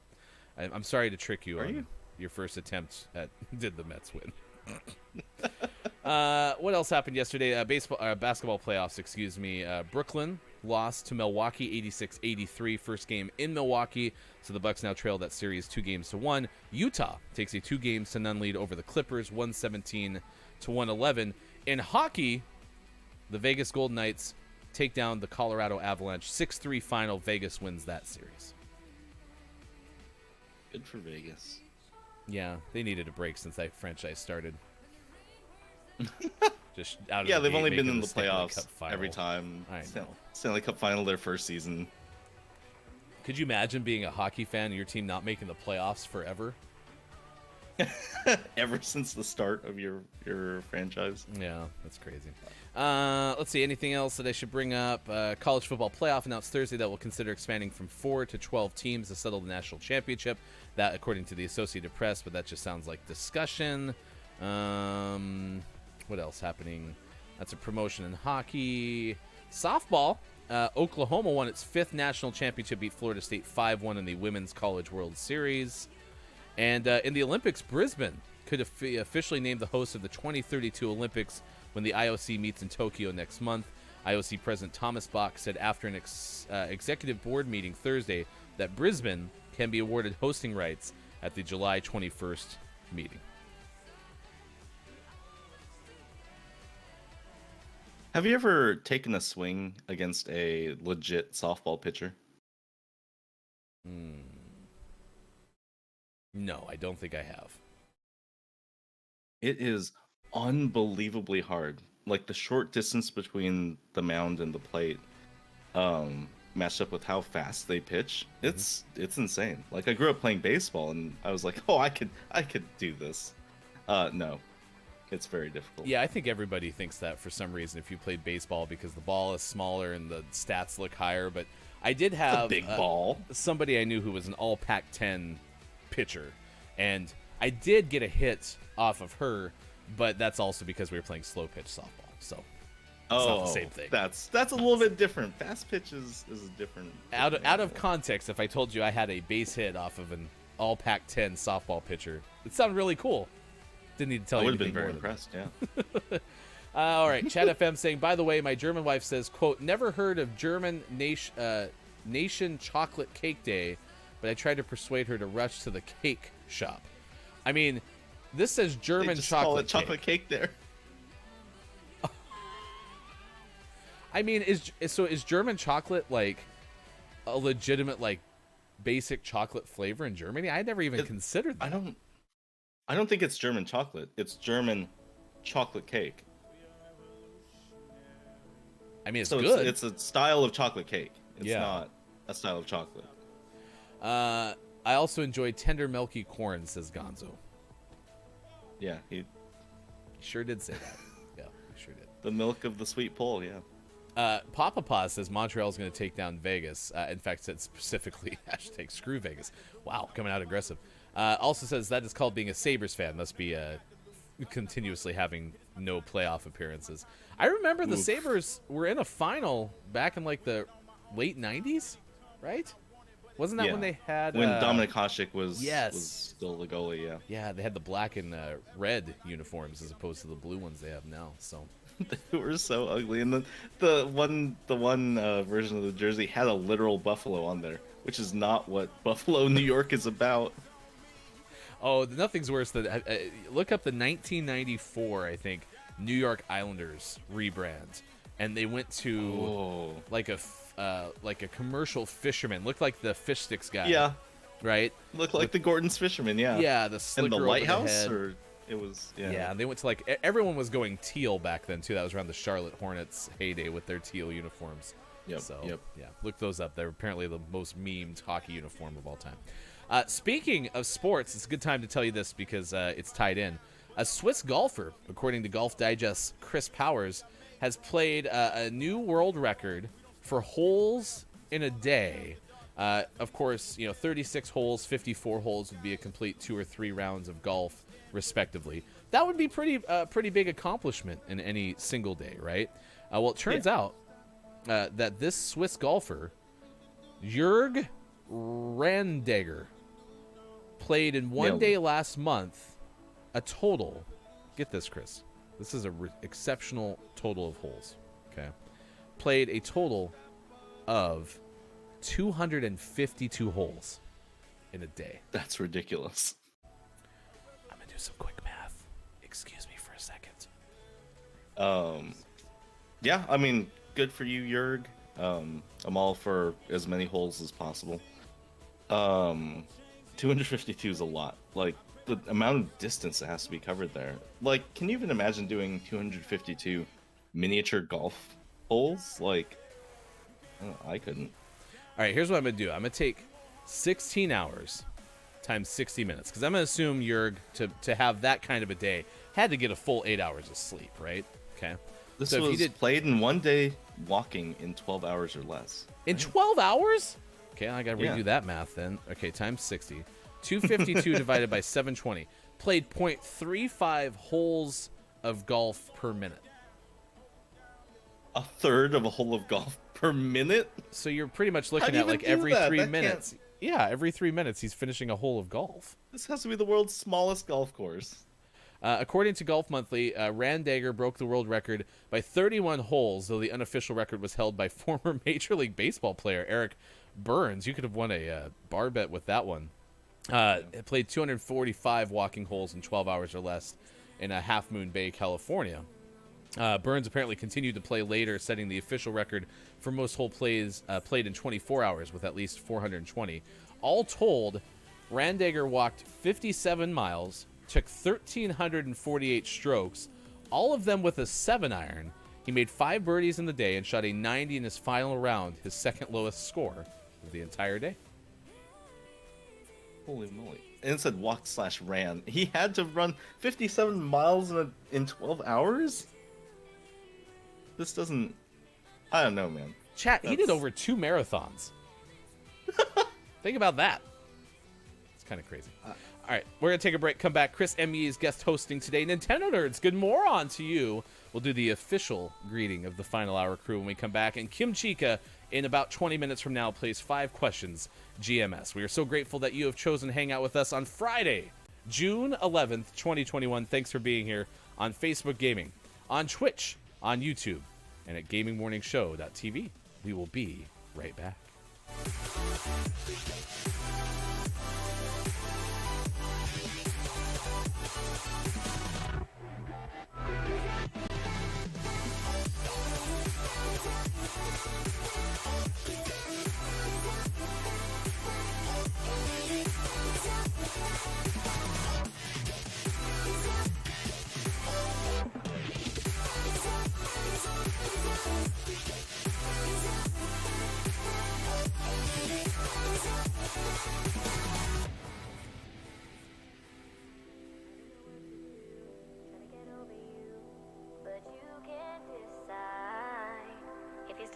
I'm sorry to trick you Are on you? your first attempt at did the Mets win. What else happened yesterday? Basketball playoffs, excuse me. Brooklyn lost to Milwaukee 86-83, first game in Milwaukee. So the Bucks now trail that series 2-1. Utah takes a 2-0 lead over the Clippers, 117-111. In hockey, the Vegas Golden Knights take down the Colorado Avalanche, 6-3 final. Vegas wins that series. Good for Vegas. Yeah, they needed a break since that franchise started. Just out of Yeah, the they've gate only been making in the Stanley playoffs Cup final. every time. I know. Stanley Cup final their first season. Could you imagine being a hockey fan and your team not making the playoffs forever? Ever since the start of your franchise. Yeah, that's crazy. Let's see, anything else that I should bring up? College football playoff announced Thursday that will consider expanding from 4 to 12 teams to settle the national championship. That, according to the Associated Press, but that just sounds like discussion. What else happening? That's a promotion in hockey. Softball. Oklahoma won its 5th national championship, beat Florida State 5-1 in the Women's College World Series. And in the Olympics, Brisbane could officially name the host of the 2032 Olympics when the IOC meets in Tokyo next month. IOC President Thomas Bach said after an executive board meeting Thursday that Brisbane can be awarded hosting rights at the July 21st meeting. Have you ever taken a swing against a legit softball pitcher? No, I don't think I have. It is unbelievably hard. Like the short distance between the mound and the plate matched up with how fast they pitch, it's insane. Like I grew up playing baseball, and I was like, oh, I could do this. No, it's very difficult. Yeah, I think everybody thinks that for some reason if you played baseball because the ball is smaller and the stats look higher. But I did have a big ball. Somebody I knew who was an all Pac-10 pitcher, and I did get a hit off of her, but that's also because we were playing slow pitch softball. So it's not the same thing. That's a little bit different. Fast pitch is a different. Out of context, if I told you I had a base hit off of an all Pac-10 softball pitcher, it sounded really cool. Didn't need to tell I you. would have been anything very more than impressed. Yeah. all right, Chat FM saying, by the way, my German wife says, quote, never heard of German Nation Chocolate Cake Day, but I tried to persuade her to rush to the cake shop. I mean, this says German They just chocolate call it chocolate cake there. I mean, is German chocolate like a legitimate like basic chocolate flavor in Germany? I never even considered that. I don't think it's German chocolate. It's German chocolate cake. I mean, it's so good. It's a style of chocolate cake. It's Yeah. not a style of chocolate. I also enjoy tender milky corn, says Gonzo. Yeah, He sure did say that. Yeah, he sure did. the milk of the sweet pole. Yeah. Papa Paz says Montreal's going to take down Vegas. In fact, said specifically hashtag screw Vegas. Wow, coming out aggressive. Also says that is called being a Sabres fan. Must be continuously having no playoff appearances. I remember the Sabres were in a final back in like the late 90s, right? Wasn't that when they had... When Dominik Hasek was Yes. was still the goalie, yeah. Yeah, they had the black and red uniforms as opposed to the blue ones they have now, so... They were so ugly, and the one version of the jersey had a literal buffalo on there, which is not what Buffalo, New York is about. Oh, nothing's worse than look up the 1994, I think, New York Islanders rebrand, and they went to like a commercial fisherman, looked like the fish sticks guy. Yeah, right. Looked like the Gordon's Fisherman. Yeah. Yeah, the slicker and the over lighthouse, head. or it was Yeah, and they went to like everyone was going teal back then too. That was around the Charlotte Hornets heyday with their teal uniforms. Yep. So Yep. yeah, look those up. They're apparently the most memed hockey uniform of all time. Speaking of sports, it's a good time to tell you this because it's tied in. A Swiss golfer, according to Golf Digest's Chris Powers, has played a new world record for holes in a day. Of course, 36 holes, 54 holes would be a complete 2 or 3 rounds of golf, respectively. That would be pretty big accomplishment in any single day, right? Well, it turns out that this Swiss golfer, Jörg Randager, played in one day last month a total, get this, Chris, this is an exceptional total of holes, okay? Played a total of 252 holes in a day. That's ridiculous. I'm gonna do some quick math. Excuse me for a second. Yeah, I mean, good for you, Jurg. I'm all for as many holes as possible. 252 is a lot. Like, the amount of distance that has to be covered there. Like, can you even imagine doing 252 miniature golf holes? Like, I couldn't. All right, here's what I'm going to do. I'm going to take 16 hours times 60 minutes, because I'm going to assume Jurg, to have that kind of a day, had to get a full 8 hours of sleep, right? Okay. This so was played in one day, walking in 12 hours or less. In 12 hours? Okay, I got to redo that math then. Okay, times 60. 252 divided by 720. Played 0.35 holes of golf per minute. A third of a hole of golf per minute? So you're pretty much looking do you at like even do every that? 3 That minutes. Yeah, every 3 minutes he's finishing a hole of golf. This has to be the world's smallest golf course. According to Golf Monthly, Randager broke the world record by 31 holes, though the unofficial record was held by former Major League Baseball player Eric Burns. You could have won a bar bet with that one. It played 245 walking holes in 12 hours or less in Half Moon Bay, California. Burns apparently continued to play later, setting the official record for most hole plays played in 24 hours with at least 420. All told, Randager walked 57 miles, took 1,348 strokes, all of them with a 7-iron. He made 5 birdies in the day and shot a 90 in his final round, his second lowest score of the entire day. Holy moly. And it said walked/ran. He had to run 57 miles in 12 hours? This doesn't... I don't know, man. Chat, he did over 2 marathons. Think about that. It's kind of crazy. All right, we're going to take a break, come back. Chris ME is guest hosting today. Nintendo Nerds, good moron to you. We'll do the official greeting of the Final Hour crew when we come back. And Kim Chica, in about 20 minutes from now, plays 5 questions GMS. We are so grateful that you have chosen to hang out with us on Friday, June 11th, 2021. Thanks for being here on Facebook Gaming, on Twitch, on YouTube, and at gamingmorningshow.tv. We will be right back.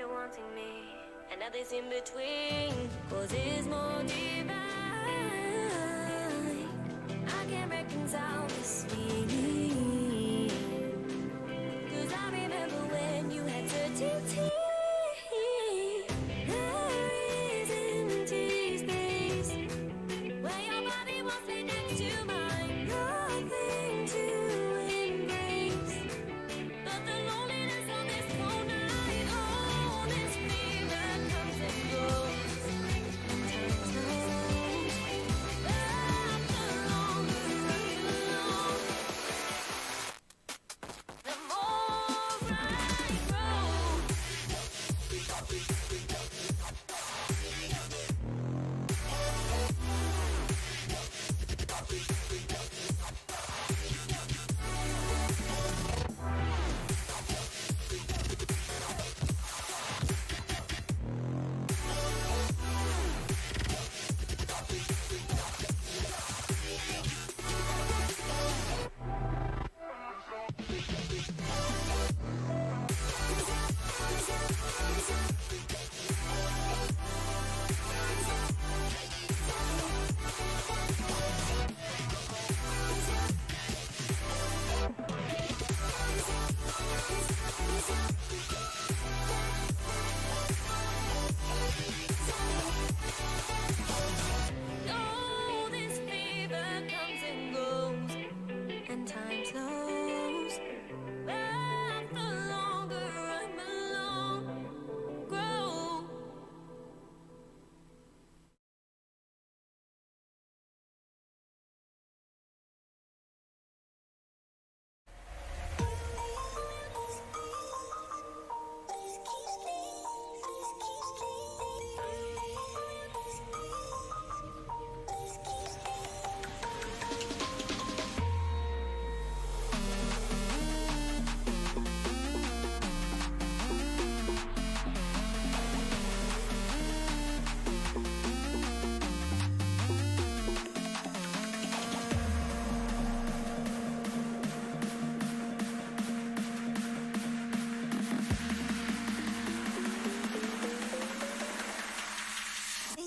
Wanting me, and nothing's in between, cause it's more divine. I can't reconcile this feeling, cause I remember when you had certainty. There is empty space where your body wants me next to mine, nothing to embrace, but the loneliness of this cold night.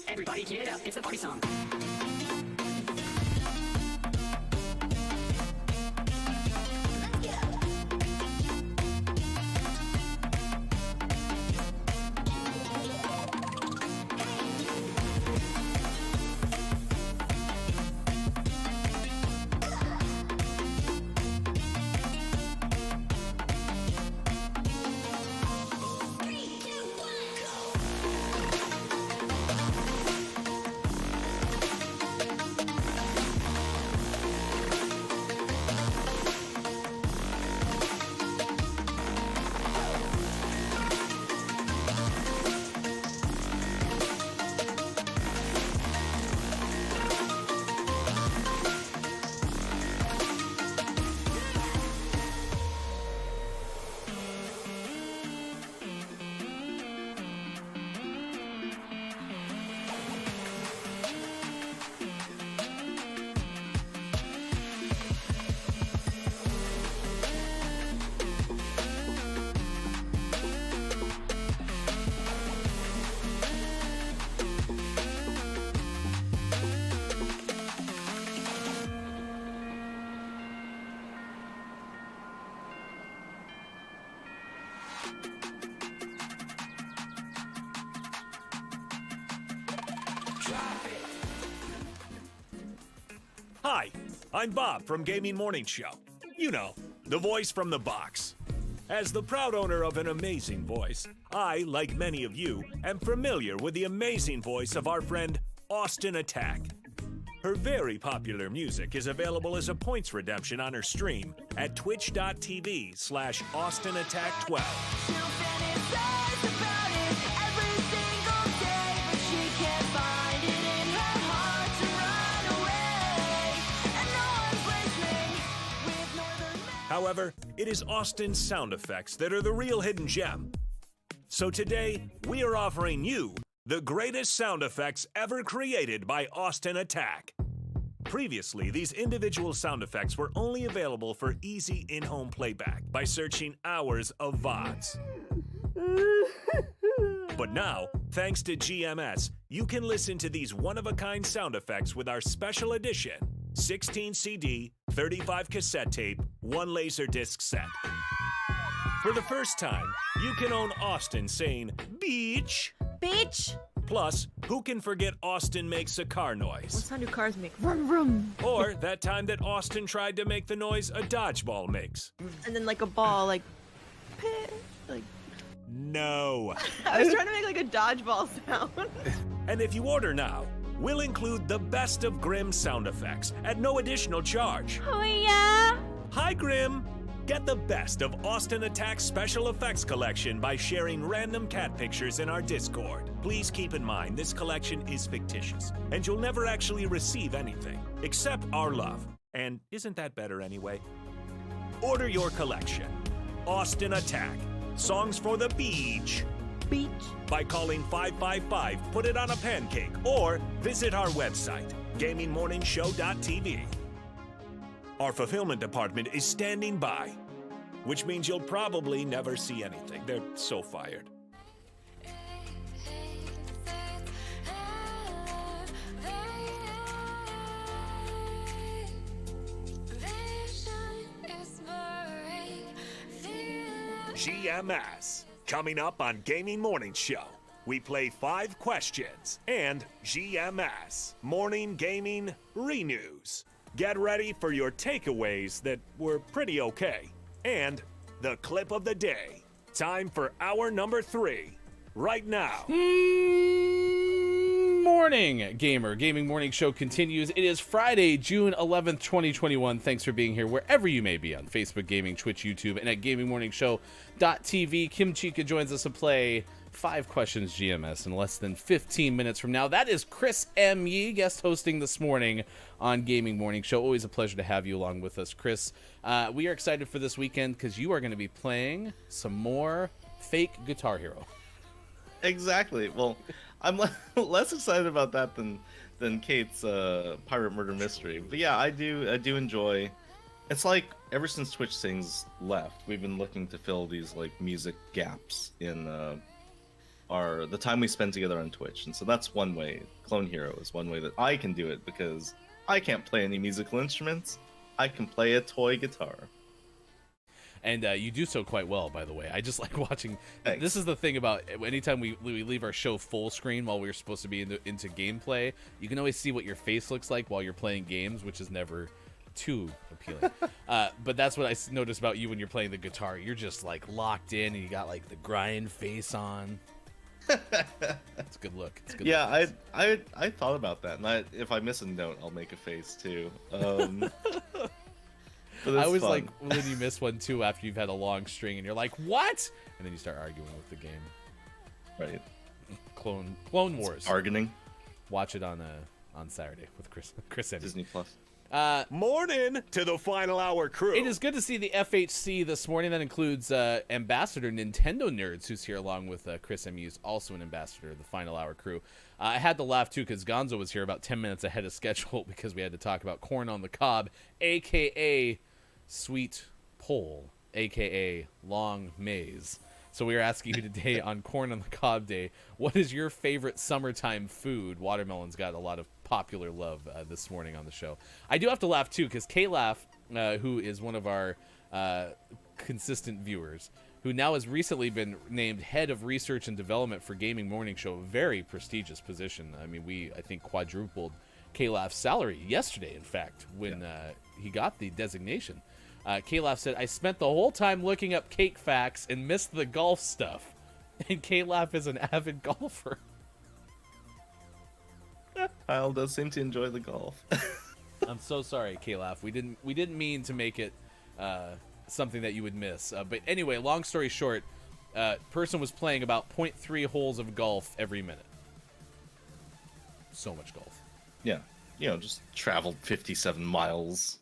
Everybody get up, it's a party song. Hi, I'm Bob from Gaming Morning Show. You know, the voice from the box. As the proud owner of an amazing voice, I, like many of you, am familiar with the amazing voice of our friend Austin Attack. Her very popular music is available as a points redemption on her stream at twitch.tv/AustinAttack12. However, it is Austin's sound effects that are the real hidden gem. So today, we are offering you the greatest sound effects ever created by Austin Attack. Previously, these individual sound effects were only available for easy in-home playback by searching hours of VODs. But now, thanks to GMS, you can listen to these one-of-a-kind sound effects with our special edition 16 CD, 35 cassette tape, 1 Laserdisc set. For the first time, you can own Austin saying, "Beach." Beach. Plus, who can forget Austin makes a car What noise? sound do cars make? Vroom, vroom. Or that time that Austin tried to make the noise a dodgeball makes. And then like a ball, like, peh, like. No. I was trying to make like a dodgeball sound. And if you order now, we'll include the best of Grimm sound effects at no additional charge. Oh yeah. Hi, Grimm. Get the best of Austin Attack's special effects collection by sharing random cat pictures in our Discord. Please keep in mind this collection is fictitious, and you'll never actually receive anything except our love. And isn't that better anyway? Order your collection. Austin Attack. Songs for the beach. Beach. By calling 555, put it on a pancake, or visit our website, gamingmorningshow.tv. Our fulfillment department is standing by, which means you'll probably never see anything. They're so fired. GMS. Coming up on Gaming Morning Show, we play 5 questions and GMS, Morning Gaming Renews. Get ready for your takeaways that were pretty okay. And the clip of the day. Time for hour number 3. Right now. Morning, gamer. Gaming Morning Show continues. It is Friday, June 11th, 2021. Thanks for being here wherever you may be on Facebook Gaming, Twitch, YouTube, and at gamingmorningshow.tv. Kim Chica joins us to play 5 questions GMS in less than 15 minutes from now. That is Chris M. Yee, guest hosting this morning on Gaming Morning Show. Always a pleasure to have you along with us, Chris. We are excited for this weekend because you are going to be playing some more fake Guitar Hero. Exactly. Well, I'm less excited about that than Kate's Pirate Murder Mystery. But yeah, I do enjoy. It's like ever since Twitch Sings left, we've been looking to fill these like music gaps in the time we spend together on Twitch, and so that's one way. Clone Hero is one way that I can do it because I can't play any musical instruments. I can play a toy guitar. And you do so quite well, by the way. I just like watching. Thanks. This is the thing about anytime we leave our show full screen while we're supposed to be into gameplay, you can always see what your face looks like while you're playing games, which is never too appealing. But that's what I noticed about you when you're playing the guitar. You're just like locked in, and you got like the grind face on. It's a good look. It's a good Yeah, look. I thought about that, and if I miss a note, I'll make a face too. But I it's always fun. like when you miss one too after you've had a long string, and you're like, "What?" And then you start arguing with the game. Right. Clone Wars. Bargaining. Watch it on Saturday with Chris Eddy. Disney Plus. Morning to the final hour crew. It is good to see the FHC this morning. That includes Ambassador Nintendo Nerds, who's here along with Chris M. Hughes, also an ambassador of the Final Hour crew. I had to laugh, too, because Gonzo was here about 10 minutes ahead of schedule because we had to talk about Corn on the Cob, a.k.a. Sweet Pole, a.k.a. Long Maze. So we are asking you today on Corn on the Cob Day, what is your favorite summertime food? Watermelon's got a lot of popular love this morning on the show. I do have to laugh, too, because K-Laugh, who is one of our consistent viewers, who now has recently been named head of research and development for Gaming Morning Show, a very prestigious position. I mean, I think, quadrupled K-Laugh's salary yesterday, in fact, when he got the designation. K-Laugh said, I spent the whole time looking up cake facts and missed the golf stuff. And K-Laugh is an avid golfer. Kyle does seem to enjoy the golf. I'm so sorry, K-Laugh. We didn't mean to make it something that you would miss. But anyway, long story short, person was playing about 0.3 holes of golf every minute. So much golf. Yeah. You know, just traveled 57 miles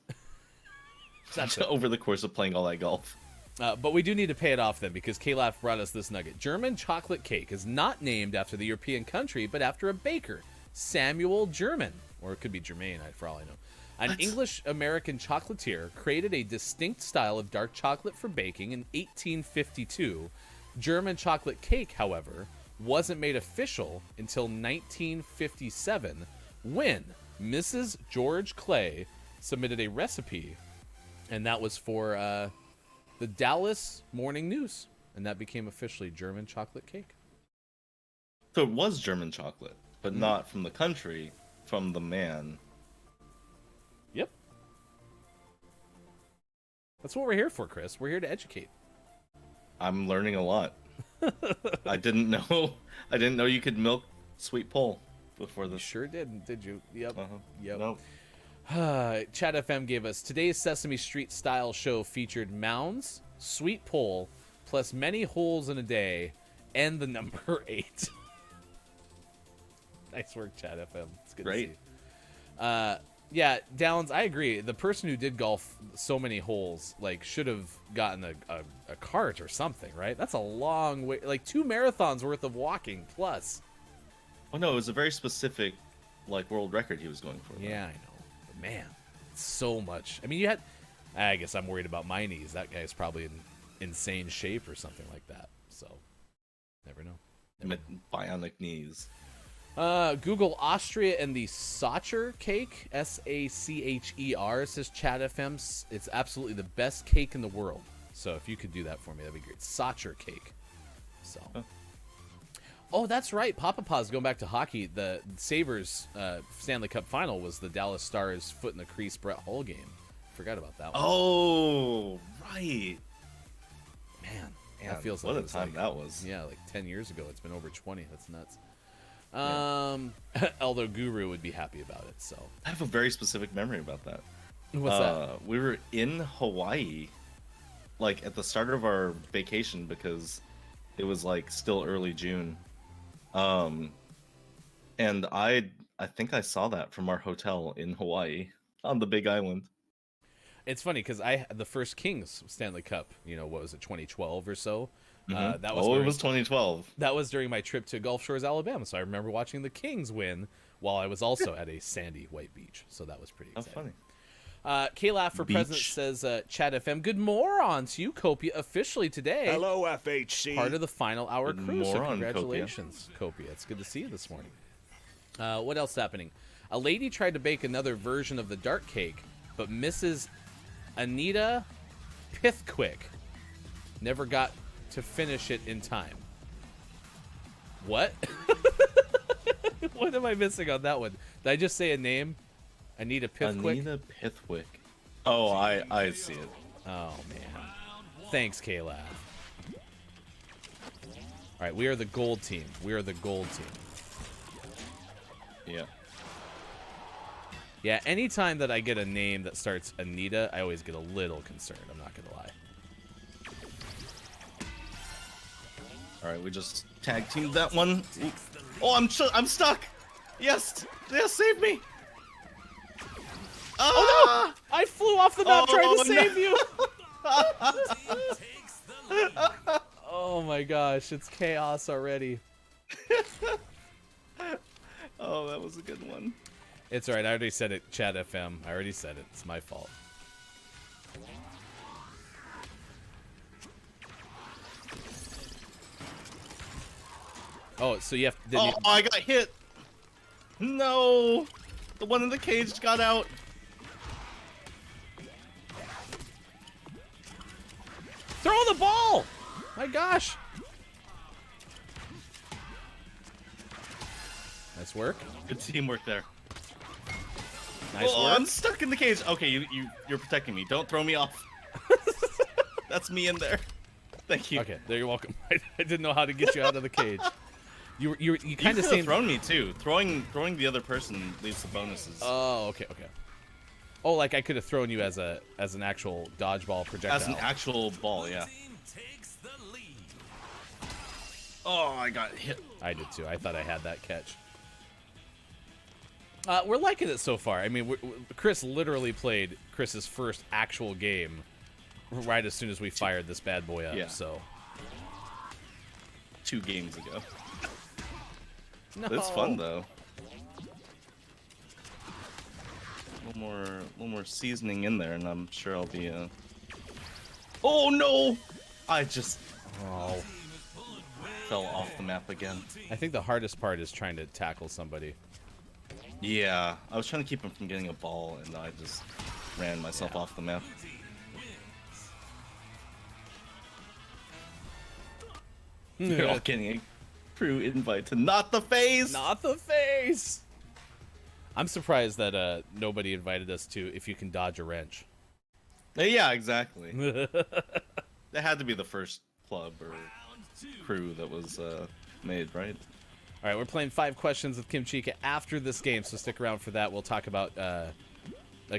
That's it. over the course of playing all that golf. But we do need to pay it off then, because K-Laugh brought us this nugget. German chocolate cake is not named after the European country, but after a baker, Samuel German. Or it could be Germain, for all I know. An English-American chocolatier created a distinct style of dark chocolate for baking in 1852. German chocolate cake, however, wasn't made official until 1957, when Mrs. George Clay submitted a recipe, and that was for the Dallas Morning News, and that became officially German chocolate cake. So it was German chocolate, but not from the country, from the man. Yep. That's what we're here for, Chris. We're here to educate. I'm learning a lot. I didn't know you could milk sweet pole before You this. sure did you? Yep. Yep. No. Chat FM gave us today's Sesame Street style show featured mounds, sweet pole, plus many holes in a day, and the number 8. Nice work, Chat FM. It's good Great. to see. Yeah, Downs, I agree. The person who did golf so many holes, like, should have gotten a cart or something, right? That's a long way, like 2 marathons worth of walking plus. Oh no, it was a very specific, like, world record he was going for. Yeah, I know. But man, so much. I mean, I guess I'm worried about my knees. That guy's probably in insane shape or something like that. So, never know. Bionic knees. Google Austria and the Sacher cake, Sacher, says Chat FM. It's absolutely the best cake in the world. So if you could do that for me, that'd be great. Sacher cake. So. Oh, that's right. Papa Pa's going back to hockey. The Sabres Stanley Cup final was the Dallas Stars foot in the crease Brett Hull game. Forgot about that one. Oh, right. Man, Yeah, that feels what like a it was time like, that was. Yeah, like 10 years ago. It's been over 20. That's nuts. Elder Guru would be happy about it. So I have a very specific memory about that. What's that? We were in Hawaii, like at the start of our vacation, because it was like still early June. And I think I saw that from our hotel in Hawaii on the Big Island. It's funny because the first Kings Stanley Cup, what was it, 2012 or so? Mm-hmm. That was it was 2012. That was during my trip to Gulf Shores, Alabama. So I remember watching the Kings win while I was also at a sandy white beach. So that was pretty exciting. Funny. K-Laugh for President says, Chat FM, good moron to you, Copia, officially today. Hello, FHC. Part of the final hour Good crew. So moron, congratulations, Copia. It's good to see you this morning. What else is happening? A lady tried to bake another version of the dark cake, but Mrs. Anita Pithquick never got to finish it in time. What? What am I missing on that one? Did I just say a name? Anita Pithquick? Anita Pithquick. Oh, I see it. Oh, man. Thanks, K-Laugh. All right, we are the gold team. We are the gold team. Yeah. Yeah, anytime that I get a name that starts Anita, I always get a little concerned. I'm not going to lie. All right, we just tag teamed that one. Oh, I'm stuck. Yes, save me. Oh no! I flew off the map trying to save you. Oh my gosh, it's chaos already. Oh, that was a good one. It's alright, I already said it, Chat FM. I already said it. It's my fault. Oh, so you have to... I got hit. No. The one in the cage got out. Throw the ball! My gosh. Nice work. Good teamwork there. Nice Oh, work. I'm stuck in the cage. Okay, you're protecting me. Don't throw me off. That's me in there. Thank you. Okay, there you're welcome. I didn't know how to get you out of the cage. You kind of You could have seemed. thrown me too. Throwing the other person leaves the bonuses. Oh, okay. Oh, like I could have thrown you as an actual dodgeball projectile. As an actual ball, yeah. Oh, I got hit. I did too. I thought I had that catch. We're liking it so far. I mean, Chris literally played Chris's first actual game right as soon as we fired this bad boy up. Yeah. So 2 games ago. no. It's fun though. A little more seasoning in there, and I'm sure I'll be. Oh no! I just fell off the map again. I think the hardest part is trying to tackle somebody. Yeah, I was trying to keep him from getting a ball, and I just ran myself off the map. They're all getting a crew invite to Not the Face. Not the face. I'm surprised that nobody invited us to If You Can Dodge a Wrench. Yeah, exactly. That had to be the first club or crew that was made, right? All right, we're playing 5 questions with Kim Chica after this game, so stick around for that. We'll talk about A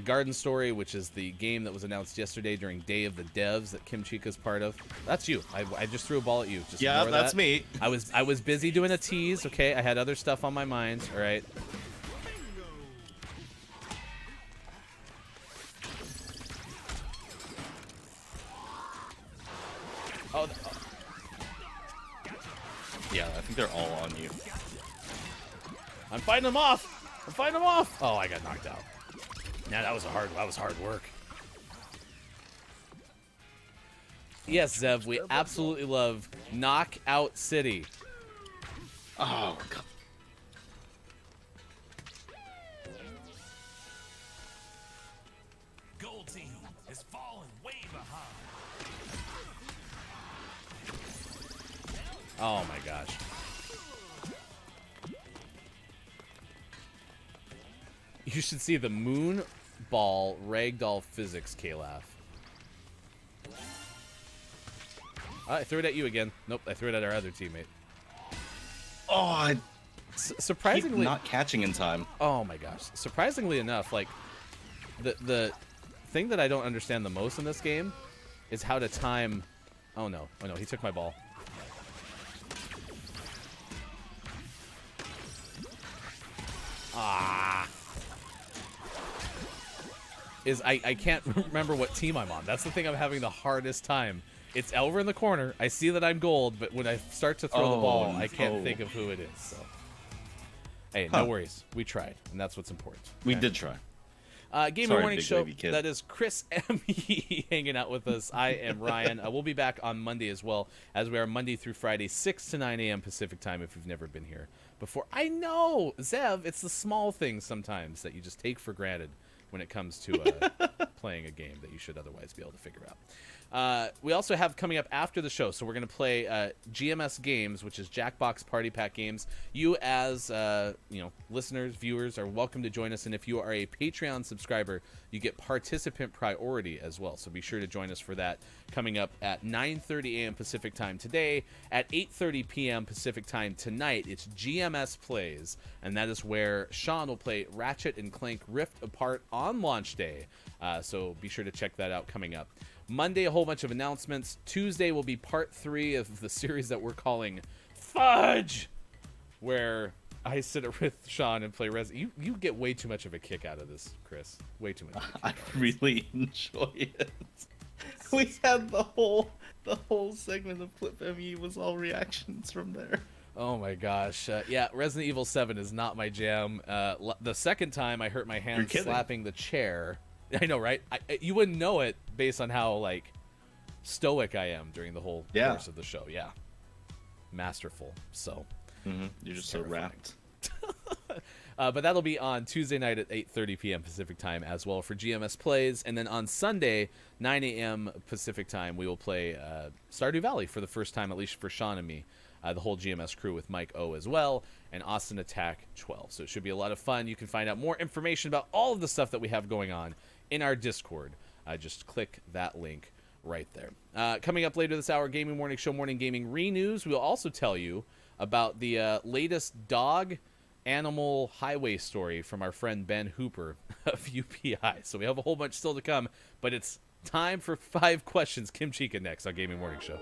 Garden Story, which is the game that was announced yesterday during Day of the Devs that Kim Chica's part of. That's you. I just threw a ball at you. Just Yeah, ignore that's that. me. I was busy doing a tease, okay? I had other stuff on my mind, all right? Oh, Yeah, I think they're all on you. I'm fighting them off. I'm fighting them off. Oh, I got knocked out. Yeah, that was hard work. Yes, Zev, we absolutely love Knockout City. Oh, God. Gold team is falling way behind. Oh my gosh. You should see the moon ball ragdoll physics, Kalaf. I threw it at you again. Nope, I threw it at our other teammate. Oh, I Surprisingly, keep not catching in time. oh my gosh. Surprisingly enough, like the thing that I don't understand the most in this game is how to time. Oh no, he took my ball. Ah. I can't remember what team I'm on. That's the thing I'm having the hardest time. It's Elver in the corner. I see that I'm gold, but when I start to throw the ball, I can't think of who it is. So, hey, no worries. We tried, and that's what's important. We Okay? did try. Gamer Sorry, Morning big Show. wavy kid. That is Chris M.E. hanging out with us. I am Ryan. We'll be back on Monday as well, as we are Monday through Friday, 6 to 9 a.m. Pacific time if you've never been here before. I know, Zev, it's the small things sometimes that you just take for granted when it comes to playing a game that you should otherwise be able to figure out. We also have coming up after the show, so we're going to play GMS Games, which is Jackbox Party Pack Games. You as listeners, viewers, are welcome to join us, and if you are a Patreon subscriber, you get participant priority as well. So be sure to join us for that coming up at 9:30 a.m. Pacific time today. At 8:30 p.m. Pacific time tonight, it's GMS Plays, and that is where Sean will play Ratchet and Clank Rift Apart on launch day. So be sure to check that out coming up. Monday, a whole bunch of announcements. Tuesday will be part 3 of the series that we're calling Fudge, where I sit with Sean and play You get way too much of a kick out of this, Chris. Way too much. I really enjoy it. We had the whole segment of Clip ME was all reactions from there. Oh my gosh. Yeah, Resident Evil 7 is not my jam. The second time I hurt my hand slapping the chair. I know, right? You wouldn't know it based on how stoic I am during the whole course of the show. Yeah, masterful. So you're just so wrapped. But that'll be on Tuesday night at 8:30 p.m. Pacific time as well for GMS Plays. And then on Sunday, 9 a.m. Pacific time, we will play Stardew Valley for the first time, at least for Sean and me. The whole GMS crew with Mike O as well, and Austin Attack 12. So it should be a lot of fun. You can find out more information about all of the stuff that we have going on in our Discord. Just click that link right there. Coming up later this hour, Gaming Morning Show Morning Gaming Re-News. We'll also tell you about the latest dog animal highway story from our friend Ben Hooper of UPI. So we have a whole bunch still to come, but it's time for 5 questions. Kim Chica next on Gaming Morning Show.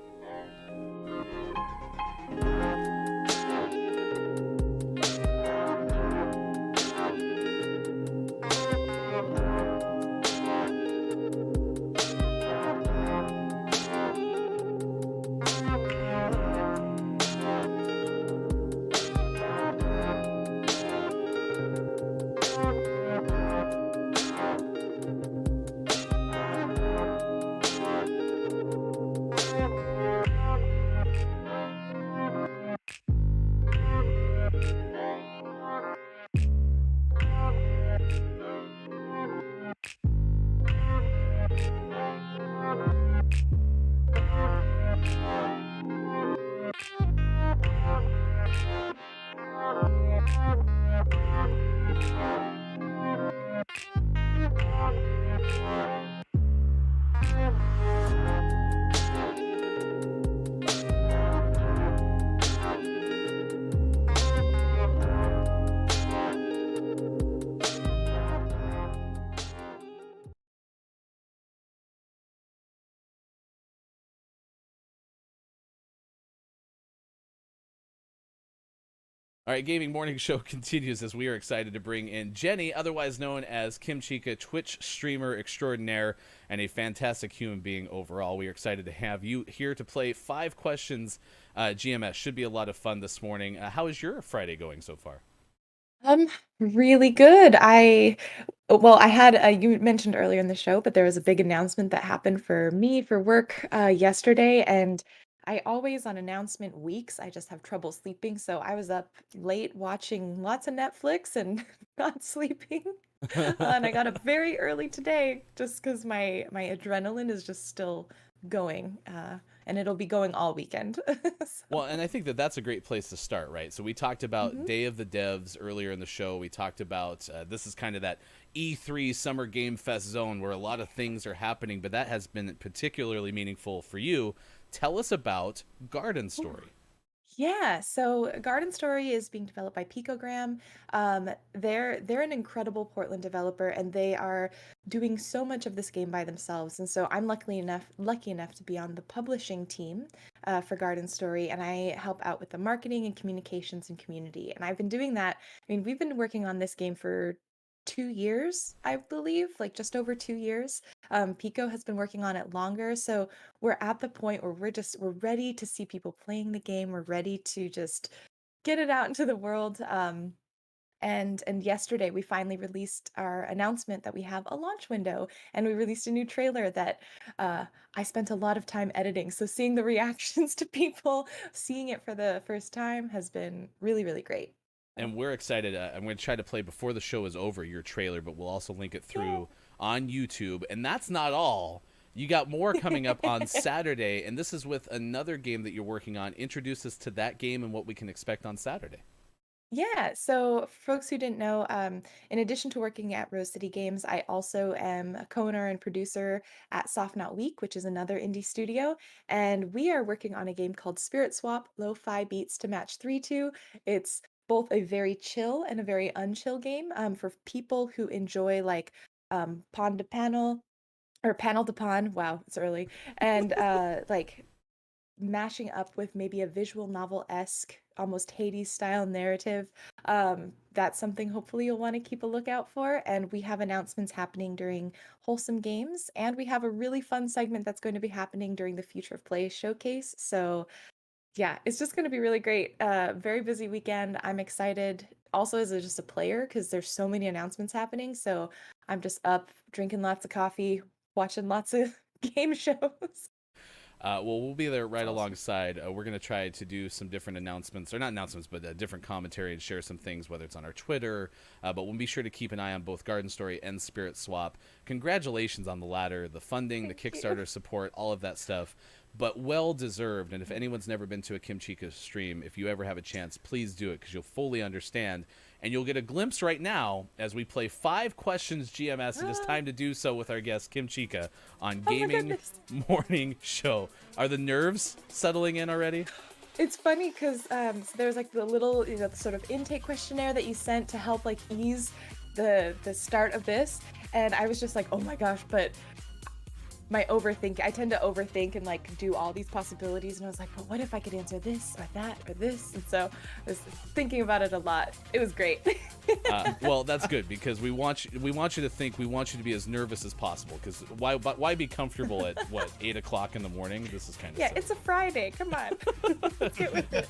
All right, Gaming Morning Show continues as we are excited to bring in Jenny, otherwise known as Kim Chica, Twitch streamer extraordinaire, and a fantastic human being overall. We are excited to have you here to play 5 questions GMS. Should be a lot of fun this morning. How is your Friday going so far? Really good. Well, I had you mentioned earlier in the show, but there was a big announcement that happened for me for work yesterday, and I always on announcement weeks, I just have trouble sleeping, so I was up late watching lots of Netflix and not sleeping. And I got up very early today just because my adrenaline is just still going, and it'll be going all weekend. Well, and I think that that's a great place to start, right? So we talked about Day of the Devs earlier in the show. We talked about this is kind of that E3 Summer Game Fest zone where a lot of things are happening, but that has been particularly meaningful for you. Tell us about Garden Story. Yeah, so Garden Story is being developed by Picogram. They're an incredible Portland developer, and they are doing so much of this game by themselves. And so I'm lucky enough to be on the publishing team for Garden Story, and I help out with the marketing and communications and community. And I've been doing that. I mean, we've been working on this game for 2 years, I believe, like just over 2 years. Pico has been working on it longer, so we're at the point where we're ready to see people playing the game. We're ready to just get it out into the world. And yesterday we finally released our announcement that we have a launch window, and we released a new trailer that I spent a lot of time editing. So seeing the reactions to people seeing it for the first time has been really, really great. And we're excited. I'm going to try to play before the show is over your trailer, but we'll also link it through on YouTube. And that's not all. You got more coming up on Saturday, and this is with another game that you're working on. Introduce us to that game and what we can expect on Saturday. Yeah, so for folks who didn't know, in addition to working at Rose City Games, I also am a co-owner and producer at Soft Knot Week, which is another indie studio, and we are working on a game called Spirit Swap: Lo-Fi Beats to Match 3-2. It's both a very chill and a very unchill game for people who enjoy like pawn to panel or panel to pawn. Wow, it's early, and like mashing up with maybe a visual novel-esque, almost Hades-style narrative. That's something hopefully you'll want to keep a lookout for. And we have announcements happening during Wholesome Games, and we have a really fun segment that's going to be happening during the Future of Play showcase. So yeah, it's just going to be really great. Very busy weekend. I'm excited also as just a player because there's so many announcements happening. So I'm just up drinking lots of coffee, watching lots of game shows. Well, we'll be there right alongside. We're going to try to do some different announcements, or not announcements, but different commentary and share some things, whether it's on our Twitter. But we'll be sure to keep an eye on both Garden Story and Spirit Swap. Congratulations on the latter, the funding, the Kickstarter support, all of that stuff. But well deserved. And if anyone's never been to a Kim Chica stream, if you ever have a chance, please do it, because you'll fully understand. And you'll get a glimpse right now as we play 5 Questions GMS. It is time to do so with our guest, Kim Chica, on Gaming Morning Show. Are the nerves settling in already? It's funny because so there's like the little, the sort of intake questionnaire that you sent to help like ease the start of this. And I was just like, oh my gosh, but I tend to overthink and like do all these possibilities, and I was like, but what if I could answer this or that or this? And so I was thinking about it a lot. It was great. Well, that's good, because we want you to think, we want you to be as nervous as possible, because why be comfortable at 8 o'clock in the morning? This is kind of silly. It's a Friday. Come on. Let's get with it.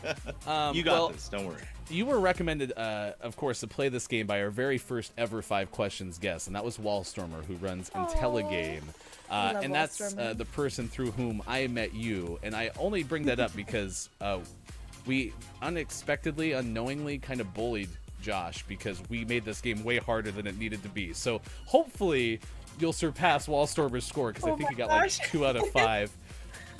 You got this. Don't worry. You were recommended, of course, to play this game by our very first ever 5 Questions guest, and that was Wallstormer, who runs IntelliGame. And that's the person through whom I met you. And I only bring that up because we unexpectedly, unknowingly kind of bullied Josh because we made this game way harder than it needed to be. So hopefully you'll surpass Wallstormer's score, because I think he got like 2 out of 5.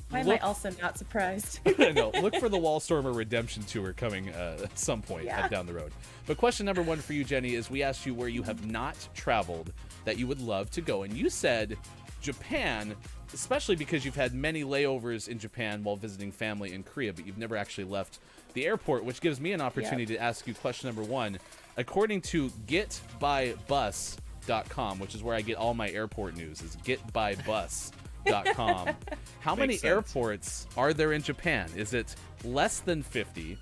Why am I also not surprised? No, look for the Wallstormer Redemption Tour coming at some point down the road. But question number 1 for you, Jenny, is we asked you where you have not traveled that you would love to go. And you said Japan, especially because you've had many layovers in Japan while visiting family in Korea, but you've never actually left the airport, which gives me an opportunity to ask you question number 1. According to getbybus.com, which is where I get all my airport news, is getbybus.com. How many airports are there in Japan? Is it less than 50,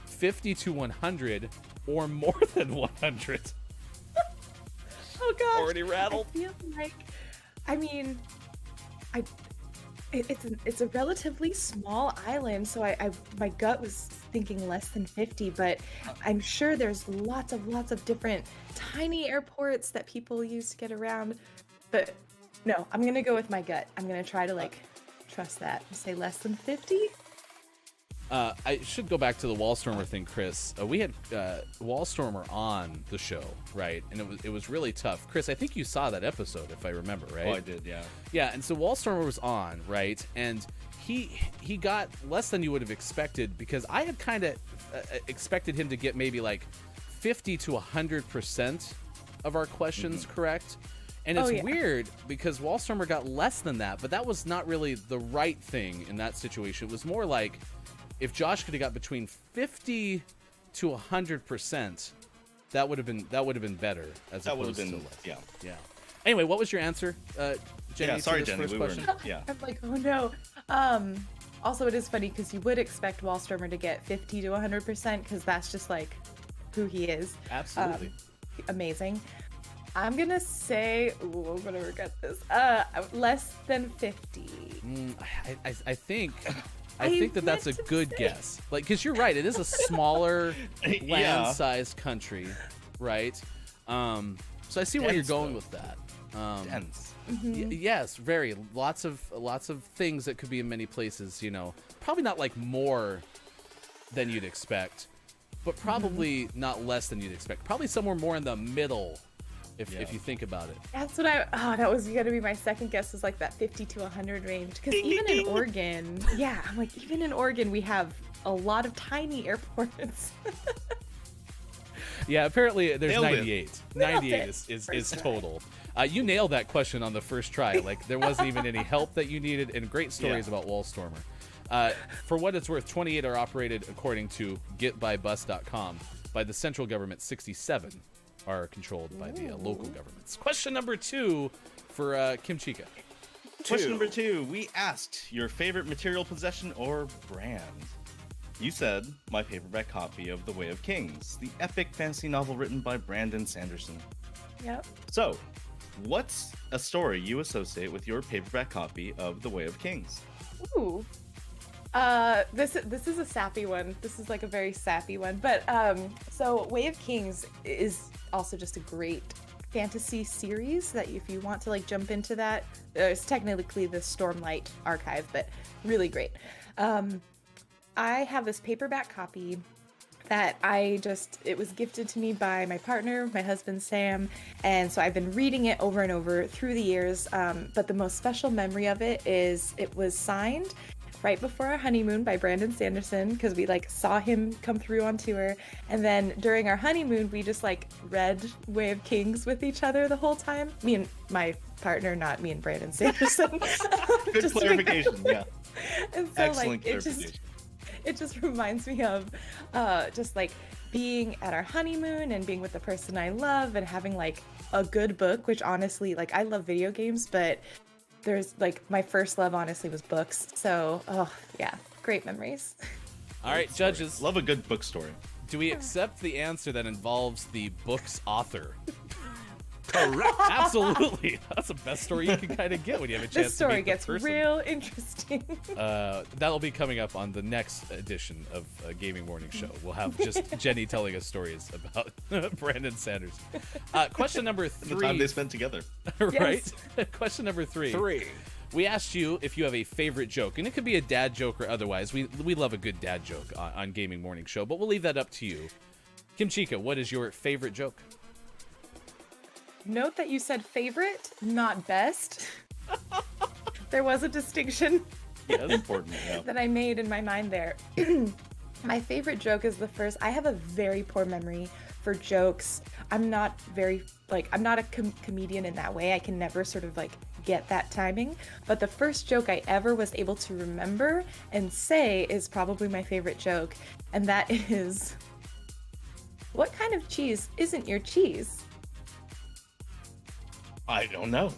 50 to 100, or more than 100? Oh gosh. Already rattled? I feel like, it's a relatively small island, so my gut was thinking less than 50, but I'm sure there's lots of different tiny airports that people use to get around. But no, I'm gonna go with my gut. I'm gonna try to trust that and say less than 50. I should go back to the Wallstormer thing, Chris. We had Wallstormer on the show, right? And it was really tough. Chris, I think you saw that episode, if I remember, right? Oh, I did, yeah. Yeah, and so Wallstormer was on, right? And he got less than you would have expected, because I had kind of expected him to get maybe like 50 to 100% of our questions correct. And it's weird because Wallstormer got less than that, but that was not really the right thing in that situation. It was more like, if Josh could have got between 50 to 100%, that would have been better. As that would have opposed been, to yeah. Anyway, what was your answer, Jenny? Yeah, sorry, to this Jenny. first question? I'm like, oh no. Also, it is funny because you would expect Wallstormer to get 50 to 100%, because that's just like who he is. Absolutely. Amazing. I'm gonna say, ooh, I'm gonna regret this. Less than 50. I think that's a good guess. Like, because you're right, it is a smaller land-sized country, right? So I see where you're going with that. Dense. Yes, very. Lots of things that could be in many places. Probably not like more than you'd expect, but probably not less than you'd expect. Probably somewhere more in the middle. If you think about it. That's what that was gonna be my second guess, is like that 50 to 100 range. Because even in Oregon, I'm like, even in Oregon, we have a lot of tiny airports. Yeah, apparently there's Nailed 98. 98 is total. You nailed that question on the first try. Like, there wasn't even any help that you needed, and great stories about Wallstormer. For what it's worth, 28 are operated, according to getbybus.com, by the central government. 67 are controlled by the local governments. Question number 2 for Kim Chica. Question number 2. We asked your favorite material, possession, or brand. You said, my paperback copy of The Way of Kings, the epic fantasy novel written by Brandon Sanderson. Yep. So, what's a story you associate with your paperback copy of The Way of Kings? Ooh. This is a sappy one. This is like a very sappy one. But so Way of Kings is also just a great fantasy series that if you want to like jump into that, it's technically the Stormlight archive, but really great. I have this paperback copy that it was gifted to me by my partner, my husband Sam, and so I've been reading it over and over through the years, but the most special memory of it is it was signed right before our honeymoon by Brandon Sanderson, because we like saw him come through on tour, and then during our honeymoon we just like read Way of Kings with each other the whole time. Me and my partner, not me and Brandon Sanderson. Good Just to make that clarification. Yeah. And so Excellent like it just reminds me of just like being at our honeymoon and being with the person I love and having like a good book, which honestly, like I love video games, but there's like my first love honestly was books. So, oh yeah, great memories. All right, judges. Love a good book story. Do we accept the answer that involves the book's author? Correct. Absolutely. That's the best story you can kind of get when you have a chance This story to meet the gets person. real interesting. That'll be coming up on the next edition of Gaming Morning Show. We'll have just Jenny telling us stories about Brandon Sanders. Question number 3. The time they spent together. Right? Question number 3. 3. We asked you if you have a favorite joke, and it could be a dad joke or otherwise. We love a good dad joke on Gaming Morning Show, but we'll leave that up to you. Kim Chica, what is your favorite joke? Note that you said favorite, not best. There was a distinction Yeah, that's important. Yeah. that I made in my mind there. My favorite joke is the first. I have a very poor memory for jokes. I'm not a comedian in that way. I can never sort of like get that timing. But the first joke I ever was able to remember and say is probably my favorite joke. And that is, what kind of cheese isn't your cheese? I don't know.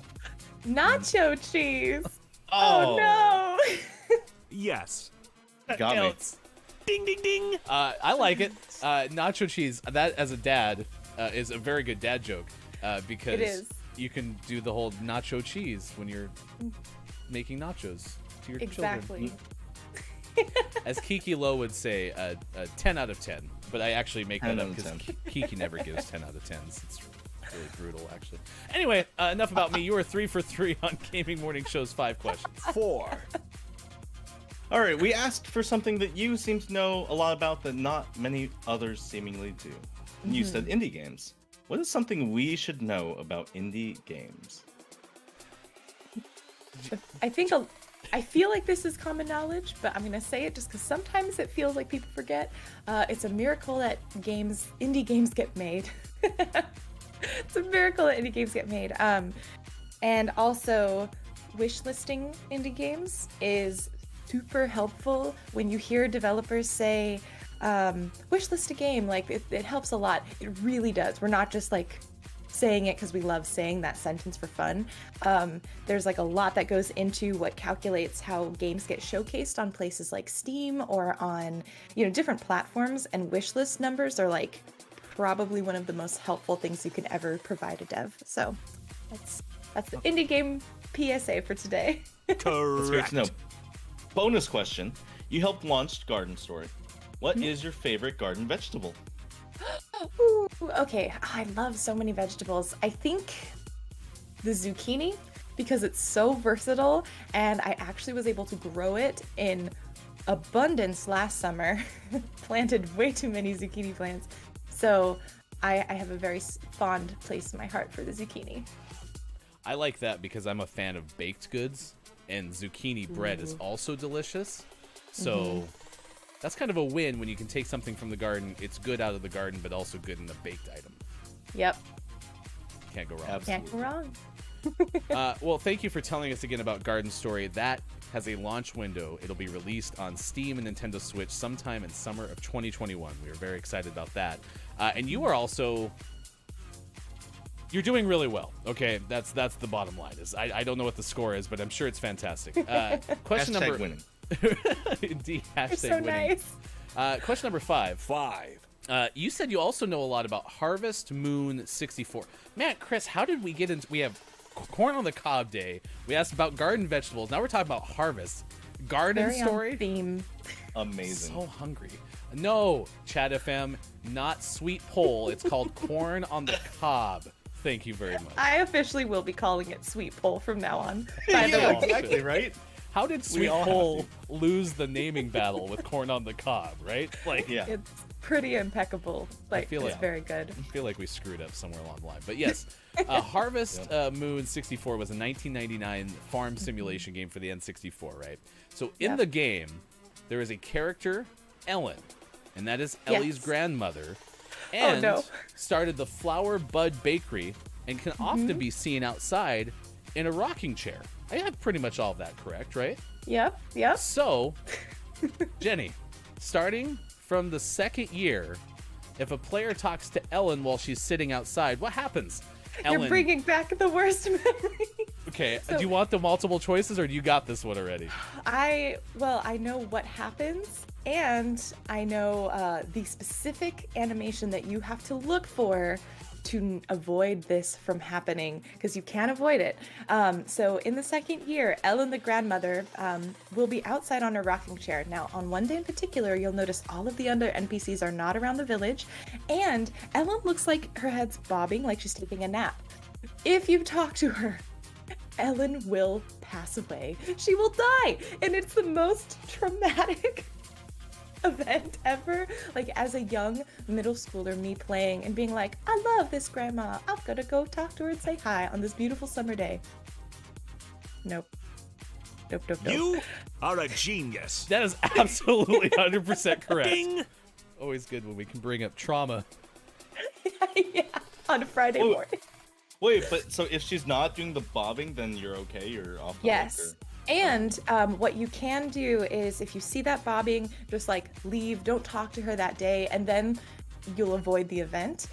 Nacho cheese. Oh, no. Yes. Got me. Ding, ding, ding. I like it. Nacho cheese. That as a dad is a very good dad joke because It is. you can do the whole nacho cheese when you're making nachos to your Exactly. children. As Kiki Lowe would say, a 10 out of 10. But I actually make 10 that out up of because 10. Kiki never gives 10 out of 10s. It's really brutal, actually. Anyway, enough about me. You are 3 for 3 on Gaming Morning Show's 5 questions. 4. All right, we asked for something that you seem to know a lot about that not many others seemingly do. And you said indie games. What is something we should know about indie games? I feel like this is common knowledge, but I'm gonna say it just because sometimes it feels like people forget. It's a miracle that indie games get made. It's a miracle that indie games get made. And also, wishlisting indie games is super helpful. When you hear developers say, wishlist a game, like it helps a lot. It really does. We're not just like saying it because we love saying that sentence for fun. There's like a lot that goes into what calculates how games get showcased on places like Steam or on, different platforms, and wishlist numbers are like probably one of the most helpful things you can ever provide a dev. So that's the indie game PSA for today. That's great Correct. to know. Bonus question. You helped launch Garden Story. What is your favorite garden vegetable? Ooh, okay, I love so many vegetables. I think the zucchini, because it's so versatile, and I actually was able to grow it in abundance last summer. Planted way too many zucchini plants. So I have a very fond place in my heart for the zucchini. I like that because I'm a fan of baked goods, and zucchini bread is also delicious. So that's kind of a win when you can take something from the garden. It's good out of the garden, but also good in a baked item. Yep, Can't go wrong. can't go wrong. Well, thank you for telling us again about Garden Story. That has a launch window. It'll be released on Steam and Nintendo Switch sometime in summer of 2021. We are very excited about that. And you are also... You're doing really well. Okay, that's the bottom line. I don't know what the score is, but I'm sure it's fantastic. Question Hashtag number... winning. Indeed, You're hashtag so winning. nice. Question number 5. 5. You said you also know a lot about Harvest Moon 64. Man, Chris, how did we get into... We have Corn on the Cob Day. We asked about garden vegetables. Now we're talking about Harvest. Garden Very on Story? theme. Amazing. So hungry. No, Chat FM, not Sweet Pole. It's called Corn on the Cob. Thank you very much. I officially will be calling it Sweet Pole from now on. By the Yeah, way. exactly, right? How did Sweet all have Pole lose the naming battle with corn on the cob, right? Like, Yeah. It's pretty impeccable. Like, feel it's like- very good. I feel like we screwed up somewhere along the line. But yes, Harvest Moon 64 was a 1999 farm simulation game for the N64, right? So in Yep. the game, there is a character, Ellen, and that is Ellie's Yes. grandmother, Oh, and no. started the Flower Bud Bakery and can often be seen outside in a rocking chair. I have pretty much all of that correct, right? Yep, yep. So, Jenny, starting from the second year, if a player talks to Ellen while she's sitting outside, what happens? You're bringing back the worst memory. Okay, So- do you want the multiple choices or do you got this one already? I know what happens, and I know the specific animation that you have to look for to avoid this from happening, because you can't avoid it. So in the second year, Ellen, the grandmother, will be outside on a rocking chair. Now, on one day in particular, you'll notice all of the other NPCs are not around the village, and Ellen looks like her head's bobbing, like she's taking a nap. If you talk to her, Ellen will pass away. She will die. And it's the most traumatic event ever. Like, as a young middle schooler, me playing and being like, I love this grandma. I'm gonna go talk to her and say hi on this beautiful summer day. Nope. Nope, nope, nope. You are a genius. That is absolutely 100% correct. Ding! Always good when we can bring up trauma. Yeah, on a Friday Oh, morning. Wait, but so if she's not doing the bobbing, then you're okay? You're off the Yes. hook, And what you can do is, if you see that bobbing, just like leave, don't talk to her that day, and then you'll avoid the event.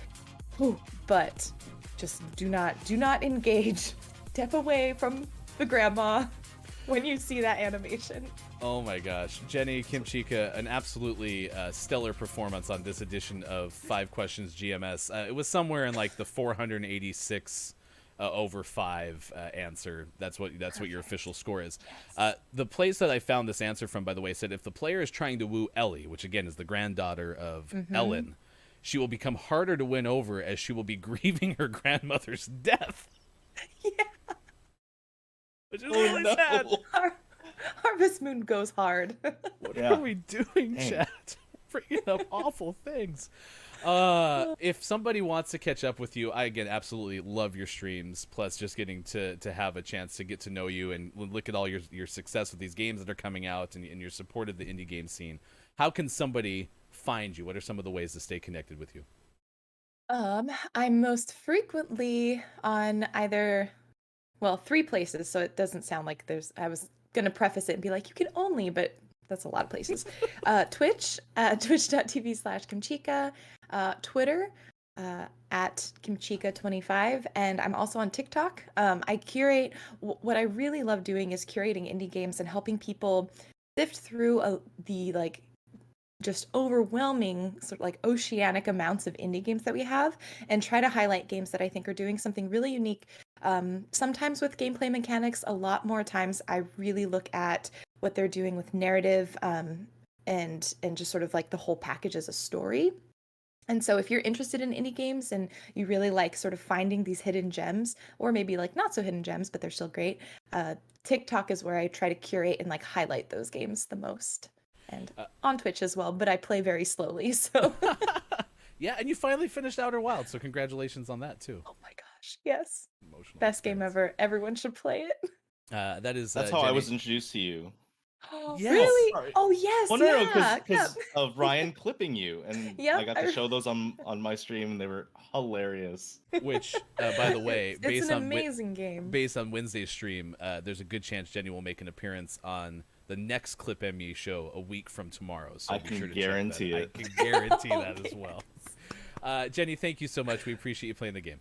Whew. But just do not engage. Step away from the grandma when you see that animation. Oh my gosh. Jenny Kimchika, an absolutely stellar performance on this edition of 5 Questions GMS. It was somewhere in like the 486 over 5 answer. That's what your official score is. The place that I found this answer from, by the way, said if the player is trying to woo Ellie, which again is the granddaughter of Ellen, she will become harder to win over as she will be grieving her grandmother's death. Yeah. Which is really sad. Harvest Moon goes hard. What Yeah. are we doing, Dang. chat? Bringing up awful things. If somebody wants to catch up with you, I again absolutely love your streams. Plus, just getting to have a chance to get to know you and look at all your success with these games that are coming out and your support of the indie game scene. How can somebody find you? What are some of the ways to stay connected with you? I'm most frequently on either, well, 3 places, so it doesn't sound like I was gonna preface it and be like, you can only, but that's a lot of places. Twitch, twitch.tv/Kimchika, Twitter, at Kimchika25, and I'm also on TikTok. I curate, what I really love doing is curating indie games and helping people sift through the like just overwhelming sort of like oceanic amounts of indie games that we have, and try to highlight games that I think are doing something really unique. Sometimes with gameplay mechanics, a lot more times I really look at what they're doing with narrative, and just sort of like the whole package as a story. And so if you're interested in indie games and you really like sort of finding these hidden gems, or maybe like not so hidden gems, but they're still great, TikTok is where I try to curate and like highlight those games the most. And on Twitch as well, but I play very slowly, so. Yeah, and you finally finished Outer Wilds, so congratulations on that too. Oh my gosh, yes. Emotional Best game experience. ever. Everyone should play it. That is That's how I Jenny. was introduced to you. Oh, Yes. really? Sorry. Oh, yes. Well, no, yeah. because of Ryan clipping you, and Yep, I got to show those on my stream, and they were hilarious. Which, by the way, It's based an on amazing game. based on Wednesday's stream, there's a good chance Jenny will make an appearance on the next Clip ME show a week from tomorrow. So I be can sure to guarantee check it. that. I can guarantee Oh, that as well. Jenny, thank you so much. We appreciate you playing the game.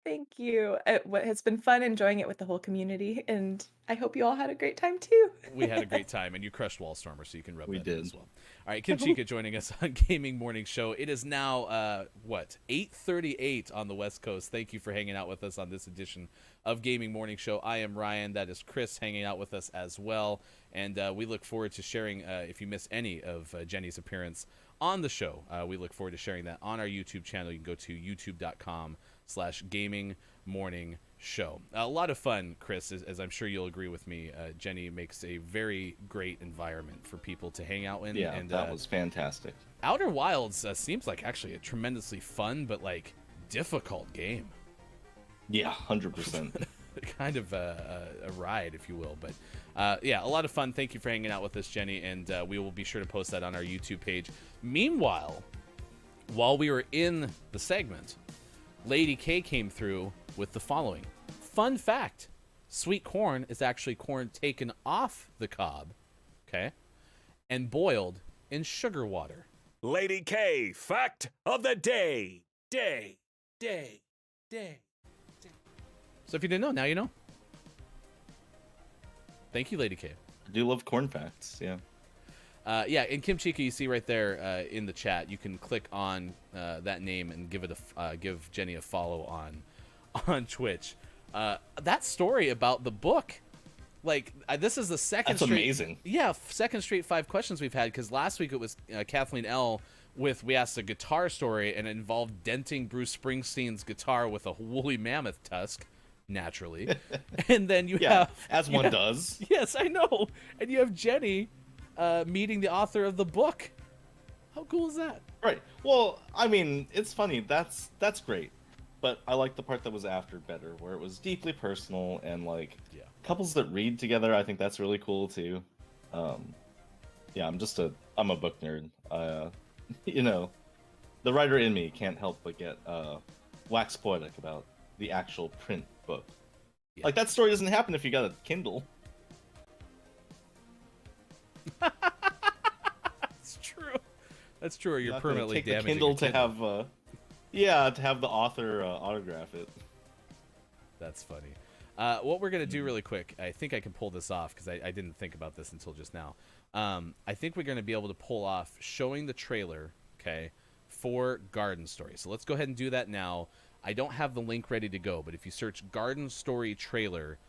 Thank you. It's been fun enjoying it with the whole community, and I hope you all had a great time too. We had a great time, and you crushed Wallstormer, so you can rub We that in did. as well. All right, Kim Chica joining us on Gaming Morning Show. It is now, 8:38 on the West Coast. Thank you for hanging out with us on this edition of Gaming Morning Show. I am Ryan. That is Chris hanging out with us as well. And we look forward to sharing, if you miss any of Jenny's appearance on the show, we look forward to sharing that on our YouTube channel. You can go to youtube.com/gaming morning show. A lot of fun, Chris, as I'm sure you'll agree with me. Jenny makes a very great environment for people to hang out in. Yeah, and that was fantastic. Outer Wilds seems like actually a tremendously fun but like difficult game. Yeah, 100%. Kind of a ride, if you will. But yeah, a lot of fun. Thank you for hanging out with us, Jenny, and we will be sure to post that on our YouTube page. Meanwhile, while we were in the segment, Lady K came through with the following. Fun fact. Sweet corn is actually corn taken off the cob, okay, and boiled in sugar water. Lady K, fact of the day. Day. So if you didn't know, now you know. Thank you, Lady K. I do love corn facts, yeah. Yeah, in Kim Chica, you see right there in the chat, you can click on that name and give Jenny a follow on Twitch. That story about the book, like this is the second. That's straight, amazing. Yeah, second straight 5 questions we've had, because last week it was Kathleen L. We asked a guitar story, and it involved denting Bruce Springsteen's guitar with a woolly mammoth tusk. Naturally. And then you have... as one does. Yes, I know. And you have Jenny meeting the author of the book. How cool is that? Right. Well, I mean, it's funny. That's great. But I like the part that was after better, where it was deeply personal, and like couples that read together, I think that's really cool too. Yeah, I'm a book nerd. You know, the writer in me can't help but get wax poetic about the actual print book. Yeah. Like, that story doesn't happen if you got a Kindle. That's true. That's true. Or you're permanently take damaging the Kindle your to have, to have the author autograph it. That's funny. What we're gonna do really quick, I think I can pull this off because I didn't think about this until just now. I think we're gonna be able to pull off showing the trailer, okay, for Garden Story. So let's go ahead and do that now. I don't have the link ready to go, but if you search Garden Story trailer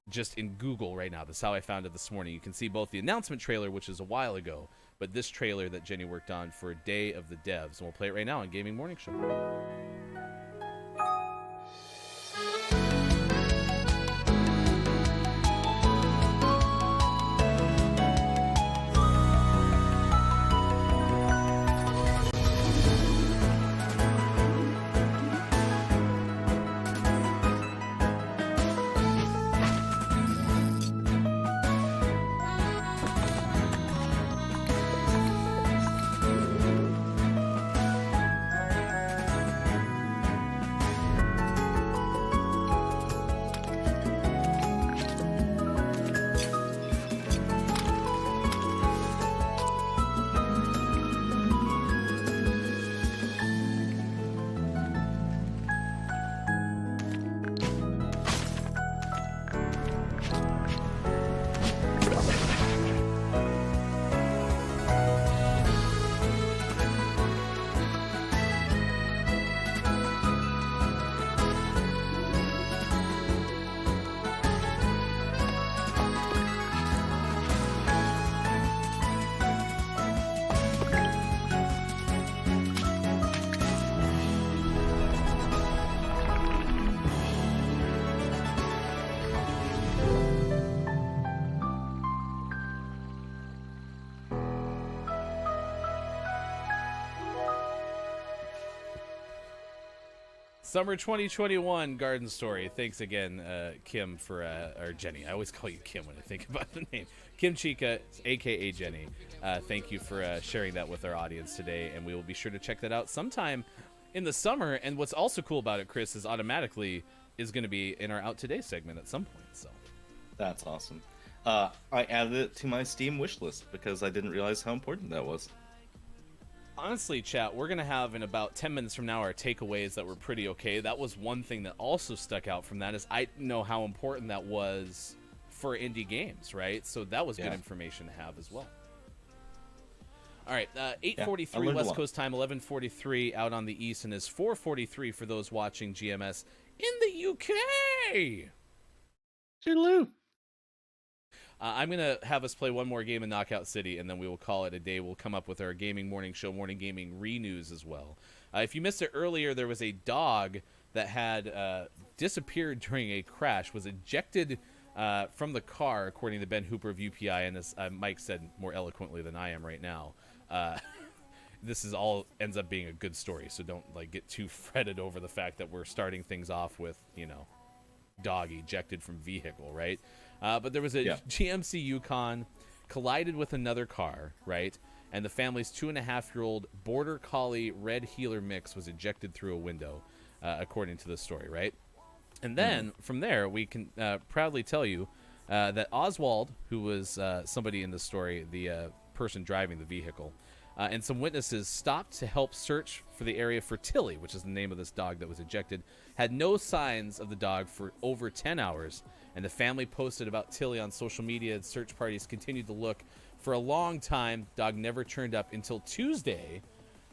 just in Google right now, that's how I found it this morning, you can see both the announcement trailer, which is a while ago, but this trailer that Jenny worked on for Day of the Devs. And we'll play it right now on Gaming Morning Show. Summer 2021 Garden Story. Thanks again, Kim, for or Jenny. I always call you Kim when I think about the name. Kim Chica, aka Jenny. Thank you for sharing that with our audience today, and we will be sure to check that out sometime in the summer. And what's also cool about it, Chris, is automatically is going to be in our Out Today segment at some point. So that's awesome. I added it to my Steam wish list because I didn't realize how important that was. Honestly, chat, we're going to have in about 10 minutes from now our takeaways that were pretty okay. That was one thing that also stuck out from that is I didn't know how important that was for indie games, right? So that was good information to have as well. All right, 8:43 West Coast time, 11:43 out on the East, and is 4:43 for those watching GMS in the UK. Toodaloo. I'm going to have us play one more game in Knockout City, and then we will call it a day. We'll come up with our Gaming Morning Show, Morning Gaming Re-News as well. If you missed it earlier, there was a dog that had disappeared during a crash was ejected from the car, according to Ben Hooper of UPI, and as Mike said more eloquently than I am right now. This is all ends up being a good story, so don't like get too fretted over the fact that we're starting things off with, you know, dog ejected from vehicle, right? But there was a GMC Yukon collided with another car, right? And the family's 2.5-year-old Border Collie Red Heeler mix was ejected through a window, according to the story, right? And then from there, we can proudly tell you that Oswald, who was somebody in the story, the person driving the vehicle, and some witnesses stopped to help search for the area for Tilly, which is the name of this dog that was ejected, had no signs of the dog for over 10 hours, and the family posted about Tilly on social media, and search parties continued to look for a long time. Dog never turned up until Tuesday,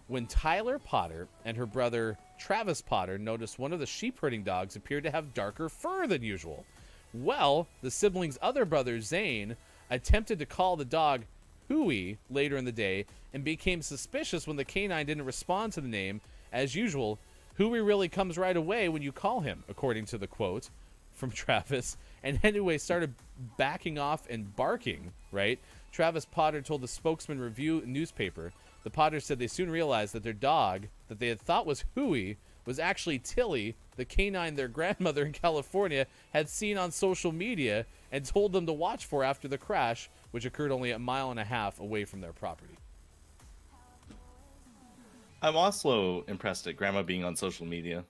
when Tyler Potter and her brother Travis Potter noticed one of the sheep herding dogs appeared to have darker fur than usual. Well, the siblings' other brother, Zane, attempted to call the dog Huey later in the day and became suspicious when the canine didn't respond to the name. As usual, Huey really comes right away when you call him, according to the quote from Travis, and anyway started backing off and barking, right? Travis Potter told the Spokesman Review newspaper. The Potters said they soon realized that their dog that they had thought was Huey was actually Tilly, the canine their grandmother in California had seen on social media and told them to watch for after the crash, which occurred only 1.5 miles away from their property. I'm also impressed at Grandma being on social media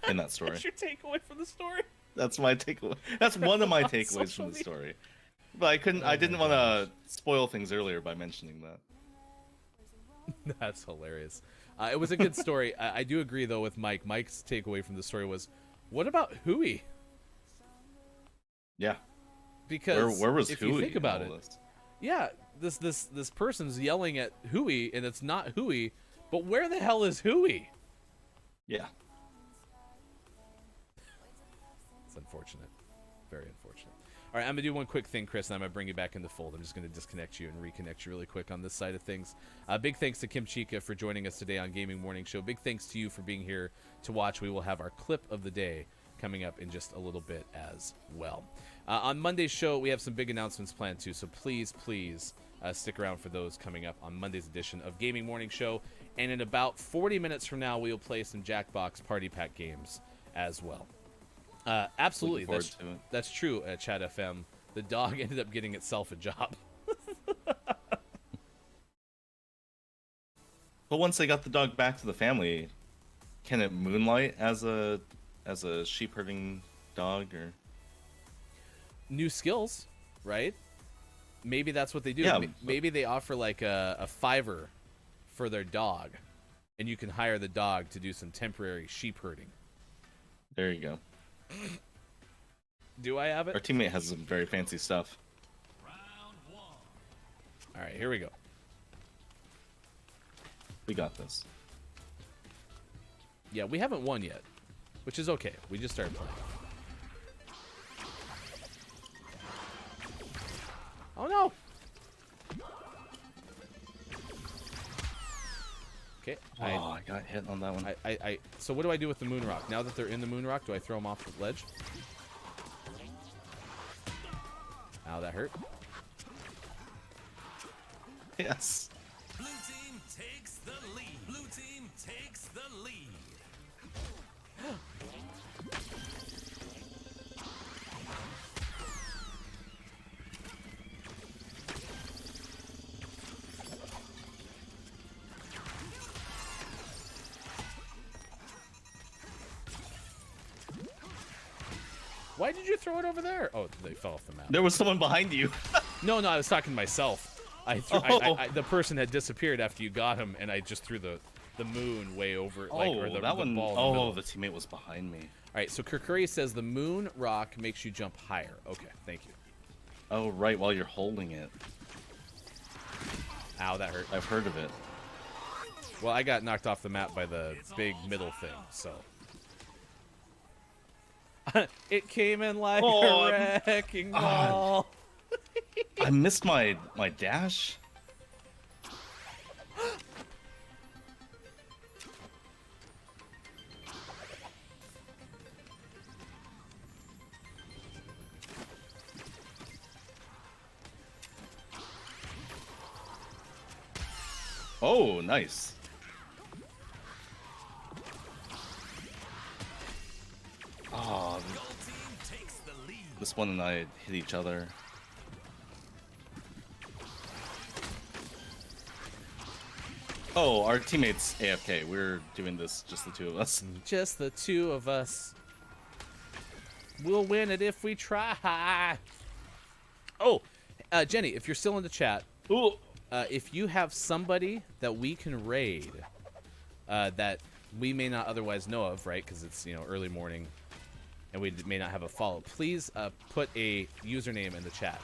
in that story. What's your takeaway from the story? That's my takeaway. That's one of my takeaways from the story. But I didn't want to spoil things earlier by mentioning that. That's hilarious. It was a good story. I do agree, though, with Mike. Mike's takeaway from the story was, what about Huey? Yeah. Because where was if Huey you think about in all it, this? yeah, this person's yelling at Huey, and it's not Huey, but where the hell is Huey? Yeah. It's unfortunate. Very unfortunate. All right, I'm going to do one quick thing, Chris, and I'm going to bring you back in the fold. I'm just going to disconnect you and reconnect you really quick on this side of things. Big thanks to Kim Chica for joining us today on Gaming Morning Show. Big thanks to you for being here to watch. We will have our clip of the day coming up in just a little bit as well. On Monday's show, we have some big announcements planned too, so please stick around for those coming up on Monday's edition of Gaming Morning Show. And in about 40 minutes from now, we will play some Jackbox Party Pack games as well. Absolutely, that's true. Chat FM, the dog ended up getting itself a job. But once they got the dog back to the family, can it moonlight as a sheep herding dog or new skills, right? Maybe that's what they do. Yeah, maybe they offer like a $5 for their dog, and you can hire the dog to do some temporary sheep herding. There you go. Do I have it? Our teammate has some very fancy stuff. All right, here we go. We got this. Yeah, we haven't won yet, which is okay. We just started playing. Oh no! Okay. Oh, I got hit on that one. So what do I do with the moon rock? Now that they're in the moon rock, do I throw them off the ledge? Ow, that hurt. Yes. Blue team takes the lead. Blue team takes the lead. Why did you throw it over there? Oh, they fell off the map. There was someone behind you. No, I was talking to myself. The person had disappeared after you got him, and I just threw the moon way over. That one. Ball the teammate was behind me. All right, so Kurkuri says the moon rock makes you jump higher. Okay, thank you. Oh, right, while you're holding it. Ow, that hurt. I've heard of it. Well, I got knocked off the map by the big middle thing, so. It came in like a wrecking ball. I missed my dash. Oh, nice. Oh, this one and I hit each other. Oh, our teammates AFK. We're doing this, just the two of us. Just the two of us. We'll win it if we try. Oh, Jenny, if you're still in the chat, Ooh. If you have somebody that we can raid that we may not otherwise know of, right? Because it's, you know, early morning and we may not have a follow. Please put a username in the chat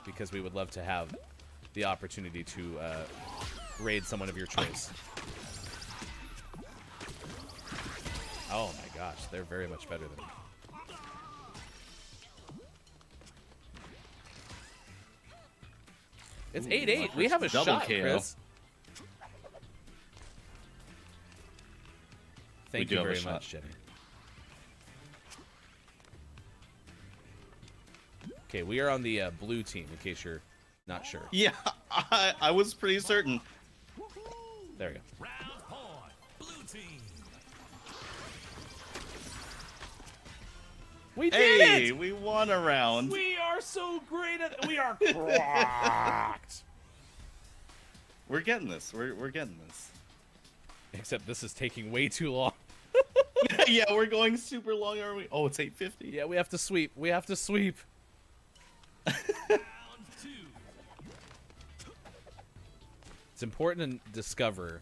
because we would love to have the opportunity to raid someone of your choice. Oh my gosh, they're very much better than me. It's 8-8. We have a Double shot, KO. Chris. Thank do you have a very shot. much, Jenny. Okay, we are on the blue team, in case you're not sure. Yeah, I was pretty certain. There we go. Round point, blue team. We did Hey, it! we won a round. We are so great at it. We are cracked. We're getting this. We're getting this. Except this is taking way too long. Yeah, we're going super long, are we? Oh, it's 8:50. Yeah, we have to sweep. We have to sweep. Round two. It's important to discover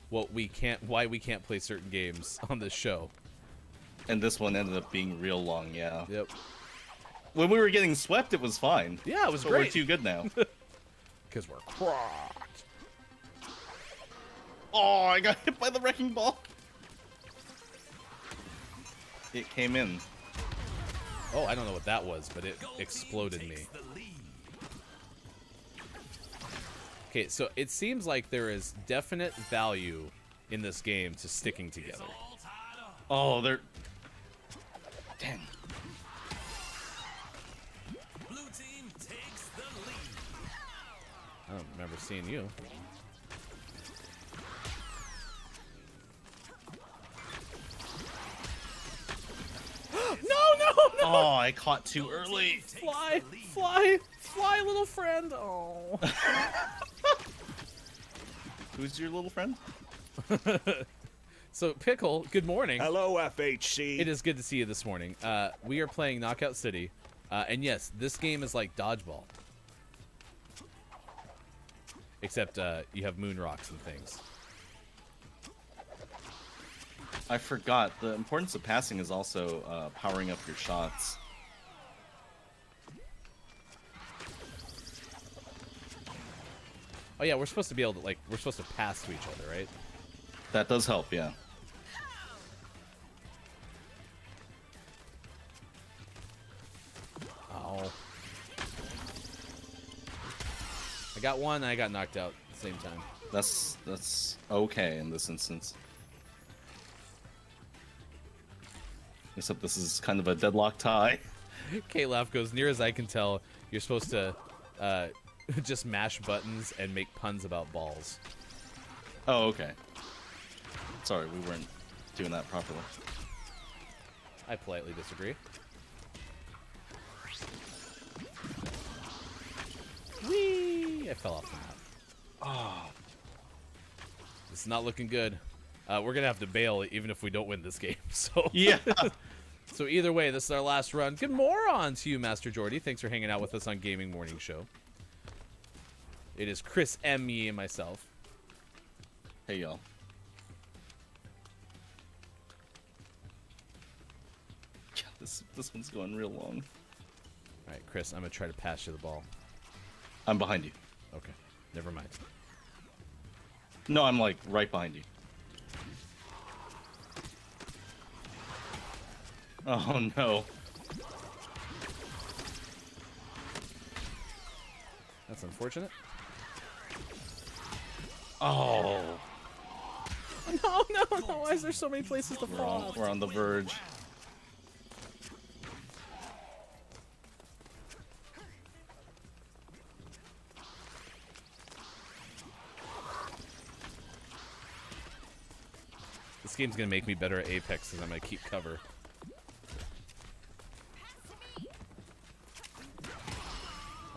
why we can't play certain games on this show. And this one ended up being real long, yeah. Yep. When we were getting swept, it was fine. Yeah, it was But great. we're too good now. Because we're cracked. Oh, I got hit by the wrecking ball. It came in. Oh, I don't know what that was, but it exploded me. Okay, so it seems like there is definite value in this game to sticking together. Oh, they're... Dang. Blue team takes the lead. I don't remember seeing you. No! Oh, I caught too early. Fly, little friend. Oh. Who's your little friend? So, Pickle, good morning. Hello, FHC. It is good to see you this morning. We are playing Knockout City, and yes, this game is like dodgeball. Except you have moon rocks and things. I forgot. The importance of passing is also powering up your shots. Oh yeah, we're supposed to be able to, like, we're supposed to pass to each other, right? That does help, yeah. Oh. I got one, and I got knocked out at the same time. That's okay in this instance. Except this is kind of a deadlock tie. K-Laugh goes, near as I can tell, you're supposed to just mash buttons and make puns about balls. Oh, okay. Sorry, we weren't doing that properly. I politely disagree. Whee! I fell off the map. Oh. It's not looking good. We're gonna have to bail even if we don't win this game. So Yeah. So either way, this is our last run. Good morning to you, Master Jordy. Thanks for hanging out with us on Gaming Morning Show. It is Chris M. Me and myself. Hey, y'all. Yeah, this one's going real long. All right, Chris, I'm gonna try to pass you the ball. I'm behind you. Okay, never mind. No, I'm like right behind you. Oh no. That's unfortunate. Oh. No, no, no! Why is there so many places to We're fall? on the verge. This game's gonna make me better at Apex because I'm gonna keep cover.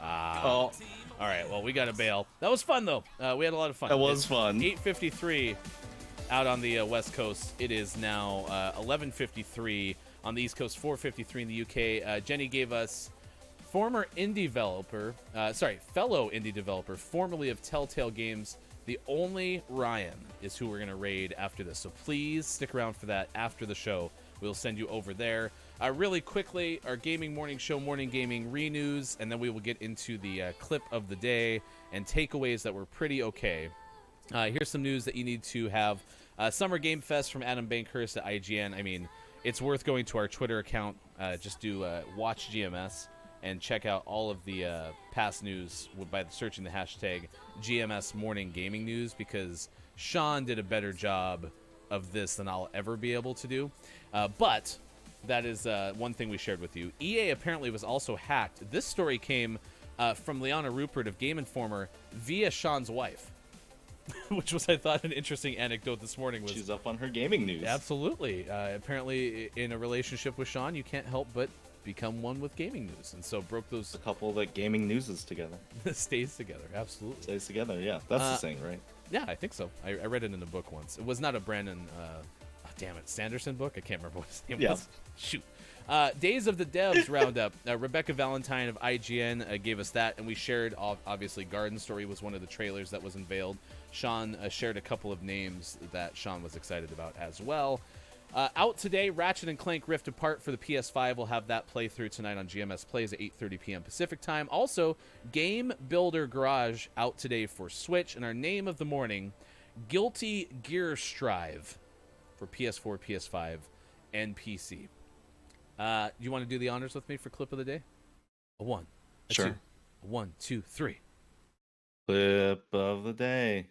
Oh, All right, well, we got to bail. That was fun, though. We had a lot of fun. that was It's fun. 8:53 out on the West Coast. It is now 11:53 on the East Coast, 4:53 in the UK. Jenny gave us fellow indie developer, formerly of Telltale Games. The Only Ryan is who we're going to raid after this. So please stick around for that after the show. We'll send you over there. Really quickly, our gaming morning show, Morning Gaming Renews, and then we will get into the clip of the day and takeaways that were pretty okay. Here's some news that you need to have. Summer Game Fest from Adam Bankhurst at IGN. I mean, it's worth going to our Twitter account. Just do watch GMS and check out all of the past news by searching the hashtag GMS Morning Gaming News, because Sean did a better job of this than I'll ever be able to do. But that is one thing we shared with you. EA apparently was also hacked. This story came from Liana Rupert of Game Informer via Sean's wife, which was, I thought, an interesting anecdote this morning. She's up on her gaming news. Absolutely. Apparently, in a relationship with Sean, you can't help but become one with gaming news, and so broke those. A couple that gaming news is together. Stays together, absolutely. Stays together, yeah. That's the saying, right? Yeah, I think so. I read it in a book once. It was not a Brandon, Sanderson book. I can't remember what his name was. Shoot. Days of the Devs roundup. Rebecca Valentine of IGN gave us that, and we shared, obviously, Garden Story was one of the trailers that was unveiled. Sean shared a couple of names that Sean was excited about as well. Out today, Ratchet & Clank Rift Apart for the PS5. We'll have that playthrough tonight on GMS Plays at 8:30 p.m. Pacific time. Also, Game Builder Garage out today for Switch. And our name of the morning, Guilty Gear Strive for PS4, PS5, and PC. You want to do the honors with me for clip of the day? A one. A Sure. two. A 1, 2, 3. Clip of the day.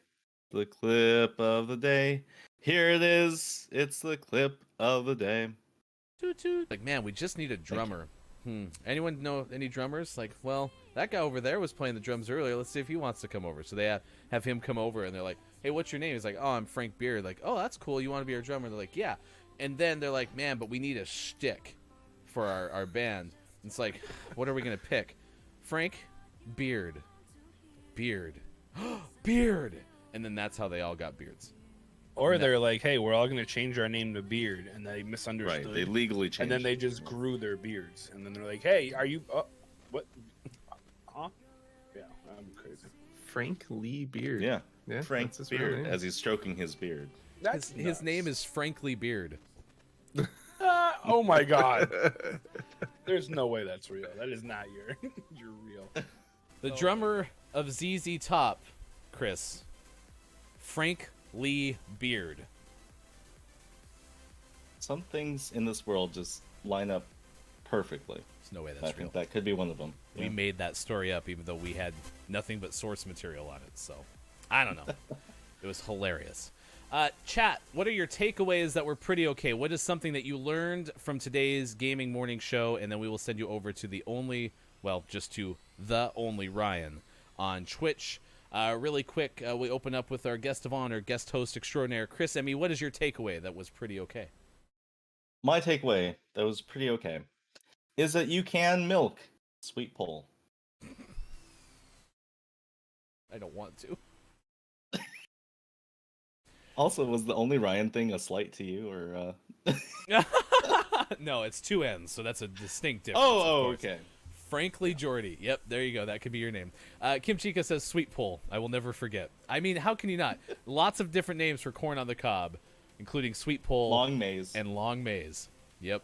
The clip of the day. Here it is. It's the clip of the day. Toot, toot. Like, man, we just need a drummer. Anyone know any drummers? Like, well, that guy over there was playing the drums earlier. Let's see if he wants to come over. So they have him come over, and they're like, hey, what's your name? He's like, oh, I'm Frank Beard. Like, oh, that's cool. You want to be our drummer? They're like, yeah. And then they're like, man, but we need a shtick for our band. It's like, what are we going to pick? Frank Beard. Beard. Beard. And then that's how they all got beards. Or they're like, hey, we're all going to change our name to Beard, and they misunderstood. Right, they legally changed. And then they just grew their beards. And then they're like, hey, are you... what? Huh? Yeah, I'm crazy. Frank Lee Beard. Yeah, Yeah, Frank that's his real Beard, name. as he's stroking his beard. That's His name is Frankly Beard. oh my god. There's no way that's real. That is not your real. The drummer of ZZ Top, Chris. Frank Lee Beard. Some things in this world just line up perfectly. There's no way I that's real. think that could be one of them. We Yeah. made that story up even though we had nothing but source material on it. So, I don't know. It was hilarious. Chat, what are your takeaways that were pretty okay? What is something that you learned from today's gaming morning show? And then we will send you over to the only Ryan on Twitch. Really quick, we open up with our guest of honor, guest host extraordinaire, Chris Emmy. What is your takeaway that was pretty okay? My takeaway that was pretty okay is that you can milk Sweet Pole. I don't want to. Also, was the Only Ryan thing a slight to you, or? No, it's 2 N's, so that's a distinct difference. Oh, okay. Frankly Jordy. Yep, there you go. That could be your name. Kim Chica says Sweet Pole. I will never forget. I mean, how can you not? Lots of different names for corn on the cob, including Sweet Pole, Long Maze, and Long Maze. Yep.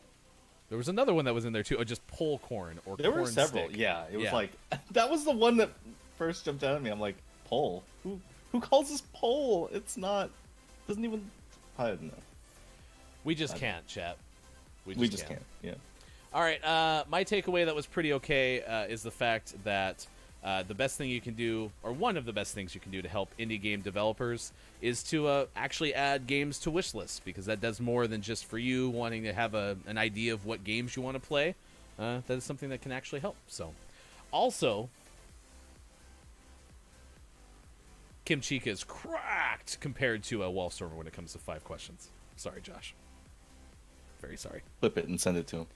There was another one that was in there too. Oh, just pole corn or there corn were several. stick. Yeah, it was Yeah. like that was the one that first jumped out at me. I'm like, pole? Who calls this pole? It's not. Doesn't even. I don't know. We just can't, chat. We just can't. Yeah. All right, my takeaway that was pretty okay is the fact that the best thing you can do, or one of the best things you can do to help indie game developers, is to actually add games to wish lists, because that does more than just for you wanting to have an idea of what games you want to play. That is something that can actually help. So, also, Kim Chica is cracked compared to Wolfstormer when it comes to 5 questions. Sorry, Josh. Very sorry. Clip it and send it to him.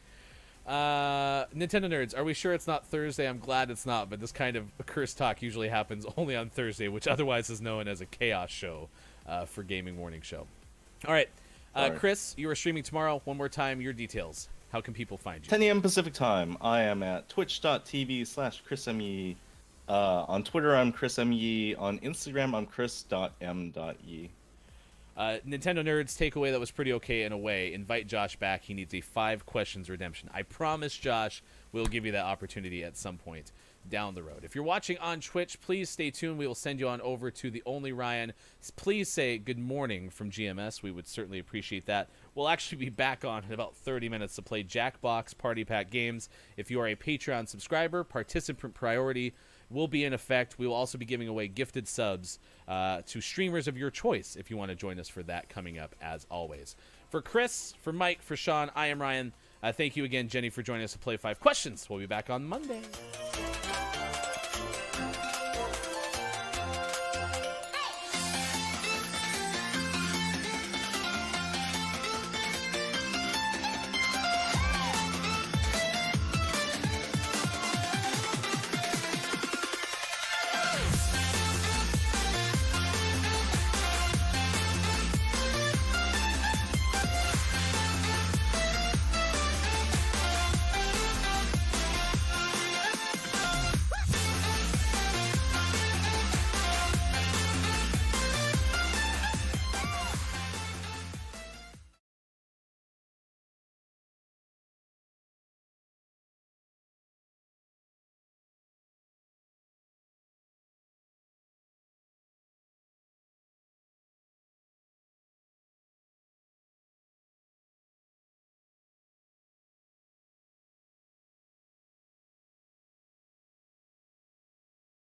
Nintendo nerds, are we sure it's not Thursday? I'm glad it's not, but this kind of cursed talk usually happens only on Thursday, which otherwise is known as a chaos show for Gaming Morning Show. All right. Chris, you are streaming tomorrow. One more time, your details. How can people find you? 10 a.m. Pacific time. I am at twitch.tv/ChrisMYee. On Twitter, I'm ChrisMYee. On Instagram, I'm chris.m.ye. Nintendo nerds takeaway that was pretty okay in a way. Invite Josh back. He needs a 5 questions redemption. I promise, Josh, we'll give you that opportunity at some point down the road. If you're watching on Twitch, please stay tuned. We will send you on over to the Only Ryan. Please say good morning from GMS. We would certainly appreciate that. We'll actually be back on in about 30 minutes to play Jackbox Party Pack games. If you are a Patreon subscriber, participant priority will be in effect. We will also be giving away gifted subs to streamers of your choice if you want to join us for that coming up as always. For Chris, for Mike, for Sean, I am Ryan. Thank you again, Jenny, for joining us to play 5 questions. We'll be back on Monday.